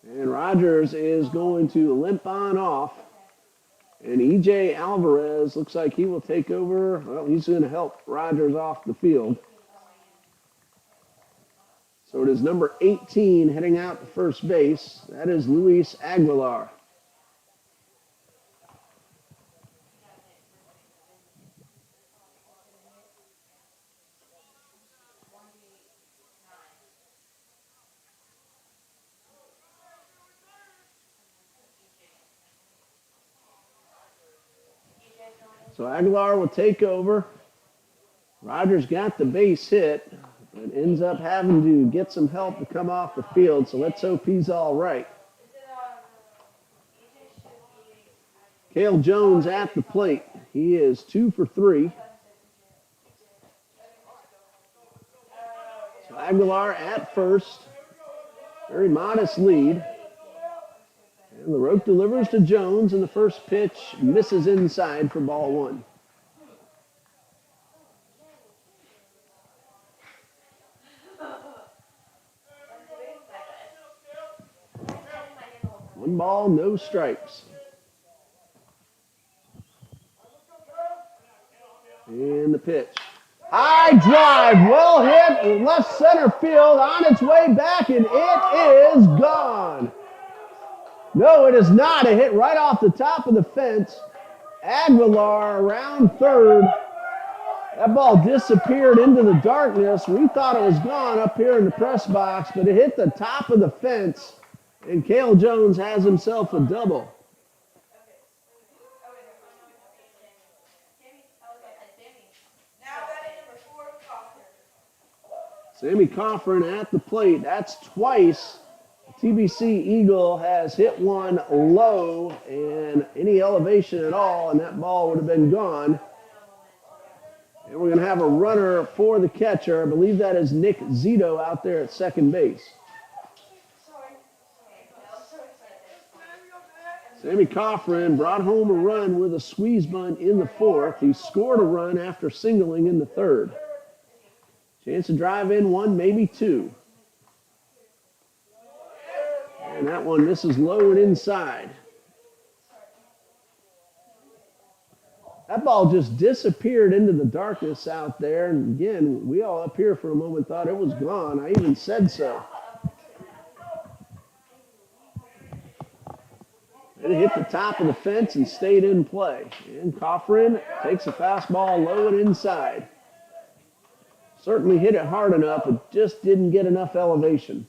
And Rogers is going to limp on off. And E.J. Alvarez looks like he will take over. Well, he's going to help Rogers off the field. So it is number 18 heading out to first base. That is Luis Aguilar. So Aguilar will take over. Rogers got the base hit, but ends up having to get some help to come off the field. So let's hope he's all right. Cale Jones at the plate. He is 2 for 3. So Aguilar at first. Very modest lead. And LaRoque delivers to Jones, and the first pitch misses inside for ball 1. One ball, no strikes. And the pitch. High drive, well hit, left center field, on its way back, and it is gone. No, it is not. A hit right off the top of the fence. Aguilar around third. That ball disappeared into the darkness. We thought it was gone up here in the press box, but it hit the top of the fence, and Cale Jones has himself a double. Sammy Coffin at the plate. That's twice. TBC Eagle has hit one low and any elevation at all, and that ball would have been gone. And we're going to have a runner for the catcher. I believe that is Nick Zito out there at second base. Sammy Coffin brought home a run with a squeeze bunt in the fourth. He scored a run after singling in the third. Chance to drive in one, maybe two. And that one misses low and inside. That ball just disappeared into the darkness out there. And again, we all up here for a moment thought it was gone. I even said so. And it hit the top of the fence and stayed in play. And Coffin takes a fastball low and inside. Certainly hit it hard enough, it just didn't get enough elevation.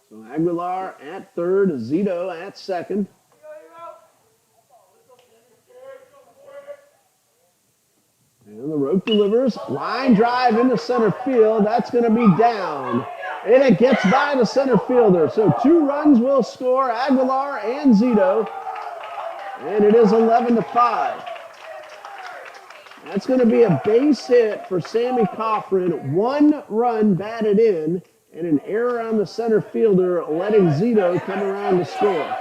So Aguilar at third, Zito at second. And the rope delivers. Line drive into center field. That's going to be down. And it gets by the center fielder. So 2 runs will score, Aguilar and Zito. And it is 11-5. That's going to be a base hit for Sammy Coffin. 1 run batted in, and an error on the center fielder, letting Zito come around to score.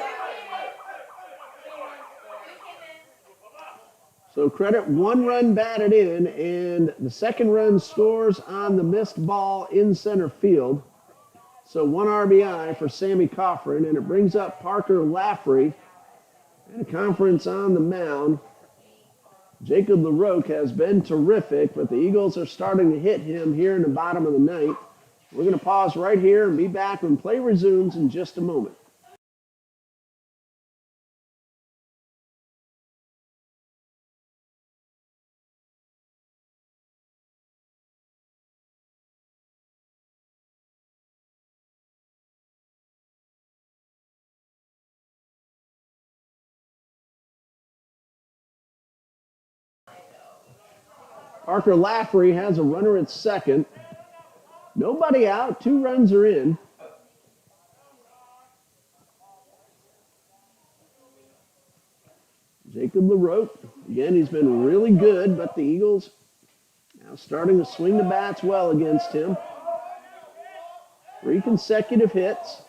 So credit 1 run batted in, and the second run scores on the missed ball in center field. So 1 RBI for Sammy Coffin, and it brings up Parker Laffrey. And a conference on the mound. Jacob LaRoque has been terrific, but the Eagles are starting to hit him here in the bottom of the ninth. We're going to pause right here and be back when play resumes in just a moment. Parker Laffrey has a runner at second. Nobody out. 2 runs are in. Jacob LaRoque, again, he's been really good, but the Eagles now starting to swing the bats well against him. 3 consecutive hits.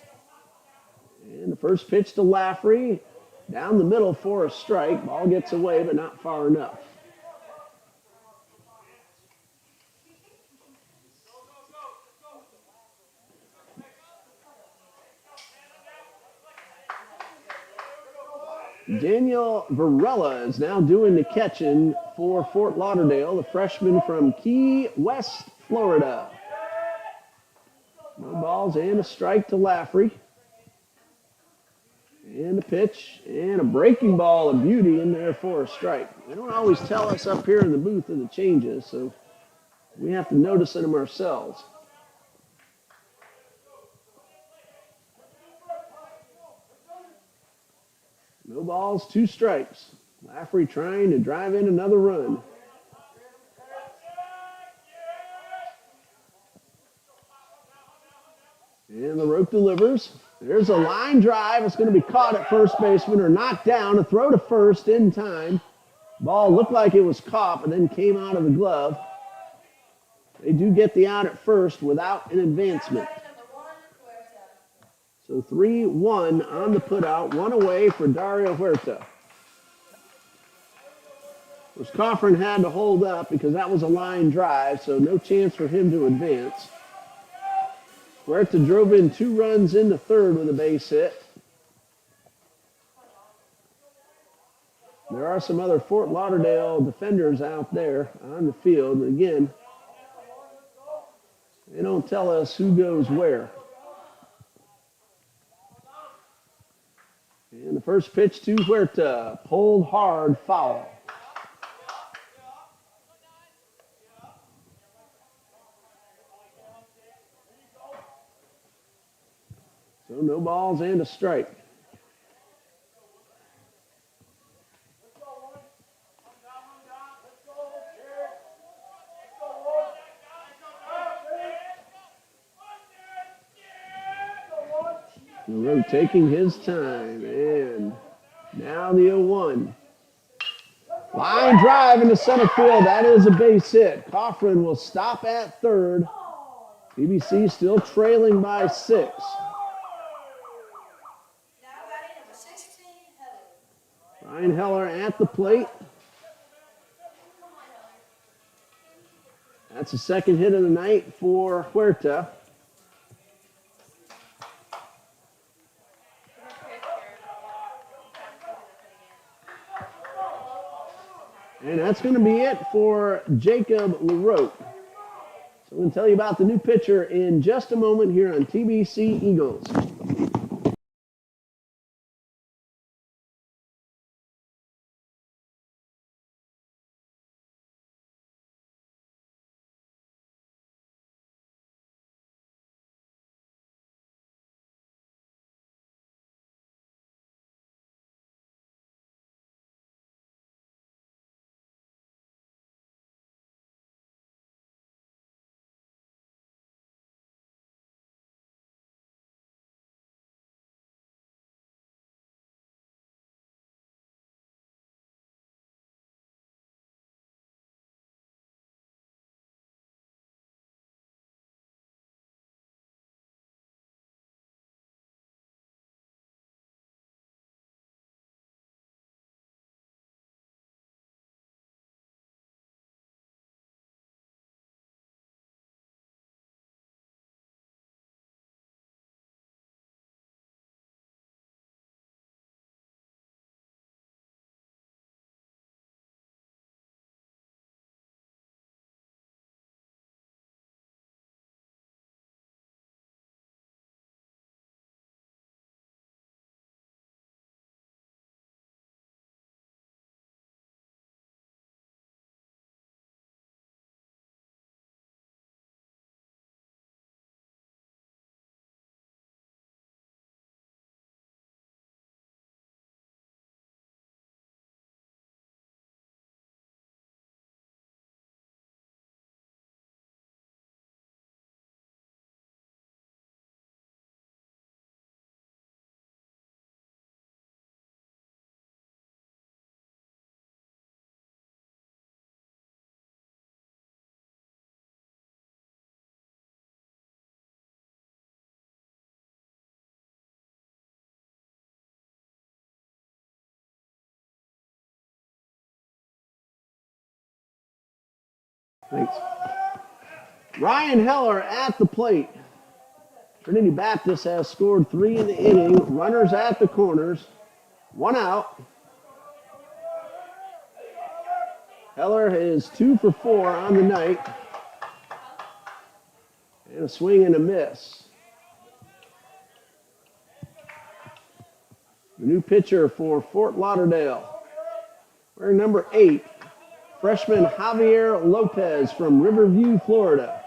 And the first pitch to Laffrey, down the middle for a strike. Ball gets away, but not far enough. Daniel Varela is now doing the catching for Fort Lauderdale, the freshman from Key West, Florida. No balls and a strike to Laffrey. And a pitch and a breaking ball of beauty in there for a strike. They don't always tell us up here in the booth of the changes, so we have to notice them ourselves. No balls, 2 strikes. Laffrey trying to drive in another run. And LaRoque delivers. There's a line drive. It's going to be caught at first baseman or knocked down. A throw to first in time. Ball looked like it was caught, but then came out of the glove. They do get the out at first without an advancement. So 3-1 on the putout, 1 away for Dario Huerta. Coffin had to hold up because that was a line drive, so no chance for him to advance. Huerta drove in 2 runs in the third with a base hit. There are some other Fort Lauderdale defenders out there on the field. Again, they don't tell us who goes where. And the first pitch to Huerta, pulled hard, foul. So no balls and a strike. LaRoe taking his time, and now the 0-1. Line drive into center field. That is a base hit. Coughlin will stop at third. TBC still trailing by 6. Now batting number 16, Heller. Ryan Heller at the plate. That's the second hit of the night for Huerta. And that's going to be it for Jacob LaRoe. So I'm going to tell you about the new pitcher in just a moment here on TBC Eagles. Thanks. Ryan Heller at the plate. Trinity Baptist has scored 3 in the inning. Runners at the corners. 1 out. Heller is 2 for 4 on the night. And a swing and a miss. The new pitcher for Fort Lauderdale. Wearing number 8. Freshman Javier Lopez from Riverview, Florida.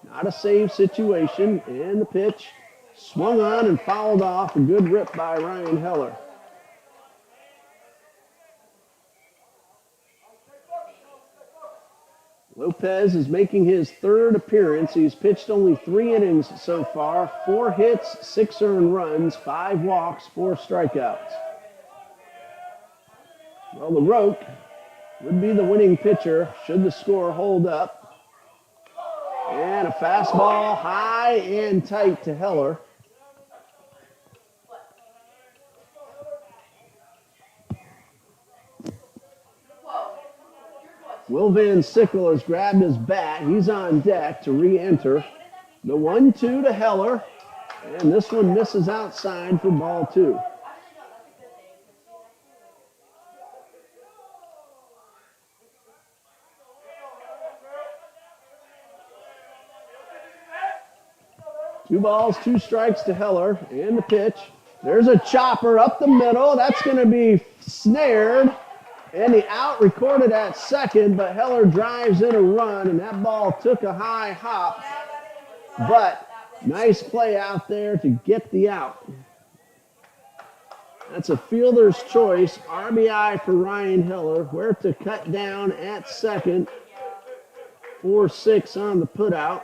Not a save situation, and the pitch swung on and fouled off. A good rip by Ryan Heller. Lopez is making his 3rd appearance. He's pitched only 3 innings so far, 4 hits, 6 earned runs, 5 walks, 4 strikeouts. Well, LaRoe would be the winning pitcher should the score hold up. And a fastball high and tight to Heller. Will Van Sickle has grabbed his bat. He's on deck to re-enter. The 1-2 to Heller. And this one misses outside for ball 2. Two balls, 2 strikes to Heller, and the pitch. There's a chopper up the middle. That's going to be snared, and the out recorded at second, but Heller drives in a run, and that ball took a high hop. But nice play out there to get the out. That's a fielder's choice. RBI for Ryan Heller. Where to cut down at second. 4-6 on the putout.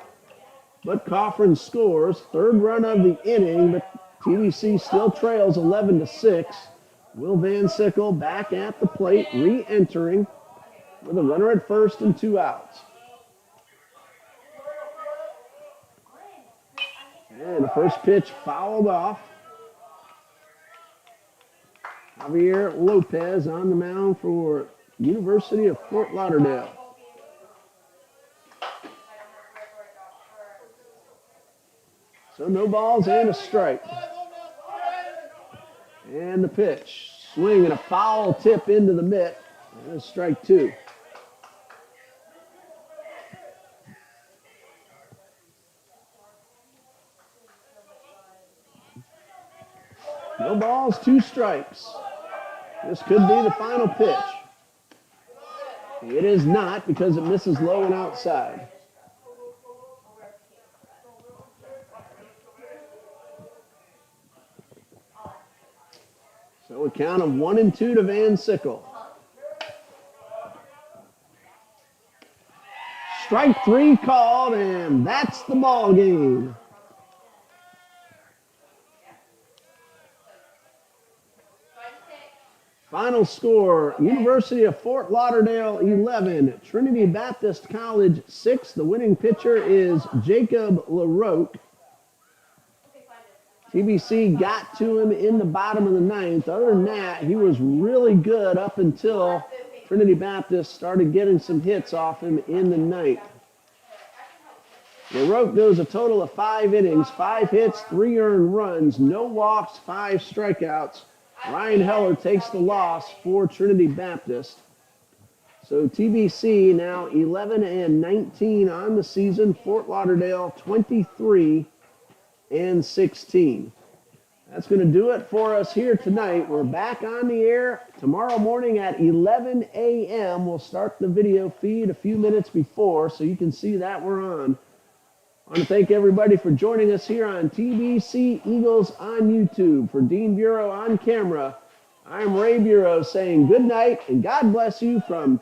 but Coffrin scores. Third run of the inning, but TBC still trails 11-6. Will Van Sickle back at the plate, re-entering with a runner at first and 2 outs. And the first pitch fouled off. Javier Lopez on the mound for University of Fort Lauderdale. So no balls and a strike. And the pitch. Swing and a foul tip into the mitt. And a strike 2. No balls, 2 strikes. This could be the final pitch. It is not because it misses low and outside. So a count of 1-2 to Van Sickle. Strike 3 called, and that's the ball game. Final score, University of Fort Lauderdale 11, Trinity Baptist College 6. The winning pitcher is Jacob LaRoque. TBC got to him in the bottom of the 9th. Other than that, he was really good up until Trinity Baptist started getting some hits off him in the 9th. LaRoque goes a total of 5 innings, 5 hits, 3 earned runs, no walks, 5 strikeouts. Ryan Heller takes the loss for Trinity Baptist. So TBC now 11-19 on the season. Fort Lauderdale 23-16. That's going to do it for us here tonight. We're back on the air tomorrow morning at 11 a.m. We'll start the video feed a few minutes before so you can see that we're on. I want to thank everybody for joining us here on TBC Eagles on YouTube. For Dean Bureau on camera, I'm Ray Bureau saying good night and God bless you from